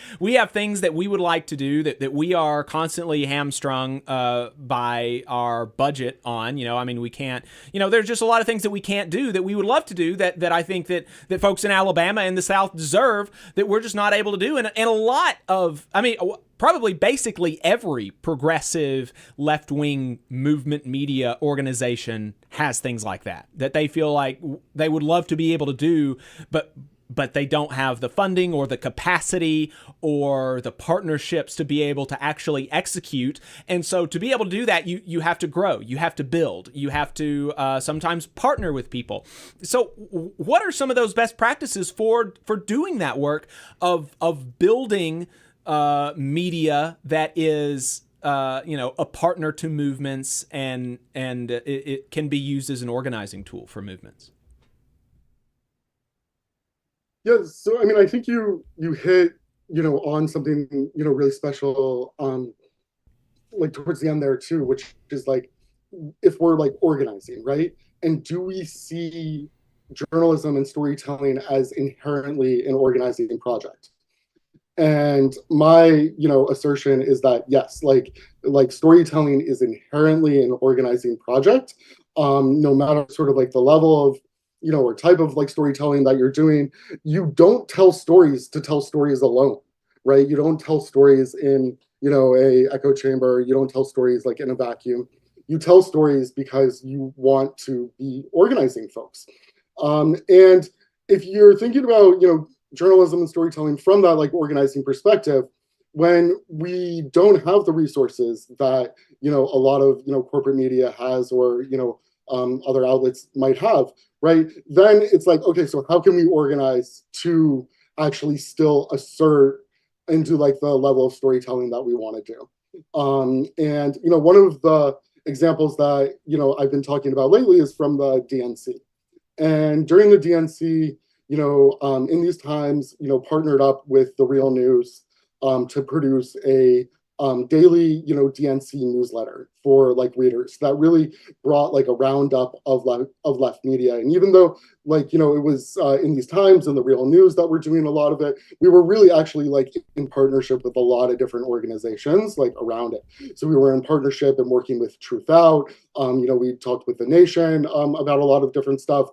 things that we would like to do that we are constantly hamstrung by our budget on, I mean, we can't, there's just a lot of things that we can't do that we would love to do that I think that folks in Alabama and the South deserve that we're just not able to do. And a lot of, I mean, probably basically every progressive left-wing movement media organization has things like that they feel like they would love to be able to do, but they don't have the funding or the capacity or the partnerships to be able to actually execute. And so to be able to do that, you have to grow, you have to build, you have to sometimes partner with people. So what are some of those best practices for doing that work of building media that is, a partner to movements and it can be used as an organizing tool for movements? Yeah, so I mean, I think you hit, on something, really special, like towards the end there too, which is like, if we're like organizing, right? And do we see journalism and storytelling as inherently an organizing project? And my, assertion is that yes, like storytelling is inherently an organizing project, no matter sort of like the level of, or type of like storytelling that you're doing. You don't tell stories to tell stories alone, right? You don't tell stories in, a echo chamber. You don't tell stories like in a vacuum. You tell stories because you want to be organizing folks. And if you're thinking about, journalism and storytelling from that like organizing perspective, when we don't have the resources that a lot of corporate media has, or other outlets might have, right? Then it's like, okay, so how can we organize to actually still assert and do like the level of storytelling that we want to do? And one of the examples that I've been talking about lately is from the DNC. And during the DNC, in these times, partnered up with the Real News to produce a daily, DNC newsletter for like readers that really brought like a roundup of left media. And even though it was in these times and the Real News that were doing a lot of it, we were really actually like in partnership with a lot of different organizations like around it. So we were in partnership and working with Truth Out. We talked with The Nation about a lot of different stuff,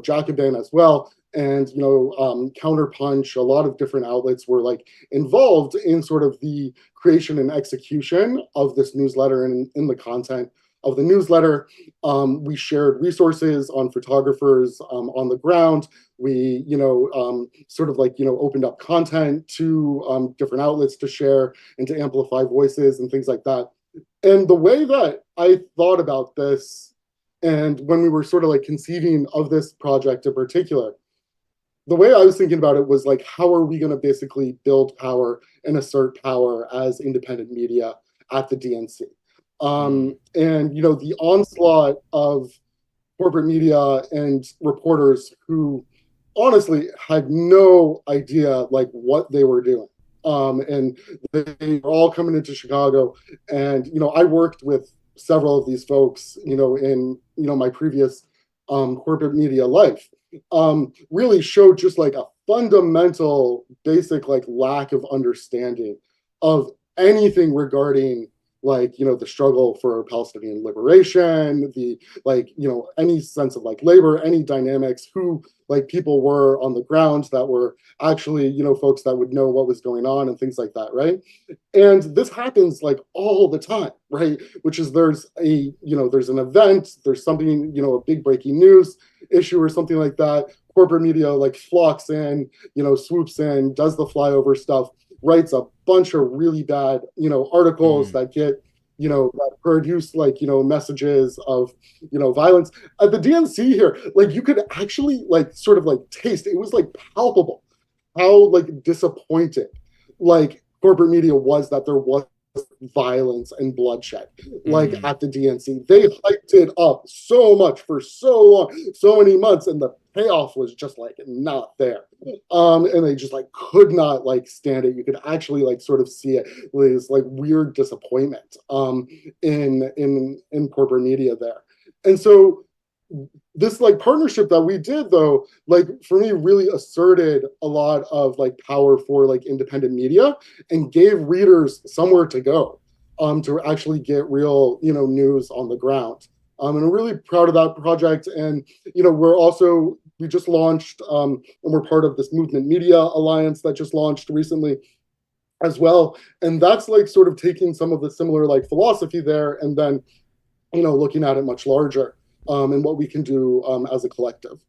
Jacobin as well. And Counterpunch, a lot of different outlets were like involved in sort of the creation and execution of this newsletter and in the content of the newsletter. We shared resources on photographers on the ground. We opened up content to different outlets to share and to amplify voices and things like that. And the way that I thought about this, and when we were sort of like conceiving of this project in particular, the way I was thinking about it was like, how are we going to basically build power and assert power as independent media at the DNC? And the onslaught of corporate media and reporters who honestly had no idea like what they were doing. And they were all coming into Chicago. And, I worked with several of these folks, in, my previous corporate media life. Really showed just like a fundamental, basic like lack of understanding of anything regarding the struggle for Palestinian liberation, the any sense of like labor, any dynamics, who like people were on the ground that were actually folks that would know what was going on and things like that, right? And this happens like all the time, right? Which is there's an event, there's something, a big breaking news issue or something like that. Corporate media like flocks in, swoops in, does the flyover stuff, writes a bunch of really bad, articles that get, that produce like, messages of, violence. At the DNC here, like you could actually like sort of like taste, it was like palpable how like disappointed like corporate media was that there was violence and bloodshed like at the DNC. They hyped it up so much for so long, so many months, and the payoff was just like not there. And they just like could not like stand it. You could actually like sort of see it was like weird disappointment in corporate media there. And so this like partnership that we did though, like for me really asserted a lot of like power for like independent media and gave readers somewhere to go to actually get real, news on the ground. And I'm really proud of that project. And, we just launched and we're part of this Movement Media Alliance that just launched recently as well. And that's like sort of taking some of the similar like philosophy there and then, looking at it much larger. And what we can do as a collective.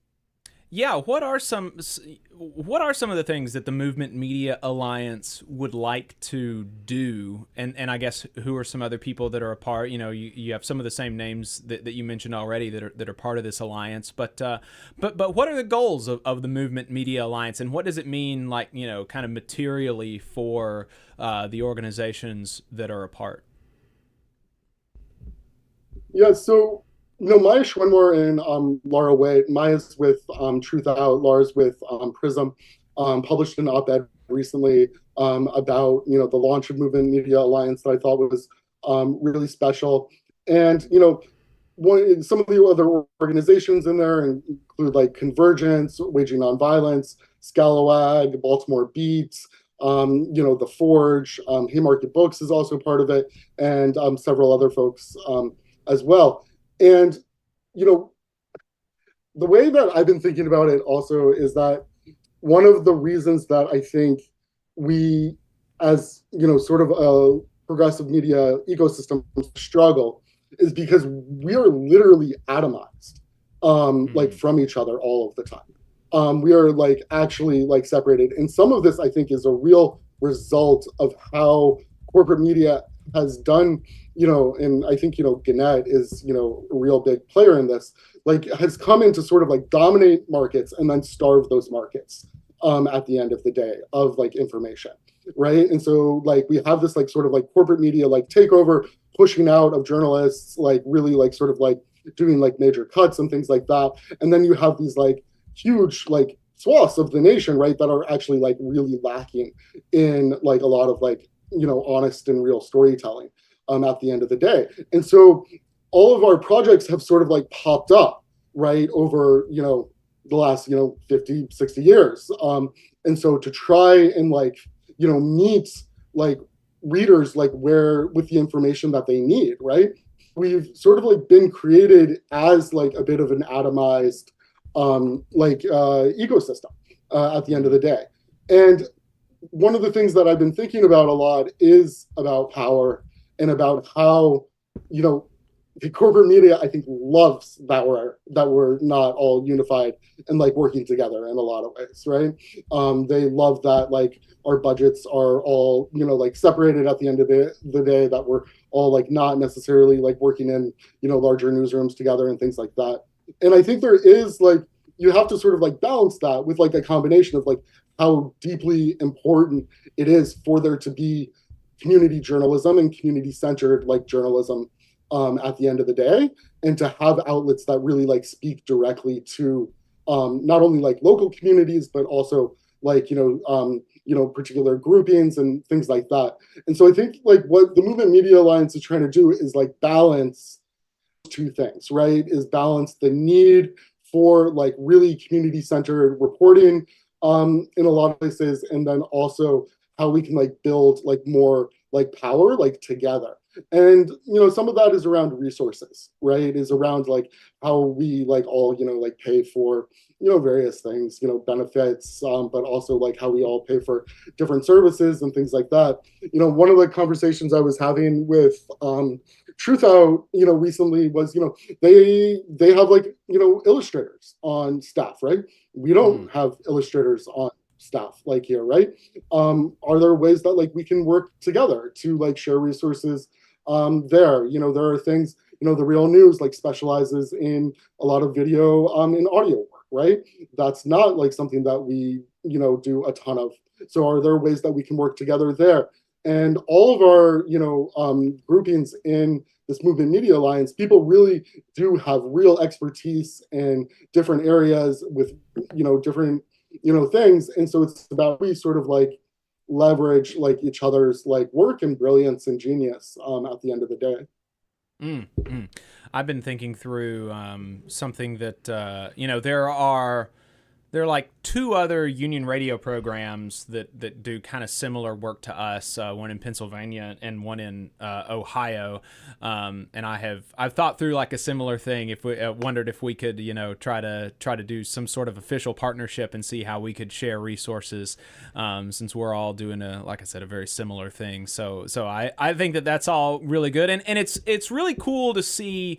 Yeah, what are some of the things that the Movement Media Alliance would like to do? And I guess who are some other people that are a part? You have some of the same names that you mentioned already that are part of this alliance. But what are the goals of the Movement Media Alliance, and what does it mean, like kind of materially for the organizations that are a part? Yeah, so. Maya Schwenmore and Laura Witt. Maya's with Truth Out, Laura's with Prism, published an op-ed recently about the launch of Movement Media Alliance that I thought was really special. And some of the other organizations in there include like Convergence, Waging Nonviolence, Scalawag, Baltimore Beats, The Forge, Haymarket Books is also part of it, and several other folks as well. And, the way that I've been thinking about it also is that one of the reasons that I think we, as, sort of a progressive media ecosystem struggle is because we are literally atomized, like from each other all of the time. We are like actually like separated. And some of this I think is a real result of how corporate media has done, and I think, Gannett is, a real big player in this, like has come in to sort of like dominate markets and then starve those markets. at the end of the day of like information, right? And so like we have this like sort of like corporate media like takeover, pushing out of journalists, like really like sort of like doing like major cuts and things like that. And then you have these like huge like swaths of the nation, right, that are actually like really lacking in like a lot of like, you know, honest and real storytelling at the end of the day. And so all of our projects have sort of like popped up, right, over, you know, the last, you know, 50, 60 years. And so to try and like, you know, meet like readers like where with the information that they need, right? We've sort of like been created as like a bit of an atomized ecosystem at the end of the day. And one of the things that I've been thinking about a lot is about power and about how, you know, the corporate media, I think, loves that we're not all unified and like working together in a lot of ways, right? They love that like our budgets are all, you know, like separated at the end of the day, that we're all like not necessarily like working in, you know, larger newsrooms together and things like that. And I think there is like, you have to sort of like balance that with like a combination of like how deeply important it is for there to be community journalism and community centered like journalism at the end of the day, and to have outlets that really like speak directly to not only like local communities, but also like, you know, particular groupings and things like that. And so I think like what the Movement Media Alliance is trying to do is like balance two things, right? Is balance the need for like really community centered reporting in a lot of places, and then also how we can like build like more like power like together. And, you know, some of that is around resources, right? Is around like how we like all, you know, like pay for, you know, various things, you know, benefits, but also like how we all pay for different services and things like that. You know, one of the conversations I was having with Truth Out, you know, recently was, you know, they have like, you know, illustrators on staff, right? We don't have illustrators on staff like here, right? Are there ways that like we can work together to like share resources there? You know, there are things, you know, the Real News like specializes in a lot of video and audio work, right? That's not like something that we, you know, do a ton of. So are there ways that we can work together there? And all of our, you know, groupings in this Movement Media Alliance, people really do have real expertise in different areas with, you know, different, you know, things. And so it's about we sort of like leverage like each other's like work and brilliance and genius at the end of the day. I've been thinking through something that, you know, there are like two other union radio programs that do kind of similar work to us, one in Pennsylvania and one in Ohio. And I've thought through like a similar thing. If we wondered if we could, you know, try to do some sort of official partnership and see how we could share resources, since we're all doing like I said, a very similar thing. So I think that that's all really good. And it's really cool to see,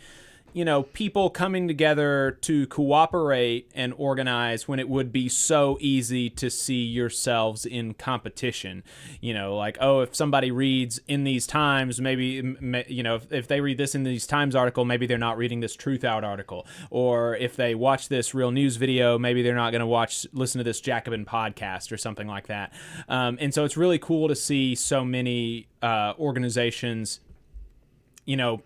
you know, people coming together to cooperate and organize when it would be so easy to see yourselves in competition. You know, like, oh, if somebody reads in these times, maybe, you know, if they read this in these Times article, maybe they're not reading this Truth Out article. Or if they watch this Real News video, maybe they're not going to listen to this Jacobin podcast or something like that. And so it's really cool to see so many organizations, you know,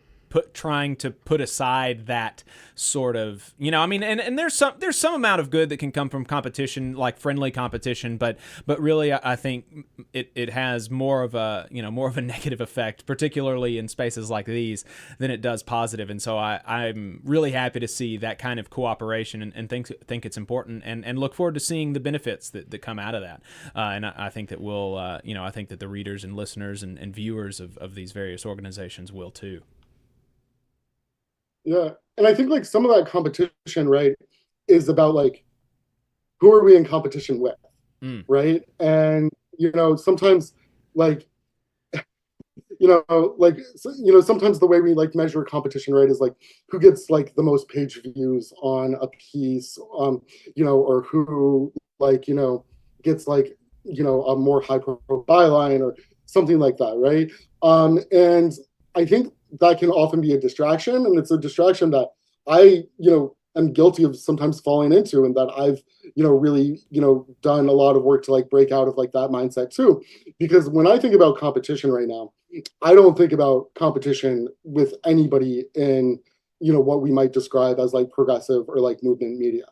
trying to put aside that sort of, you know, I mean, and there's some amount of good that can come from competition, like friendly competition, but really I think it has more of a negative effect, particularly in spaces like these, than it does positive. And so I'm really happy to see that kind of cooperation and think it's important and look forward to seeing the benefits that come out of that. And I think that we'll, you know, I think that the readers and listeners and viewers of these various organizations will too. Yeah. And I think like some of that competition, right, is about like, who are we in competition with? Right. And, you know, sometimes like, you know, like, you know, sometimes the way we like measure competition, right, is like who gets like the most page views on a piece, you know, or who like, you know, gets like, you know, a more high profile byline or something like that. Right. And I think that can often be a distraction, and it's a distraction that I, you know, am guilty of sometimes falling into, and that I've, really, done a lot of work to like break out of like that mindset too. Because when I think about competition right now, I don't think about competition with anybody in, what we might describe as like progressive or like movement media.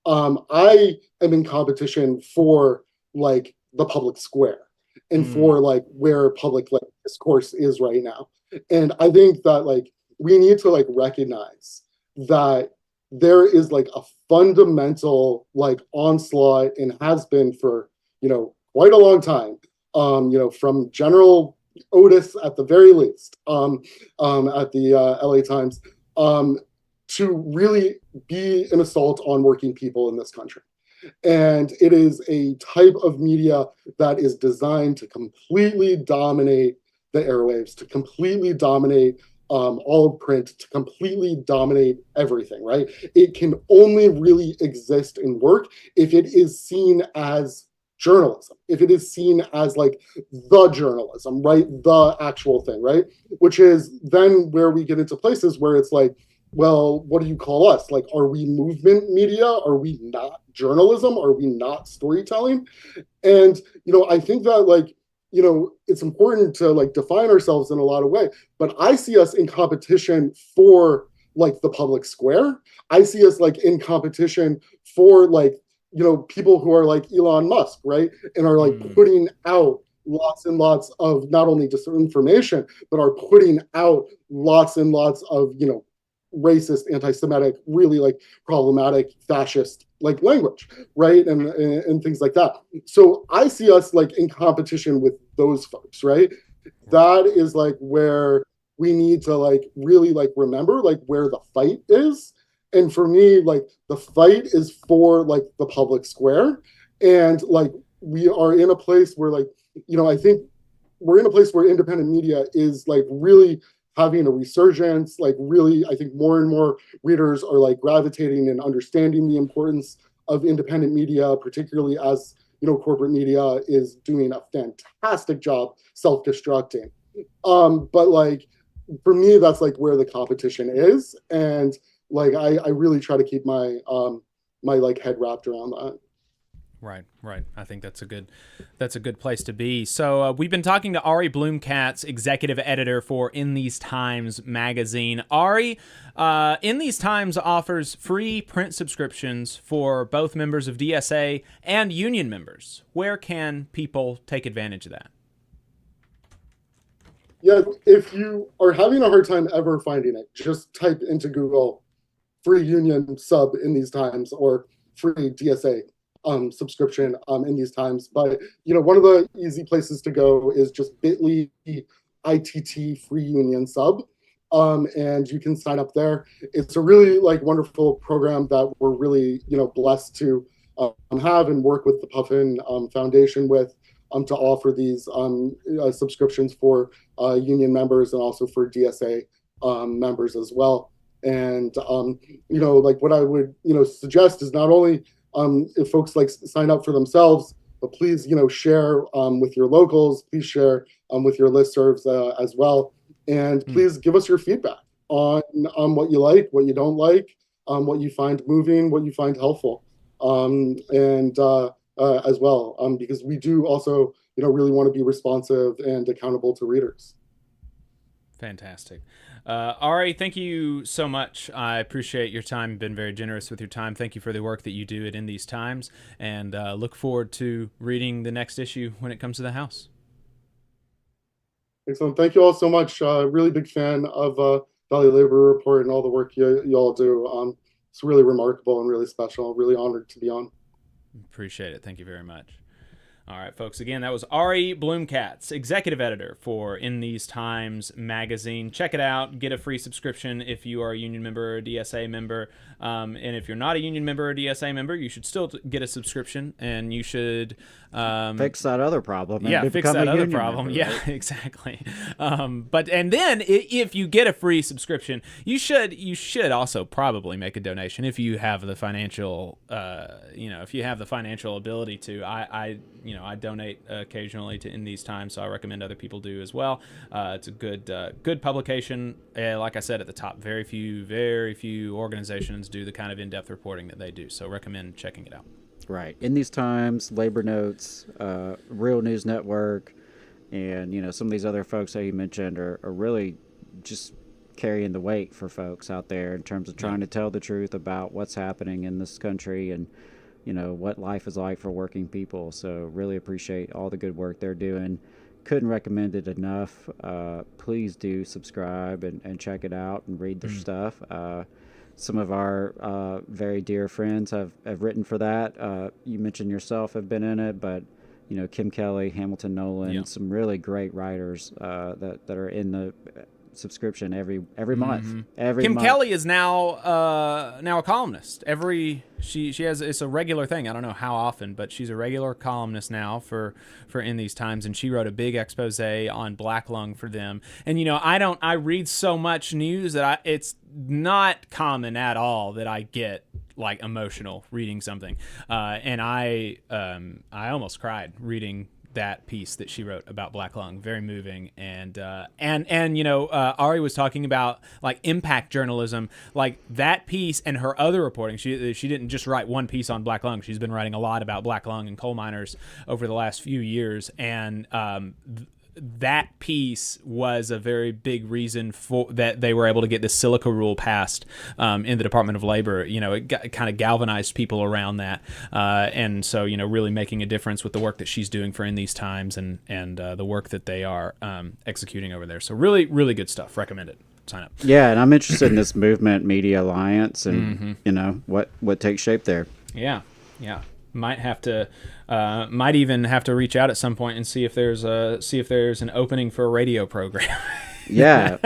I am in competition for like the public square and for like where public like discourse is right now. And I think that like we need to like recognize that there is like a fundamental like onslaught, and has been for, quite a long time, from General Otis at the very least, at the LA Times, to really be an assault on working people in this country. And it is a type of media that is designed to completely dominate the airwaves, to completely dominate all of print, to completely dominate everything, right? It can only really exist and work if it is seen as journalism, if it is seen as like the journalism, right? The actual thing, right? Which is then where we get into places where it's like, well, what do you call us? Like, are we movement media? Are we not journalism? Are we not storytelling? And, I think that like, it's important to like define ourselves in a lot of ways, but I see us in competition for like the public square. I see us like in competition for like, people who are like Elon Musk, right? And are like putting out lots and lots of not only disinformation, but are putting out lots and lots of, racist, anti-Semitic, really like problematic fascist like language, right? And things like that. So I see us like in competition with those folks, right? That is like where we need to like really like remember like where the fight is. And for me, like the fight is for like the public square. And like we are in a place where like, I think we're in a place where independent media is like really having a resurgence. Like really, I think more and more readers are like gravitating and understanding the importance of independent media, particularly as, corporate media is doing a fantastic job self-destructing. But like, for me, that's like where the competition is. And like, I really try to keep my, my like head wrapped around that. Right. I think that's a good place to be. So we've been talking to Ari Bloomekatz, executive editor for In These Times magazine. Ari, In These Times offers free print subscriptions for both members of DSA and union members. Where can people take advantage of that? Yeah, if you are having a hard time ever finding it, just type into Google free union sub In These Times or free DSA subscription In These Times. But one of the easy places to go is just bit.ly ITT free union sub, and you can sign up there. It's a really like wonderful program that we're really blessed to have and work with the Puffin Foundation with to offer these subscriptions for union members and also for DSA members as well. And like what I would suggest is not only if folks like sign up for themselves, but please, share with your locals, please share with your listservs as well. And please give us your feedback on what you like, what you don't like, what you find moving, what you find helpful, and as well, because we do also, really want to be responsive and accountable to readers. Fantastic. Ari, thank you so much. I appreciate your time. You've been very generous with your time. Thank you for the work that you do at In These Times, and look forward to reading the next issue when it comes to the House. Excellent. Thank you all so much. Really big fan of Valley Labor Report and all the work you all do. It's really remarkable and really special. Really honored to be on. Appreciate it. Thank you very much. All right, folks. Again, that was Ari Bloomekatz, executive editor for In These Times magazine. Check it out. Get a free subscription if you are a union member or a DSA member. And if you're not a union member or a DSA member, you should still get a subscription, and you should fix that other problem. Yeah, fix that other problem. Member, yeah, right? Exactly. And then if you get a free subscription, you should also probably make a donation if you have the financial, if you have the financial ability to. I I donate occasionally to In These Times, so I recommend other people do as well. It's a good publication. Like I said at the top, very few organizations do the kind of in-depth reporting that they do, so recommend checking it out. Right. In These Times, Labor Notes, Real News Network, and some of these other folks that you mentioned are really just carrying the weight for folks out there in terms of trying to tell the truth about what's happening in this country and what life is like for working people. So really appreciate all the good work they're doing. Couldn't recommend it enough. Please do subscribe and check it out and read their stuff. Some of our very dear friends have written for that. You mentioned yourself have been in it, but Kim Kelly, Hamilton Nolan, some really great writers that are in the subscription every month. Kim Kelly is now a columnist. She has, it's a regular thing. I don't know how often, but she's a regular columnist now for In These Times, and she wrote a big expose on black lung for them. And I read so much news that it's not common at all that I get like emotional reading something. And I almost cried reading that piece that she wrote about black lung. Very moving. And Ari was talking about like impact journalism, like that piece and her other reporting. She didn't just write one piece on black lung. She's been writing a lot about black lung and coal miners over the last few years. And that piece was a very big reason for that they were able to get the silica rule passed in the Department of Labor. It kind of galvanized people around that, and so really making a difference with the work that she's doing for In These Times and the work that they are executing over there. So really, really good stuff. Recommend it. Sign up. Yeah, and I'm interested in this Movement Media Alliance and what takes shape there. Yeah. Might even have to reach out at some point and see if there's an opening for a radio program. Yeah,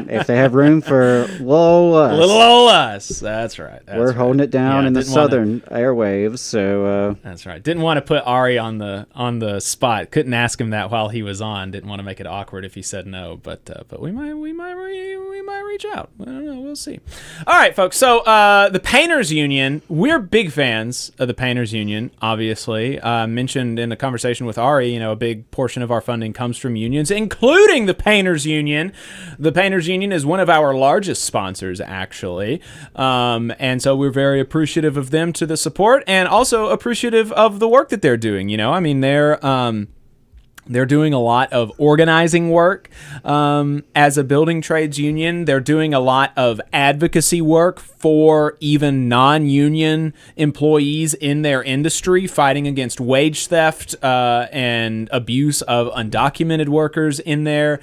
if they have room for little old us. That's right. We're holding it down in the southern airwaves, so that's right. Didn't want to put Ari on the spot. Couldn't ask him that while he was on. Didn't want to make it awkward if he said no. But we might reach out. I don't know. We'll see. All right, folks. So the Painters Union. We're big fans of the Painters Union. Obviously, mentioned in the conversation with Ari. A big portion of our funding comes from unions, including the Painters Union. The Painters Union is one of our largest sponsors, actually. And so we're very appreciative of them to the support and also appreciative of the work that they're doing. They're doing a lot of organizing work as a building trades union. They're doing a lot of advocacy work for even non-union employees in their industry, fighting against wage theft and abuse of undocumented workers in their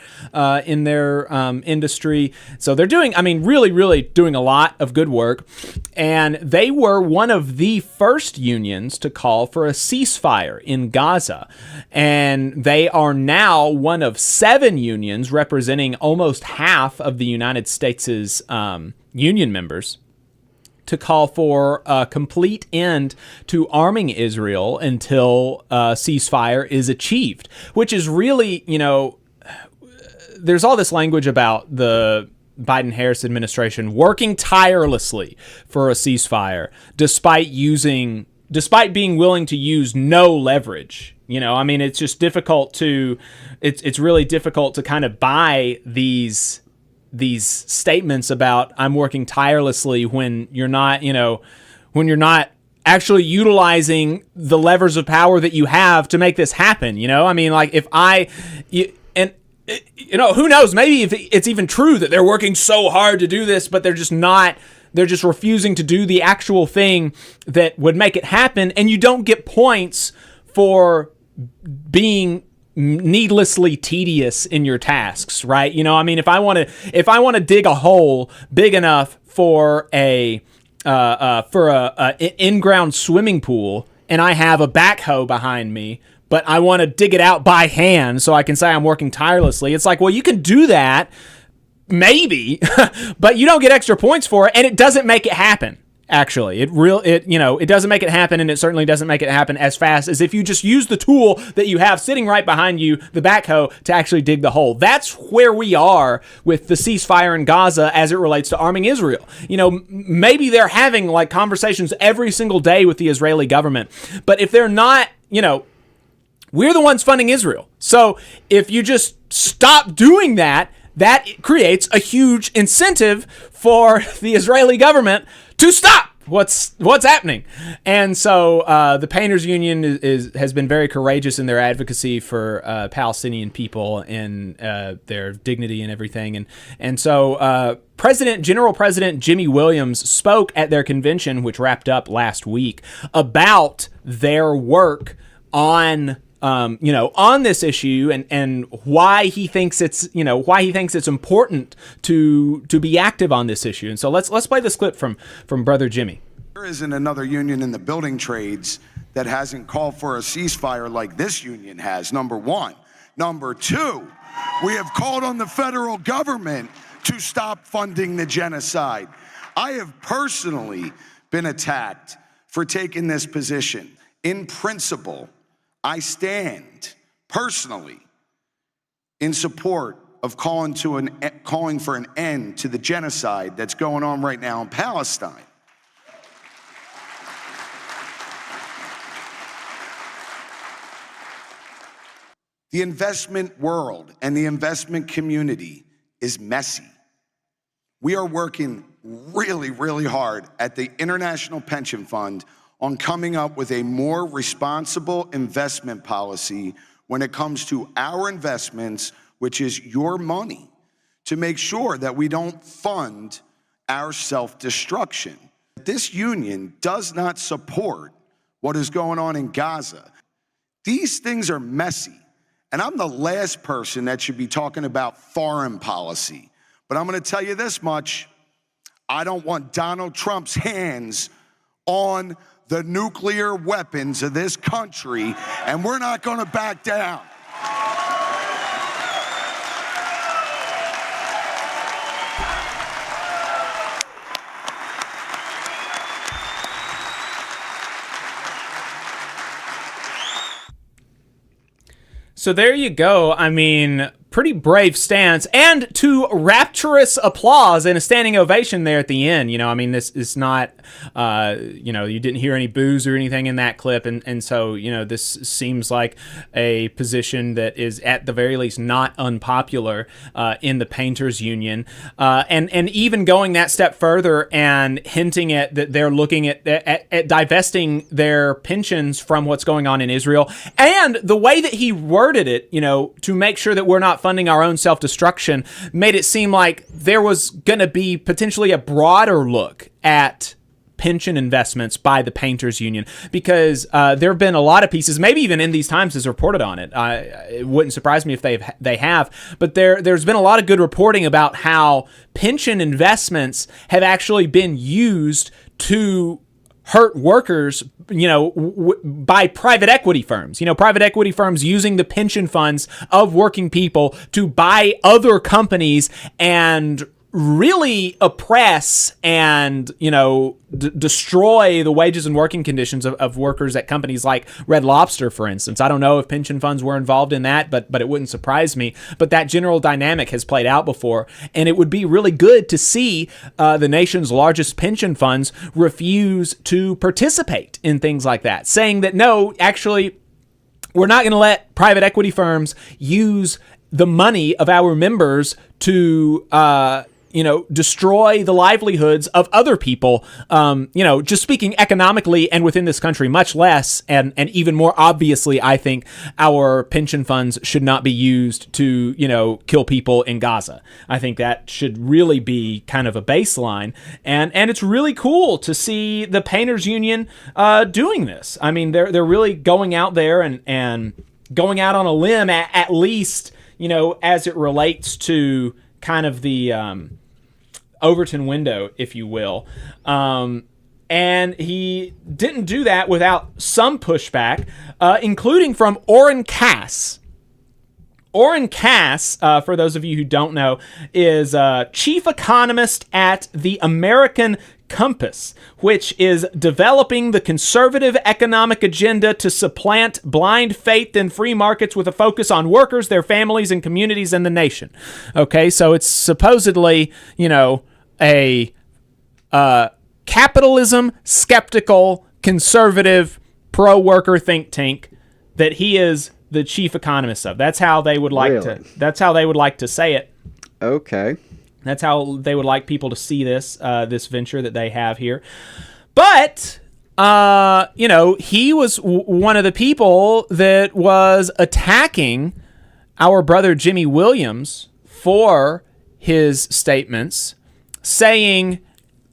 industry. So they're doing, really, really doing a lot of good work. And they were one of the first unions to call for a ceasefire in Gaza. And they are now one of 7 unions representing almost half of the United States' union members to call for a complete end to arming Israel until ceasefire is achieved, which is really, there's all this language about the Biden-Harris administration working tirelessly for a ceasefire despite being willing to use no leverage. It's just difficult it's really difficult to kind of buy these statements about I'm working tirelessly when you're not actually utilizing the levers of power that you have to make this happen. Who knows, maybe if it's even true that they're working so hard to do this, but they're just refusing to do the actual thing that would make it happen. And you don't get points for being needlessly tedious in your tasks, right? If I want to dig a hole big enough for a in-ground swimming pool, and I have a backhoe behind me, but I want to dig it out by hand so I can say I'm working tirelessly. It's like, well, you can do that, maybe, but you don't get extra points for it, and it doesn't make it happen. Actually, it doesn't make it happen, and it certainly doesn't make it happen as fast as if you just use the tool that you have sitting right behind you, the backhoe, to actually dig the hole. That's where we are with the ceasefire in Gaza as it relates to arming Israel. Maybe they're having like conversations every single day with the Israeli government, but if they're not, We're the ones funding Israel. So if you just stop doing that, that creates a huge incentive for the Israeli government to stop what's happening. And so the Painters Union has been very courageous in their advocacy for Palestinian people and their dignity and everything. And so General President Jimmy Williams spoke at their convention, which wrapped up last week, about their work on on this issue and why he thinks it's important to be active on this issue. And so let's play this clip from Brother Jimmy. There isn't another union in the building trades that hasn't called for a ceasefire like this union has, number one. Number two, we have called on the federal government to stop funding the genocide. I have personally been attacked for taking this position. In principle, I stand personally in support of calling for an end to the genocide that's going on right now in Palestine. The investment world and the investment community is messy. We are working really, really hard at the International Pension Fund on coming up with a more responsible investment policy when it comes to our investments, which is your money, to make sure that we don't fund our self-destruction. This union does not support what is going on in Gaza. These things are messy, and I'm the last person that should be talking about foreign policy. But I'm going to tell you this much. I don't want Donald Trump's hands on the nuclear weapons of this country, and we're not going to back down. So there you go. I mean, pretty brave stance, and to rapturous applause and a standing ovation there at the end. I mean, this is not, you didn't hear any boos or anything in that clip. And so, this seems like a position that is at the very least not unpopular in the Painters Union. And even going that step further and hinting at that they're looking at divesting their pensions from what's going on in Israel. And the way that he worded it, to make sure that we're not funding our own self-destruction, made it seem like there was going to be potentially a broader look at pension investments by the Painters Union, because there have been a lot of pieces, maybe even in these times has reported on it. It wouldn't surprise me if they have, but there's been a lot of good reporting about how pension investments have actually been used to hurt workers, by private equity firms. Private equity firms using the pension funds of working people to buy other companies and really oppress and, destroy the wages and working conditions of workers at companies like Red Lobster, for instance. I don't know if pension funds were involved in that, but it wouldn't surprise me. But that general dynamic has played out before, and it would be really good to see the nation's largest pension funds refuse to participate in things like that, saying that, no, actually, we're not going to let private equity firms use the money of our members to destroy the livelihoods of other people, just speaking economically and within this country, much less, and even more obviously, I think our pension funds should not be used to, kill people in Gaza. I think that should really be kind of a baseline, and it's really cool to see the Painters Union doing this. I mean, they're really going out there and going out on a limb, at least, as it relates to kind of the Overton window, if you will. And he didn't do that without some pushback, including from Orrin Cass. Orrin Cass, for those of you who don't know, is chief economist at the American Compass, which is developing the conservative economic agenda to supplant blind faith in free markets with a focus on workers, their families, and communities in the nation. Okay, so it's supposedly, a capitalism skeptical, conservative, pro-worker think tank that he is the chief economists of. That's how they would like Really? That's how they would like to say it. Okay. That's how they would like people to see this this venture that they have here. But he was one of the people that was attacking our brother Jimmy Williams for his statements, saying,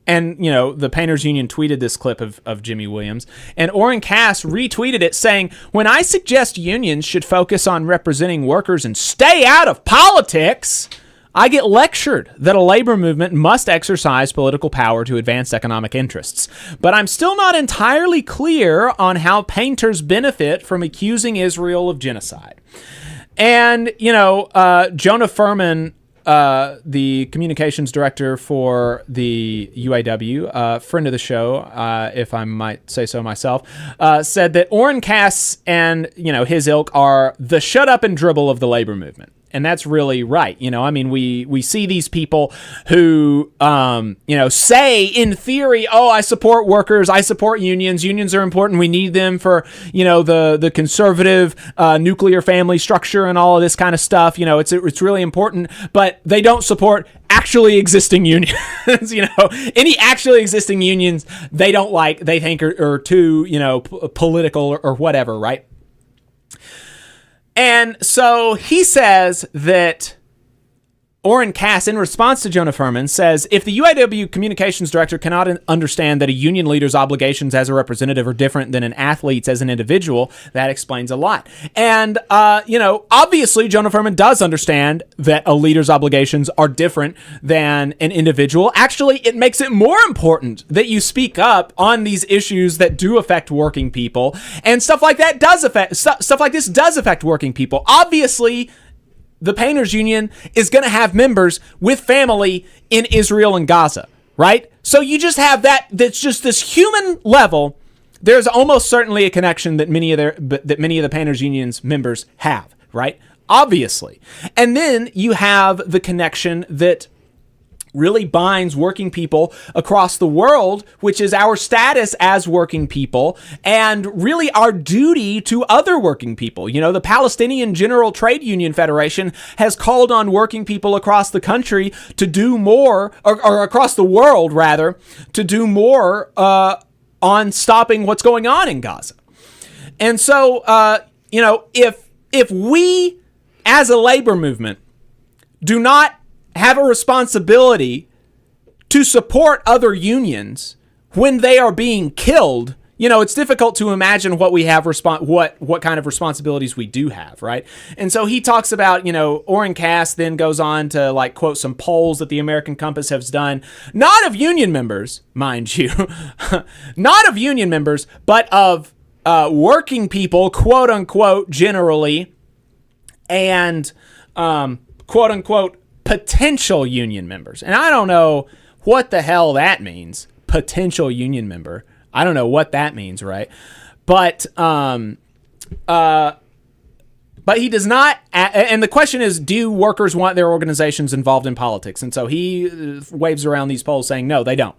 and, the Painters Union tweeted this clip of Jimmy Williams, and Orrin Cass retweeted it saying, "When I suggest unions should focus on representing workers and stay out of politics, I get lectured that a labor movement must exercise political power to advance economic interests. But I'm still not entirely clear on how painters benefit from accusing Israel of genocide." And, Jonah Furman, the communications director for the UAW, friend of the show, if I might say so myself, said that Orrin Cass and, his ilk are the shut up and dribble of the labor movement. And that's really right. We see these people who, say in theory, oh, I support workers, I support unions. Unions are important. We need them for, the conservative nuclear family structure and all of this kind of stuff. It's really important, but they don't support actually existing unions. Any actually existing unions they don't like, they think are too, political or whatever, right? And so he says that Orrin Cass, in response to Jonah Furman, says, if the UAW communications director cannot understand that a union leader's obligations as a representative are different than an athlete's as an individual, that explains a lot. And, obviously Jonah Furman does understand that a leader's obligations are different than an individual. Actually, it makes it more important that you speak up on these issues that do affect working people, and stuff like that stuff like this does affect working people. Obviously, the Painters Union is going to have members with family in Israel and Gaza, right? So you just have that's just this human level. There's almost certainly a connection that many of the Painters Union's members have, right? Obviously. And then you have the connection that really binds working people across the world, which is our status as working people and really our duty to other working people. The Palestinian General Trade Union Federation has called on working people across the country to do more, or across the world rather, to do more on stopping what's going on in Gaza. And so, if we as a labor movement do not have a responsibility to support other unions when they are being killed, it's difficult to imagine what we have what kind of responsibilities we do have, right? And so he talks about, Orrin Cass then goes on to quote some polls that the American Compass has done, not of union members, mind you, not of union members, but of working people, quote unquote, generally, and quote unquote potential union members. And I don't know what the hell that means. Potential union member. I don't know what that means, right? But he does not. And the question is, do workers want their organizations involved in politics? And so he waves around these polls saying, no, they don't.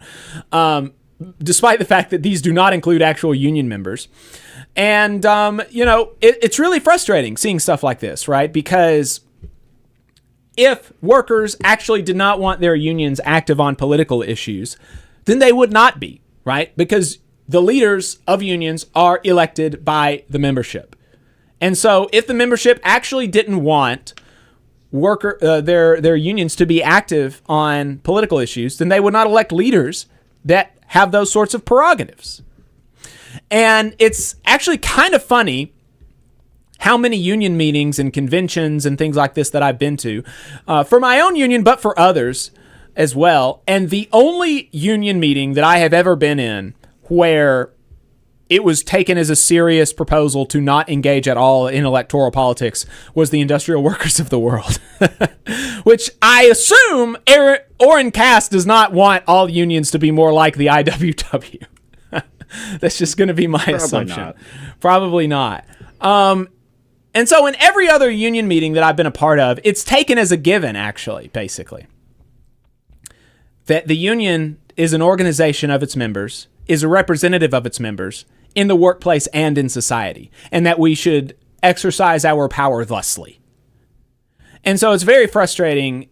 Despite the fact that these do not include actual union members. And, it's really frustrating seeing stuff like this, right? Because if workers actually did not want their unions active on political issues, then they would not be, right? Because the leaders of unions are elected by the membership. And so if the membership actually didn't want their unions to be active on political issues, then they would not elect leaders that have those sorts of prerogatives. And it's actually kind of funny how many union meetings and conventions and things like this that I've been to for my own union, but for others as well. And the only union meeting that I have ever been in where it was taken as a serious proposal to not engage at all in electoral politics was the Industrial Workers of the World, which I assume Orrin Cass does not want all unions to be more like the IWW. That's just going to be my assumption. Probably not. And so in every other union meeting that I've been a part of, it's taken as a given, actually, basically, that the union is an organization of its members, is a representative of its members in the workplace and in society, and that we should exercise our power thusly. And so it's very frustrating,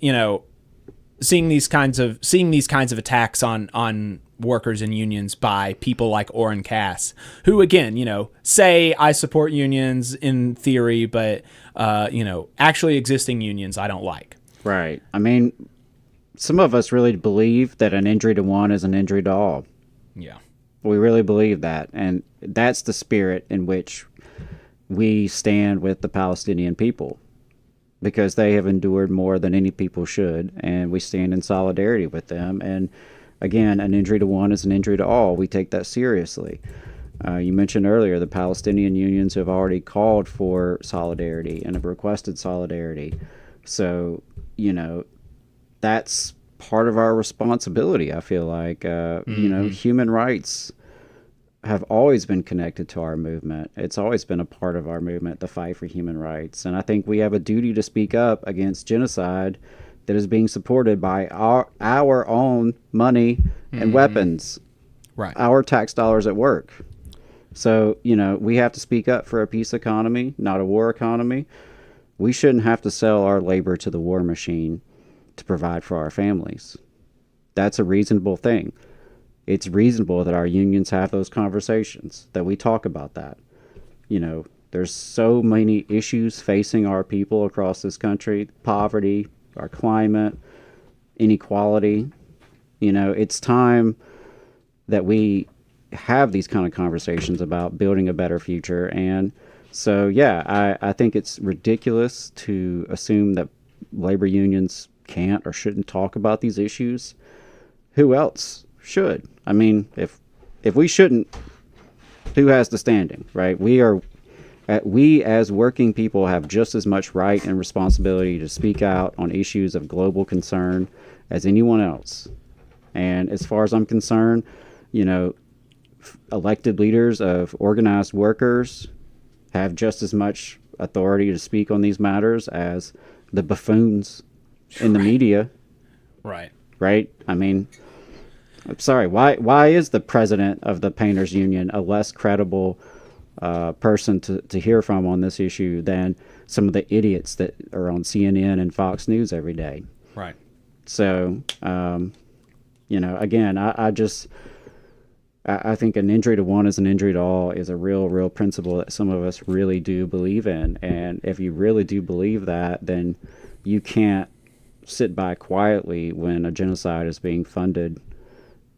seeing these kinds of attacks on workers and unions by people like Orrin Cass, who again, say I support unions in theory, but actually existing unions I don't like. Right. I mean, some of us really believe that an injury to one is an injury to all. Yeah. We really believe that, and that's the spirit in which we stand with the Palestinian people, because they have endured more than any people should, and we stand in solidarity with them. And again, an injury to one is an injury to all. We take that seriously. You mentioned earlier the Palestinian unions have already called for solidarity and have requested solidarity. So, that's part of our responsibility, I feel like. Human rights have always been connected to our movement. It's always been a part of our movement, the fight for human rights. And I think we have a duty to speak up against genocide that is being supported by our own money and weapons, right? Our tax dollars at work. So, we have to speak up for a peace economy, not a war economy. We shouldn't have to sell our labor to the war machine to provide for our families. That's a reasonable thing. It's reasonable that our unions have those conversations, that we talk about that. There's so many issues facing our people across this country: poverty, our climate, inequality. It's time that we have these kind of conversations about building a better future. And so, I think it's ridiculous to assume that labor unions can't or shouldn't talk about these issues. Who else should? I mean, if we shouldn't, who has the standing, right? We as working people have just as much right and responsibility to speak out on issues of global concern as anyone else. And as far as I'm concerned, elected leaders of organized workers have just as much authority to speak on these matters as the buffoons in the media. Right. Right? I mean, I'm sorry, why is the president of the Painters Union a less credible person to hear from on this issue than some of the idiots that are on CNN and Fox News every day? Right. So, again, I think an injury to one is an injury to all is a real principle that some of us really do believe in. And if you really do believe that, then you can't sit by quietly when a genocide is being funded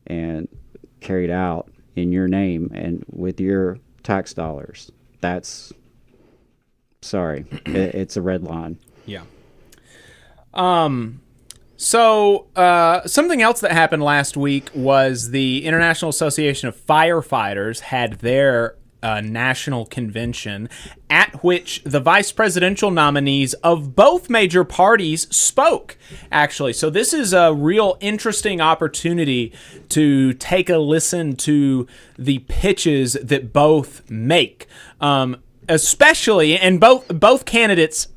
and carried out in your name and with your tax dollars. That's it's a red line. Yeah. So something else that happened last week was the International Association of Firefighters had their national convention, at which the vice presidential nominees of both major parties spoke, actually. So this is a real interesting opportunity to take a listen to the pitches that both make, especially, and both candidates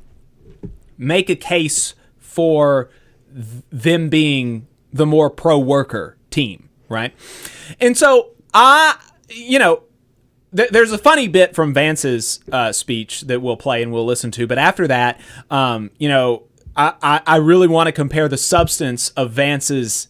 make a case for them being the more pro-worker team, right? And so there's a funny bit from Vance's speech that we'll play and we'll listen to, but after that, I really want to compare the substance of Vance's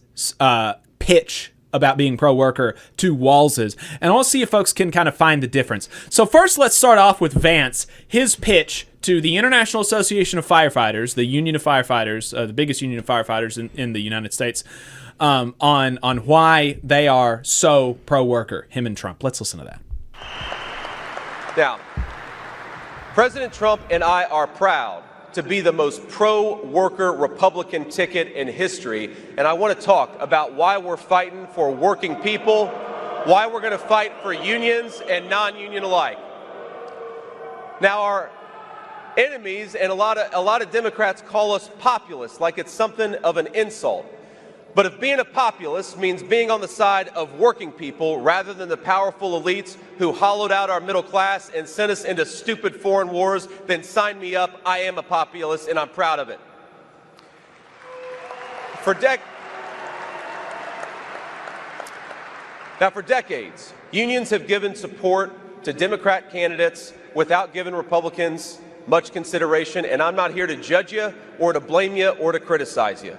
pitch about being pro-worker to Walz's, and I'll see if folks can kind of find the difference. So first, let's start off with Vance, his pitch to the International Association of Firefighters, the union of firefighters, the biggest union of firefighters in the United States, on why they are so pro-worker, him and Trump. Let's listen to that. Now, President Trump and I are proud to be the most pro-worker Republican ticket in history, and I want to talk about why we're fighting for working people, why we're going to fight for unions and non-union alike. Now, our enemies and a lot of Democrats call us populists, like it's something of an insult. But if being a populist means being on the side of working people rather than the powerful elites who hollowed out our middle class and sent us into stupid foreign wars, then sign me up. I am a populist, and I'm proud of it. For decades, unions have given support to Democrat candidates without giving Republicans much consideration, and I'm not here to judge you or to blame you or to criticize you.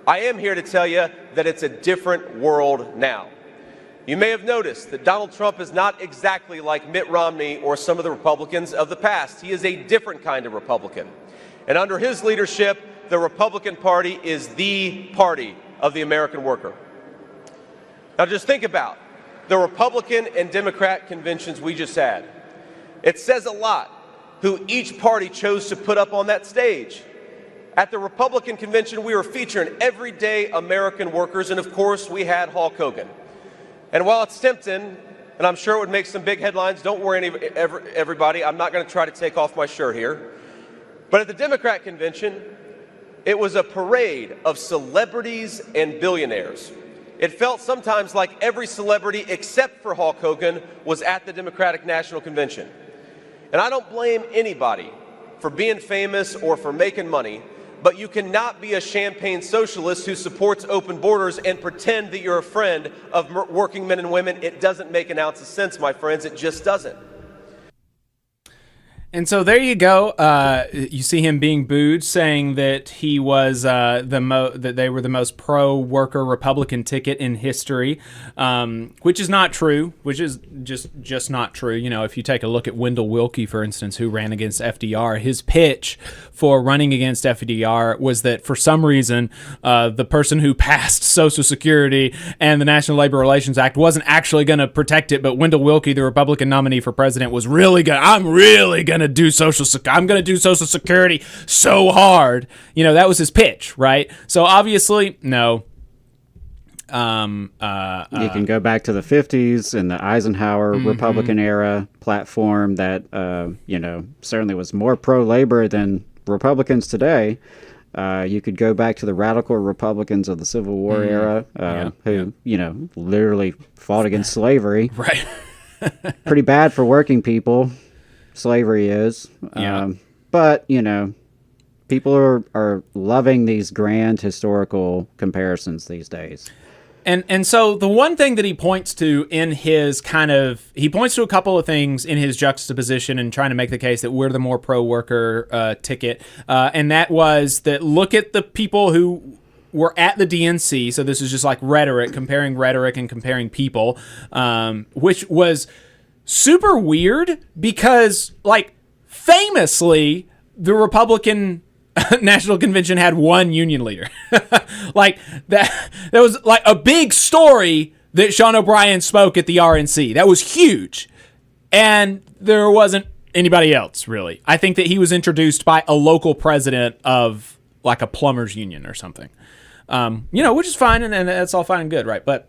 I am here to tell you that it's a different world now. You may have noticed that Donald Trump is not exactly like Mitt Romney or some of the Republicans of the past. He is a different kind of Republican. And under his leadership, the Republican Party is the party of the American worker. Now just think about the Republican and Democrat conventions we just had. It says a lot who each party chose to put up on that stage. At the Republican convention, we were featuring everyday American workers, and of course, we had Hulk Hogan. And while it's tempting, and I'm sure it would make some big headlines, don't worry, everybody, I'm not going to try to take off my shirt here. But at the Democrat convention, it was a parade of celebrities and billionaires. It felt sometimes like every celebrity except for Hulk Hogan was at the Democratic National Convention. And I don't blame anybody for being famous or for making money, but you cannot be a champagne socialist who supports open borders and pretend that you're a friend of working men and women. It doesn't make an ounce of sense, my friends. It just doesn't. And so there you go. You see him being booed, saying that he was that they were the most pro-worker Republican ticket in history, which is not true. Which is just not true. You know, if you take a look at Wendell Willkie, for instance, who ran against FDR, his pitch for running against FDR was that for some reason the person who passed Social Security and the National Labor Relations Act wasn't actually going to protect it, but Wendell Willkie, the Republican nominee for president, was really going. I'm going to do Social Security so hard. You know, that was his pitch, right? So obviously, no. You can go back to the 50s and the Eisenhower Republican era platform that, certainly was more pro-labor than Republicans today. You could go back to the radical Republicans of the Civil War era, who literally fought against slavery. Right. Pretty bad for working people. Slavery is. But, people are loving these grand historical comparisons these days. And so the one thing that he points to in his he points to a couple of things in his juxtaposition and trying to make the case that we're the more pro-worker ticket. And that was that look at the people who were at the DNC. So this is just like rhetoric and comparing people, which was super weird because, like, famously, the Republican National Convention had one union leader. Like, that was like a big story that Sean O'Brien spoke at the RNC. That was huge. And there wasn't anybody else, really. I think that he was introduced by a local president of, like, a plumbers union or something. Which is fine, and that's all fine and good, right? But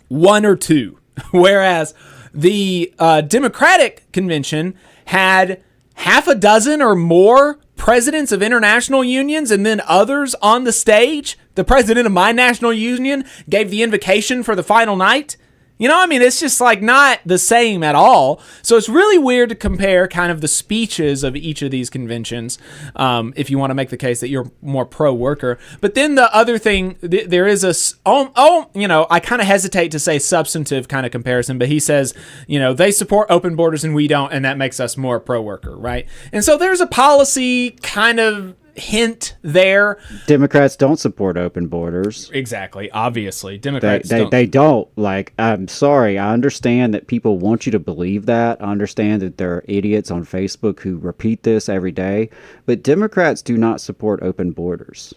one or two. Whereas the Democratic convention had half a dozen or more presidents of international unions and then others on the stage. The president of my national union gave the invocation for the final night. It's just like not the same at all. So it's really weird to compare kind of the speeches of each of these conventions if you want to make the case that you're more pro-worker. But then the other thing, there is I kind of hesitate to say substantive kind of comparison, but he says, they support open borders and we don't, and that makes us more pro-worker, right? And so there's a policy kind of hint there. Democrats don't support open borders. Exactly. Obviously, Democrats they don't. Like, I'm sorry. I understand that people want you to believe that. I understand that there are idiots on Facebook who repeat this every day. But Democrats do not support open borders.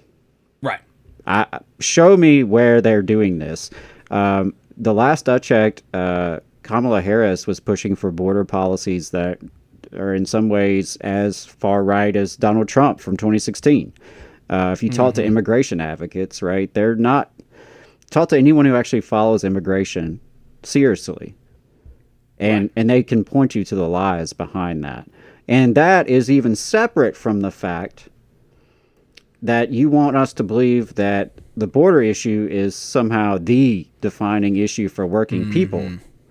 Right. Show me where they're doing this. The last I checked, Kamala Harris was pushing for border policies that are in some ways as far right as Donald Trump from 2016. If you talk to immigration advocates, right, they're not. Talk to anyone who actually follows immigration seriously. And they can point you to the lies behind that. And that is even separate from the fact that you want us to believe that the border issue is somehow the defining issue for working people.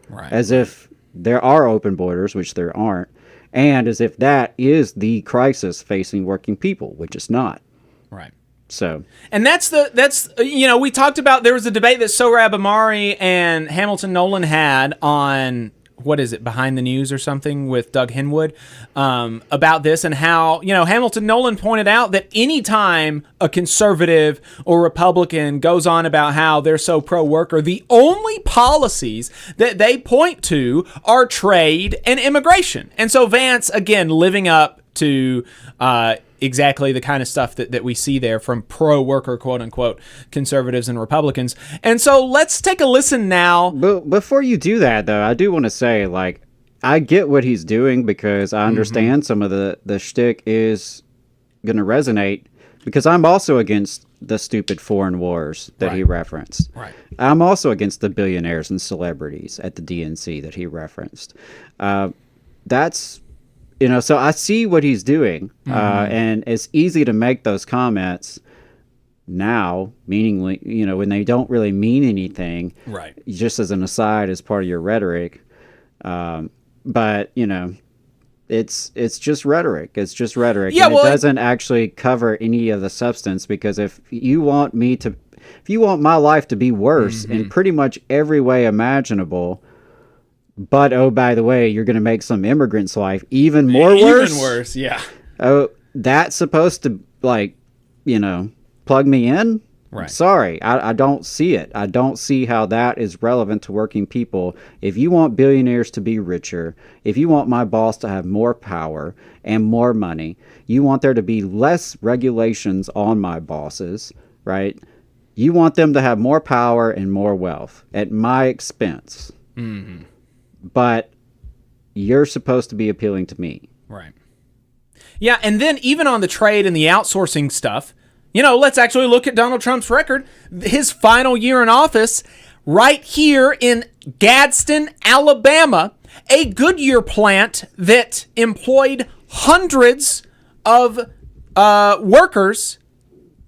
Right. As if there are open borders, which there aren't. And as if that is the crisis facing working people, which it's not. Right. So. And that's we talked about, there was a debate that Sohrab Ahmari and Hamilton Nolan had on, what is it, Behind the News or something with Doug Henwood about this, and how, Hamilton Nolan pointed out that anytime a conservative or Republican goes on about how they're so pro-worker, the only policies that they point to are trade and immigration. And so Vance, again, living up to exactly the kind of stuff that we see there from pro-worker, quote-unquote, conservatives and Republicans. And so let's take a listen now. But before you do that, though, I do want to say, I get what he's doing, because I understand some of the shtick is going to resonate, because I'm also against the stupid foreign wars that he referenced. Right. I'm also against the billionaires and celebrities at the DNC that he referenced. That's... so I see what he's doing, and it's easy to make those comments now, meaningly, when they don't really mean anything, right? Just as an aside, as part of your rhetoric. But it's just rhetoric. It's just rhetoric, and it doesn't actually cover any of the substance. Because if you want my life to be worse in pretty much every way imaginable. But, oh, by the way, you're going to make some immigrant's life even more worse? Even worse, yeah. Oh, that's supposed to, plug me in? Right. Sorry, I don't see it. I don't see how that is relevant to working people. If you want billionaires to be richer, if you want my boss to have more power and more money, you want there to be less regulations on my bosses, right? You want them to have more power and more wealth at my expense. Mm-hmm. But you're supposed to be appealing to me. Right. Yeah, and then even on the trade and the outsourcing stuff, let's actually look at Donald Trump's record. His final year in office, right here in Gadsden, Alabama, a Goodyear plant that employed hundreds of workers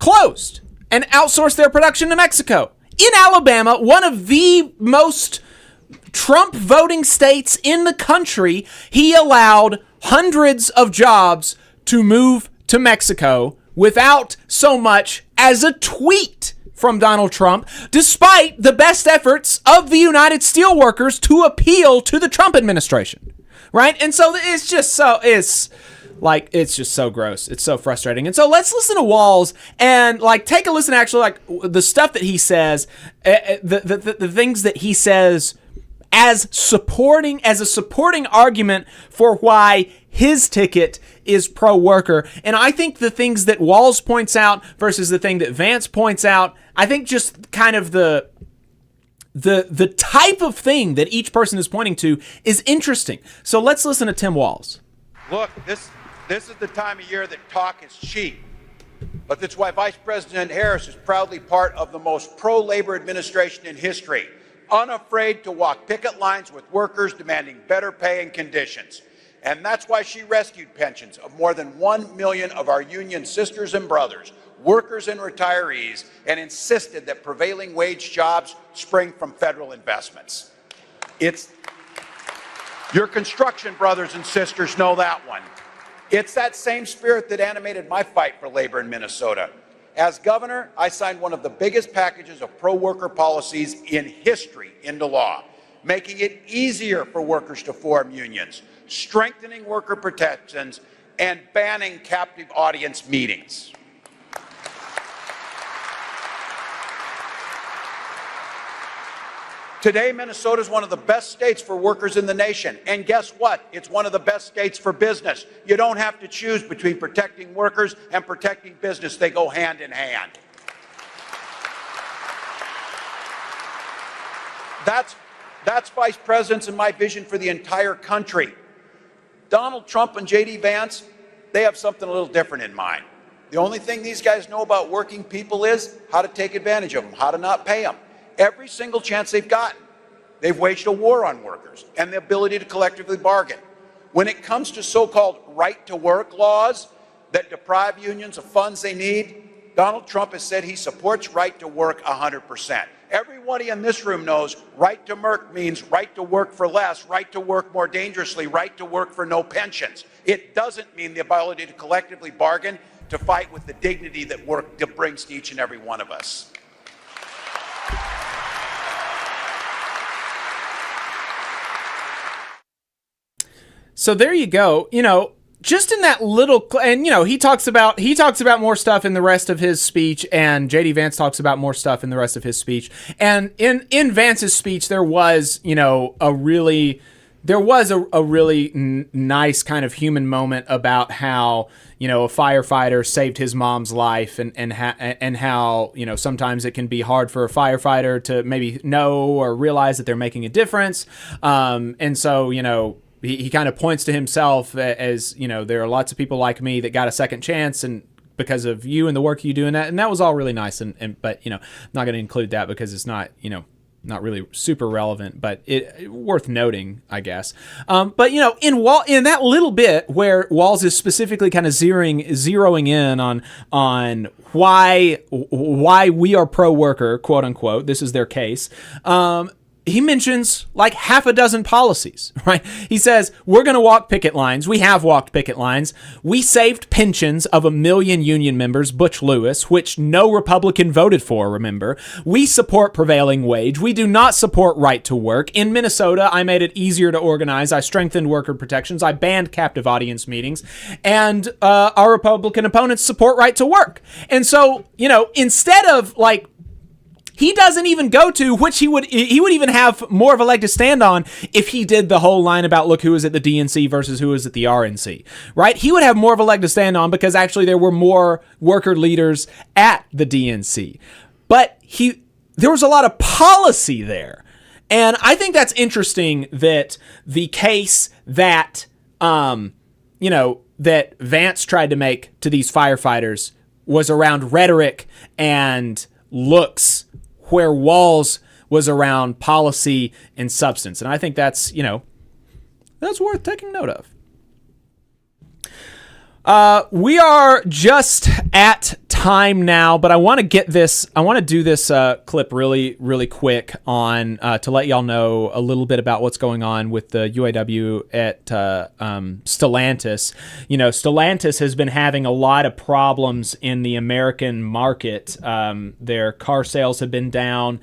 closed and outsourced their production to Mexico. In Alabama, one of the most Trump voting states in the country, he allowed hundreds of jobs to move to Mexico without so much as a tweet from Donald Trump, despite the best efforts of the United Steelworkers to appeal to the Trump administration. Right? And so it's just so gross. It's so frustrating. And so let's listen to Walz and take a listen, actually, the stuff that he says, the things that he says as a supporting argument for why his ticket is pro-worker. And I think the things that Walz points out versus the thing that Vance points out, I think just kind of the type of thing that each person is pointing to is interesting. So let's listen to Tim Walz. Look, this is the time of year that talk is cheap. But that's why Vice President Harris is proudly part of the most pro-labor administration in history, unafraid to walk picket lines with workers demanding better pay and conditions. And that's why she rescued pensions of more than 1 million of our union sisters and brothers, workers and retirees, and insisted that prevailing wage jobs spring from federal investments. It's your construction brothers and sisters know that one. It's that same spirit that animated my fight for labor in Minnesota. As governor, I signed one of the biggest packages of pro-worker policies in history into law, making it easier for workers to form unions, strengthening worker protections, and banning captive audience meetings. Today, Minnesota is one of the best states for workers in the nation. And guess what? It's one of the best states for business. You don't have to choose between protecting workers and protecting business. They go hand in hand. That's Vice President's and my vision for the entire country. Donald Trump and JD Vance, they have something a little different in mind. The only thing these guys know about working people is how to take advantage of them, how to not pay them. Every single chance they've gotten, they've waged a war on workers and the ability to collectively bargain. When it comes to so-called right-to-work laws that deprive unions of funds they need, Donald Trump has said he supports right to work 100%. Everybody in this room knows right to work means right to work for less, right to work more dangerously, right to work for no pensions. It doesn't mean the ability to collectively bargain to fight with the dignity that work brings to each and every one of us. So there you go. Just in that little, and he talks about more stuff in the rest of his speech, and JD Vance talks about more stuff in the rest of his speech. And in Vance's speech, there was a really nice kind of human moment about how a firefighter saved his mom's life, and how sometimes it can be hard for a firefighter to maybe know or realize that they're making a difference, and so he kind of points to himself as there are lots of people like me that got a second chance, and because of you and the work you do in that, and that was all really nice, but I'm not going to include that because it's not not really super relevant, but it worth noting, I guess. But in that little bit where Walls is specifically kind of zeroing in on why we are pro-worker, quote unquote, this is their case. He mentions like half a dozen policies, right? He says, we're going to walk picket lines. We have walked picket lines. We saved pensions of 1 million union members, Butch Lewis, which no Republican voted for, remember. We support prevailing wage. We do not support right to work. In Minnesota, I made it easier to organize. I strengthened worker protections. I banned captive audience meetings. And our Republican opponents support right to work. And so, instead of like, he doesn't even go to, which he would even have more of a leg to stand on if he did the whole line about look who is at the DNC versus who is at the RNC, right? He would have more of a leg to stand on because actually there were more worker leaders at the DNC. But there was a lot of policy there. And I think that's interesting that the case that, that Vance tried to make to these firefighters was around rhetoric and looks, where Walls was around policy and substance. And I think that's, that's worth taking note of. We are just at time now, but I want to do this clip really, really quick on to let y'all know a little bit about what's going on with the UAW at Stellantis. Stellantis has been having a lot of problems in the American market. Their car sales have been down,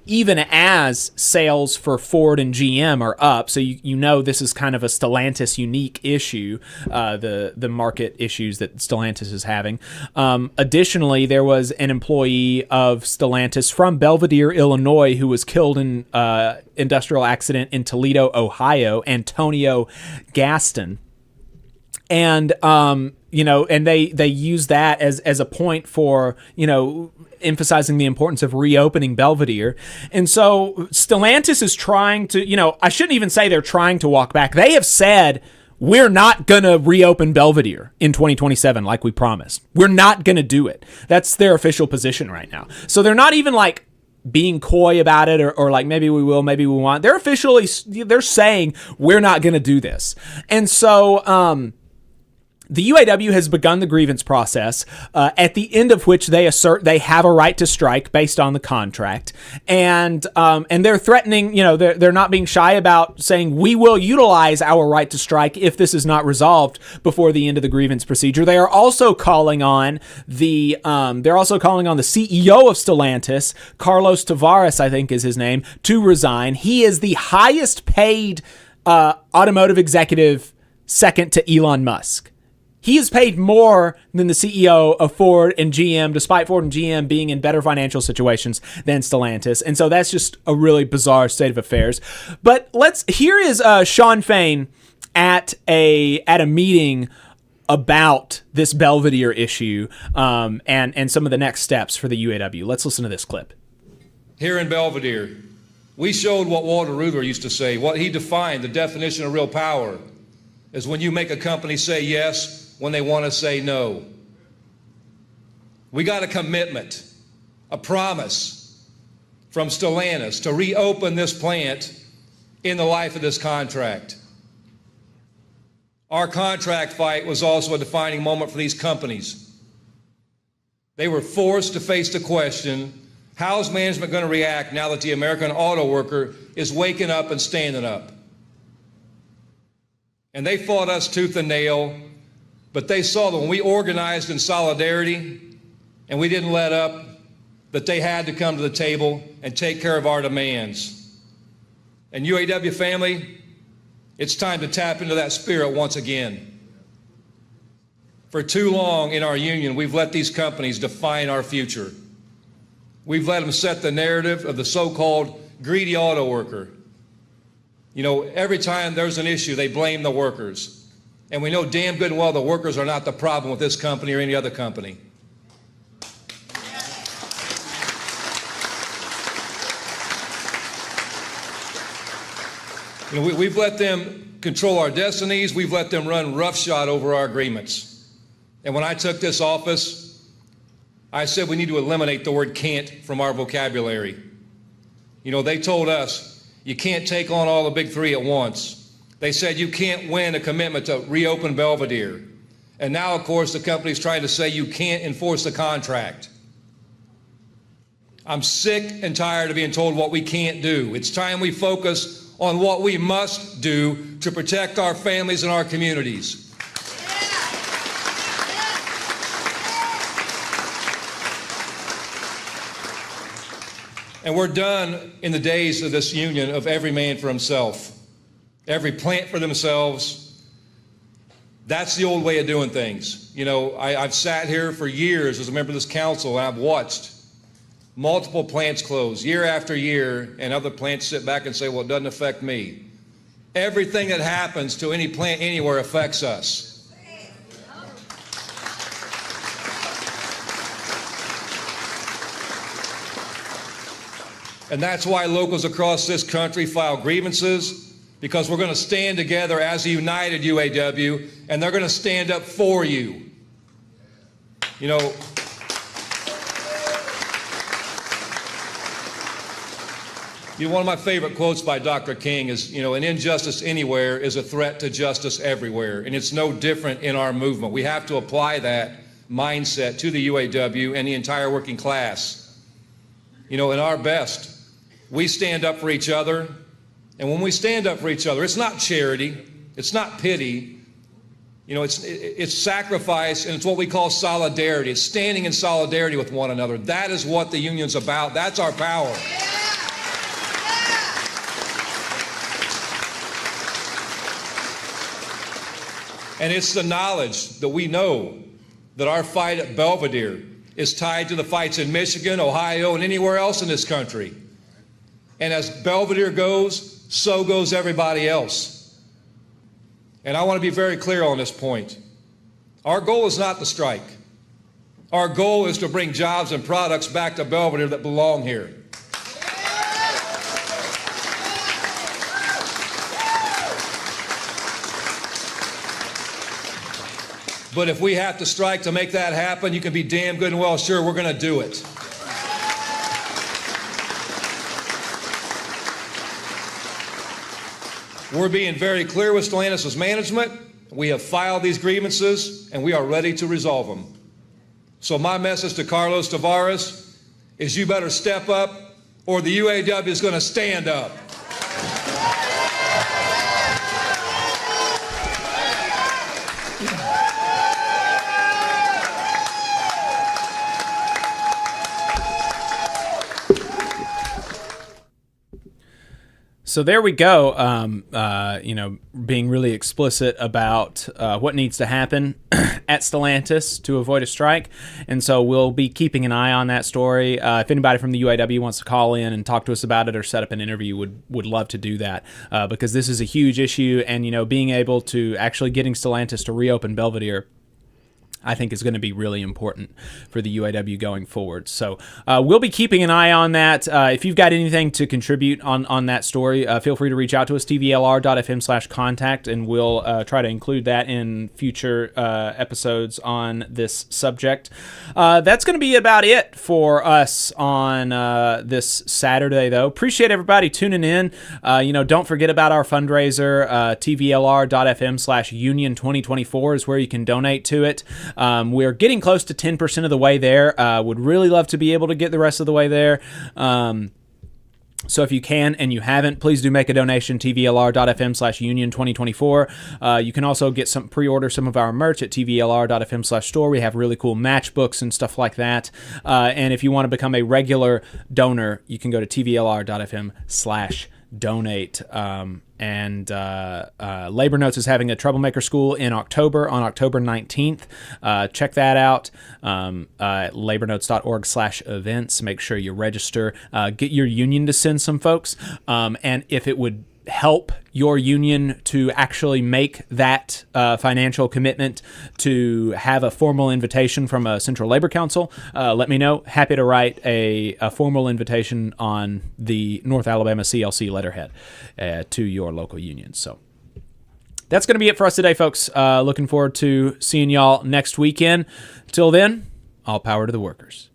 even as sales for Ford and GM are up. So this is kind of a Stellantis unique issue, the market issues that Stellantis is having. Additionally, there was an employee of Stellantis from Belvidere, Illinois, who was killed in industrial accident in Toledo, Ohio, Antonio Gaston. And, and they use that as a point for, emphasizing the importance of reopening Belvidere. And so Stellantis is trying to, I shouldn't even say they're trying to walk back. They have said, we're not going to reopen Belvidere in 2027 like we promised. We're not going to do it. That's their official position right now. So they're not even like being coy about it or like maybe we will, maybe we won't. They're saying we're not going to do this. And so the UAW has begun the grievance process, at the end of which they assert they have a right to strike based on the contract, and they're threatening. They're not being shy about saying we will utilize our right to strike if this is not resolved before the end of the grievance procedure. They are also calling on the CEO of Stellantis, Carlos Tavares, I think is his name, to resign. He is the highest paid automotive executive, second to Elon Musk. He is paid more than the CEO of Ford and GM, despite Ford and GM being in better financial situations than Stellantis. And so that's just a really bizarre state of affairs. But here is Sean Fain at a meeting about this Belvidere issue and some of the next steps for the UAW. Let's listen to this clip. Here in Belvidere, we showed what Walter Reuther used to say, what he defined, the definition of real power, is when you make a company say yes when they want to say no. We got a commitment, a promise from Stellantis to reopen this plant in the life of this contract. Our contract fight was also a defining moment for these companies. They were forced to face the question, how's management going to react now that the American auto worker is waking up and standing up? And they fought us tooth and nail, but they saw that when we organized in solidarity and we didn't let up, that they had to come to the table and take care of our demands. And UAW family, It's time to tap into that spirit once again. For too long in our union, we've let these companies define our future. We've let them set the narrative of the so-called greedy auto worker. You know, every time there's an issue, they blame the workers. And we know damn good and well the workers are not the problem with this company or any other company. You know, we've let them control our destinies. We've let them run roughshod over our agreements. And when I took this office, I said we need to eliminate the word can't from our vocabulary. You know, they told us, you can't take on all the big three at once. They said you can't win a commitment to reopen Belvedere. And now, of course, the company's trying to say you can't enforce the contract. I'm sick and tired of being told what we can't do. It's time we focus on what we must do to protect our families and our communities. And we're done in the days of this union of every man for himself, every plant for themselves. That's the old way of doing things. You know, I've sat here for years as a member of this council, and I've watched multiple plants close year after year, and other plants sit back and say, well, it doesn't affect me. Everything that happens to any plant anywhere affects us. And that's why locals across this country file grievances, because we're going to stand together as a united UAW, and they're going to stand up for you. You know, one of my favorite quotes by Dr. King is, you know, an injustice anywhere is a threat to justice everywhere. And it's no different in our movement. We have to apply that mindset to the UAW and the entire working class. You know, in our best, we stand up for each other. And when we stand up for each other, it's not charity, it's not pity. You know, it's sacrifice, and it's what we call solidarity. It's standing in solidarity with one another. That is what the union's about. That's our power. And it's the knowledge that we know that our fight at Belvedere is tied to the fights in Michigan, Ohio, and anywhere else in this country. And as Belvedere goes, so goes everybody else. And I want to be very clear on this point. Our goal is not to strike. Our goal is to bring jobs and products back to Belvedere that belong here. But if we have to strike to make that happen, you can be damn good and well sure we're going to do it. We're being very clear with Stellantis' management. We have filed these grievances, and we are ready to resolve them. So my message to Carlos Tavares is you better step up, or the UAW is going to stand up. So there we go. You know, being really explicit about what needs to happen at Stellantis to avoid a strike. And so we'll be keeping an eye on that story. If anybody from the UAW wants to call in and talk to us about it or set up an interview, would love to do that because this is a huge issue. And, you know, being able to actually getting Stellantis to reopen Belvedere, I think is going to be really important for the UAW going forward. So we'll be keeping an eye on that. If you've got anything to contribute on that story, feel free to reach out to us, tvlr.fm/contact, and we'll try to include that in future episodes on this subject. That's going to be about it for us on this Saturday, though. Appreciate everybody tuning in. You know, don't forget about our fundraiser. tvlr.fm/union2024 is where you can donate to it. We're getting close to 10% of the way there. Would really love to be able to get the rest of the way there. So if you can and you haven't, please do make a donation, tvlr.fm/union2024. You can also get pre-order some of our merch at tvlr.fm/store. We have really cool matchbooks and stuff like that. And if you want to become a regular donor, you can go to tvlr.fm/donate. donate. And Labor Notes is having a Troublemaker School in October, on October 19th. Check that out at labornotes.org/events. Make sure you register. Get your union to send some folks. And if it would help your union to actually make that financial commitment to have a formal invitation from a Central Labor Council, let me know. Happy to write a formal invitation on the North Alabama CLC letterhead to your local union. So that's going to be it for us today, folks. Looking forward to seeing y'all next weekend. Till then, all power to the workers.